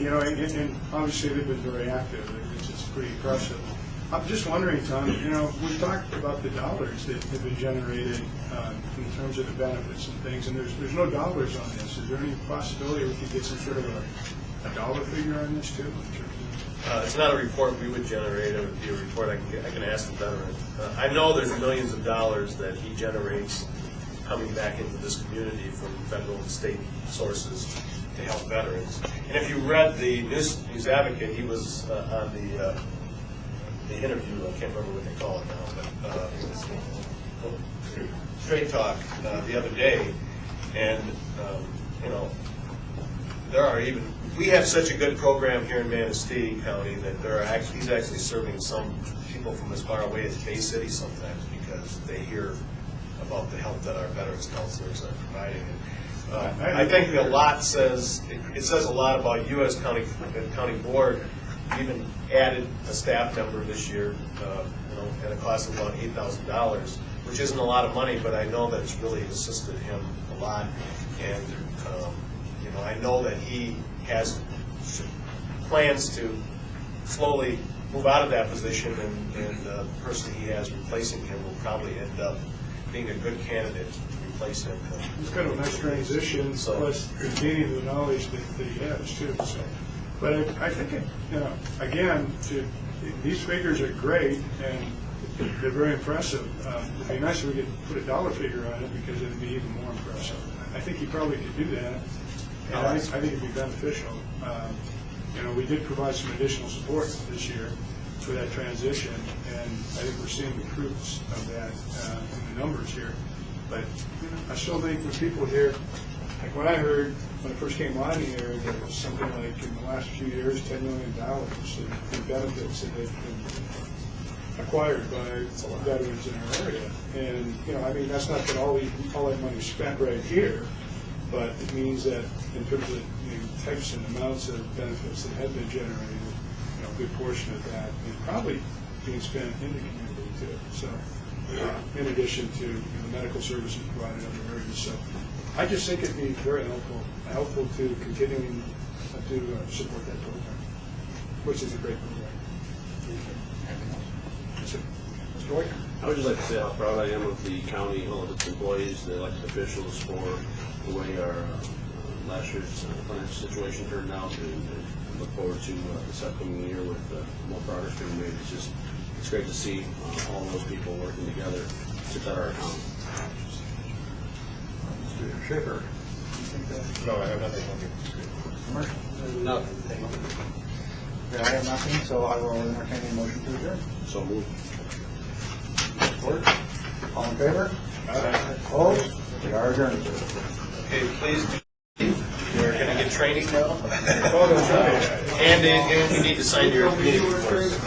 You know, and obviously they've been very active. It's pretty impressive. I'm just wondering, Tom, you know, we talked about the dollars that have been generated in terms of the benefits and things, and there's no dollars on this. Is there any possibility we could get some sort of a dollar figure on this too? It's not a report we would generate. It would be a report I can ask the veteran. I know there's millions of dollars that he generates coming back into this community from federal and state sources to help veterans. And if you read the News Advocate, he was on the interview. I can't remember what they call it now, but it was Straight Talk the other day, and you know, there are even. We have such a good program here in Manistee County that he's actually serving some people from as far away as Bay City sometimes because they hear about the help that our veterans counselors are providing. And, I think a lot says a lot about you as county board. We even added a staff member this year, you know, at a cost of about $8,000, which isn't a lot of money, but I know that it's really assisted him a lot. And you know, I know that he has plans to slowly move out of that position, and the person he has replacing him will probably end up being a good candidate to replace him. It's kind of a nice transition, plus gaining the knowledge that he has too. So, but I think, you know, again, these figures are great and they're very impressive. It'd be nice if we could put a dollar figure on it because it'd be even more impressive. I think you probably could do that. And I think it'd be beneficial. You know, we did provide some additional support this year for that transition, and I think we're seeing the fruits of that in the numbers here. But you know, I still think the people here, like what I heard when I first came on here, there was something like in the last few years, $10 million in benefits that they've been acquired by veterans in our area. And you know, I mean, that's not that all that money is spent right here. But it means that in terms of the types and amounts of benefits that have been generated, you know, a good portion of that is probably being spent in the community too. So, in addition to the medical services provided in other areas. So, I just think it'd be very helpful to continuing to support that program, which is a great program. Mr. White? I would just like to say how proud I am of the county, all of its employees, the elected officials for the way our last year's financial situation turned out, and look forward to this upcoming year with more progress being made. It's great to see all those people working together to better our county. Mr. Schaefer? No, I have nothing. Nothing. Okay, I have nothing, so I will entertain a motion to adjourn. So moved. Support? All in favor? Opposed? We are adjourned. Okay, please do. We're going to get training now. And you need to sign your meeting reports.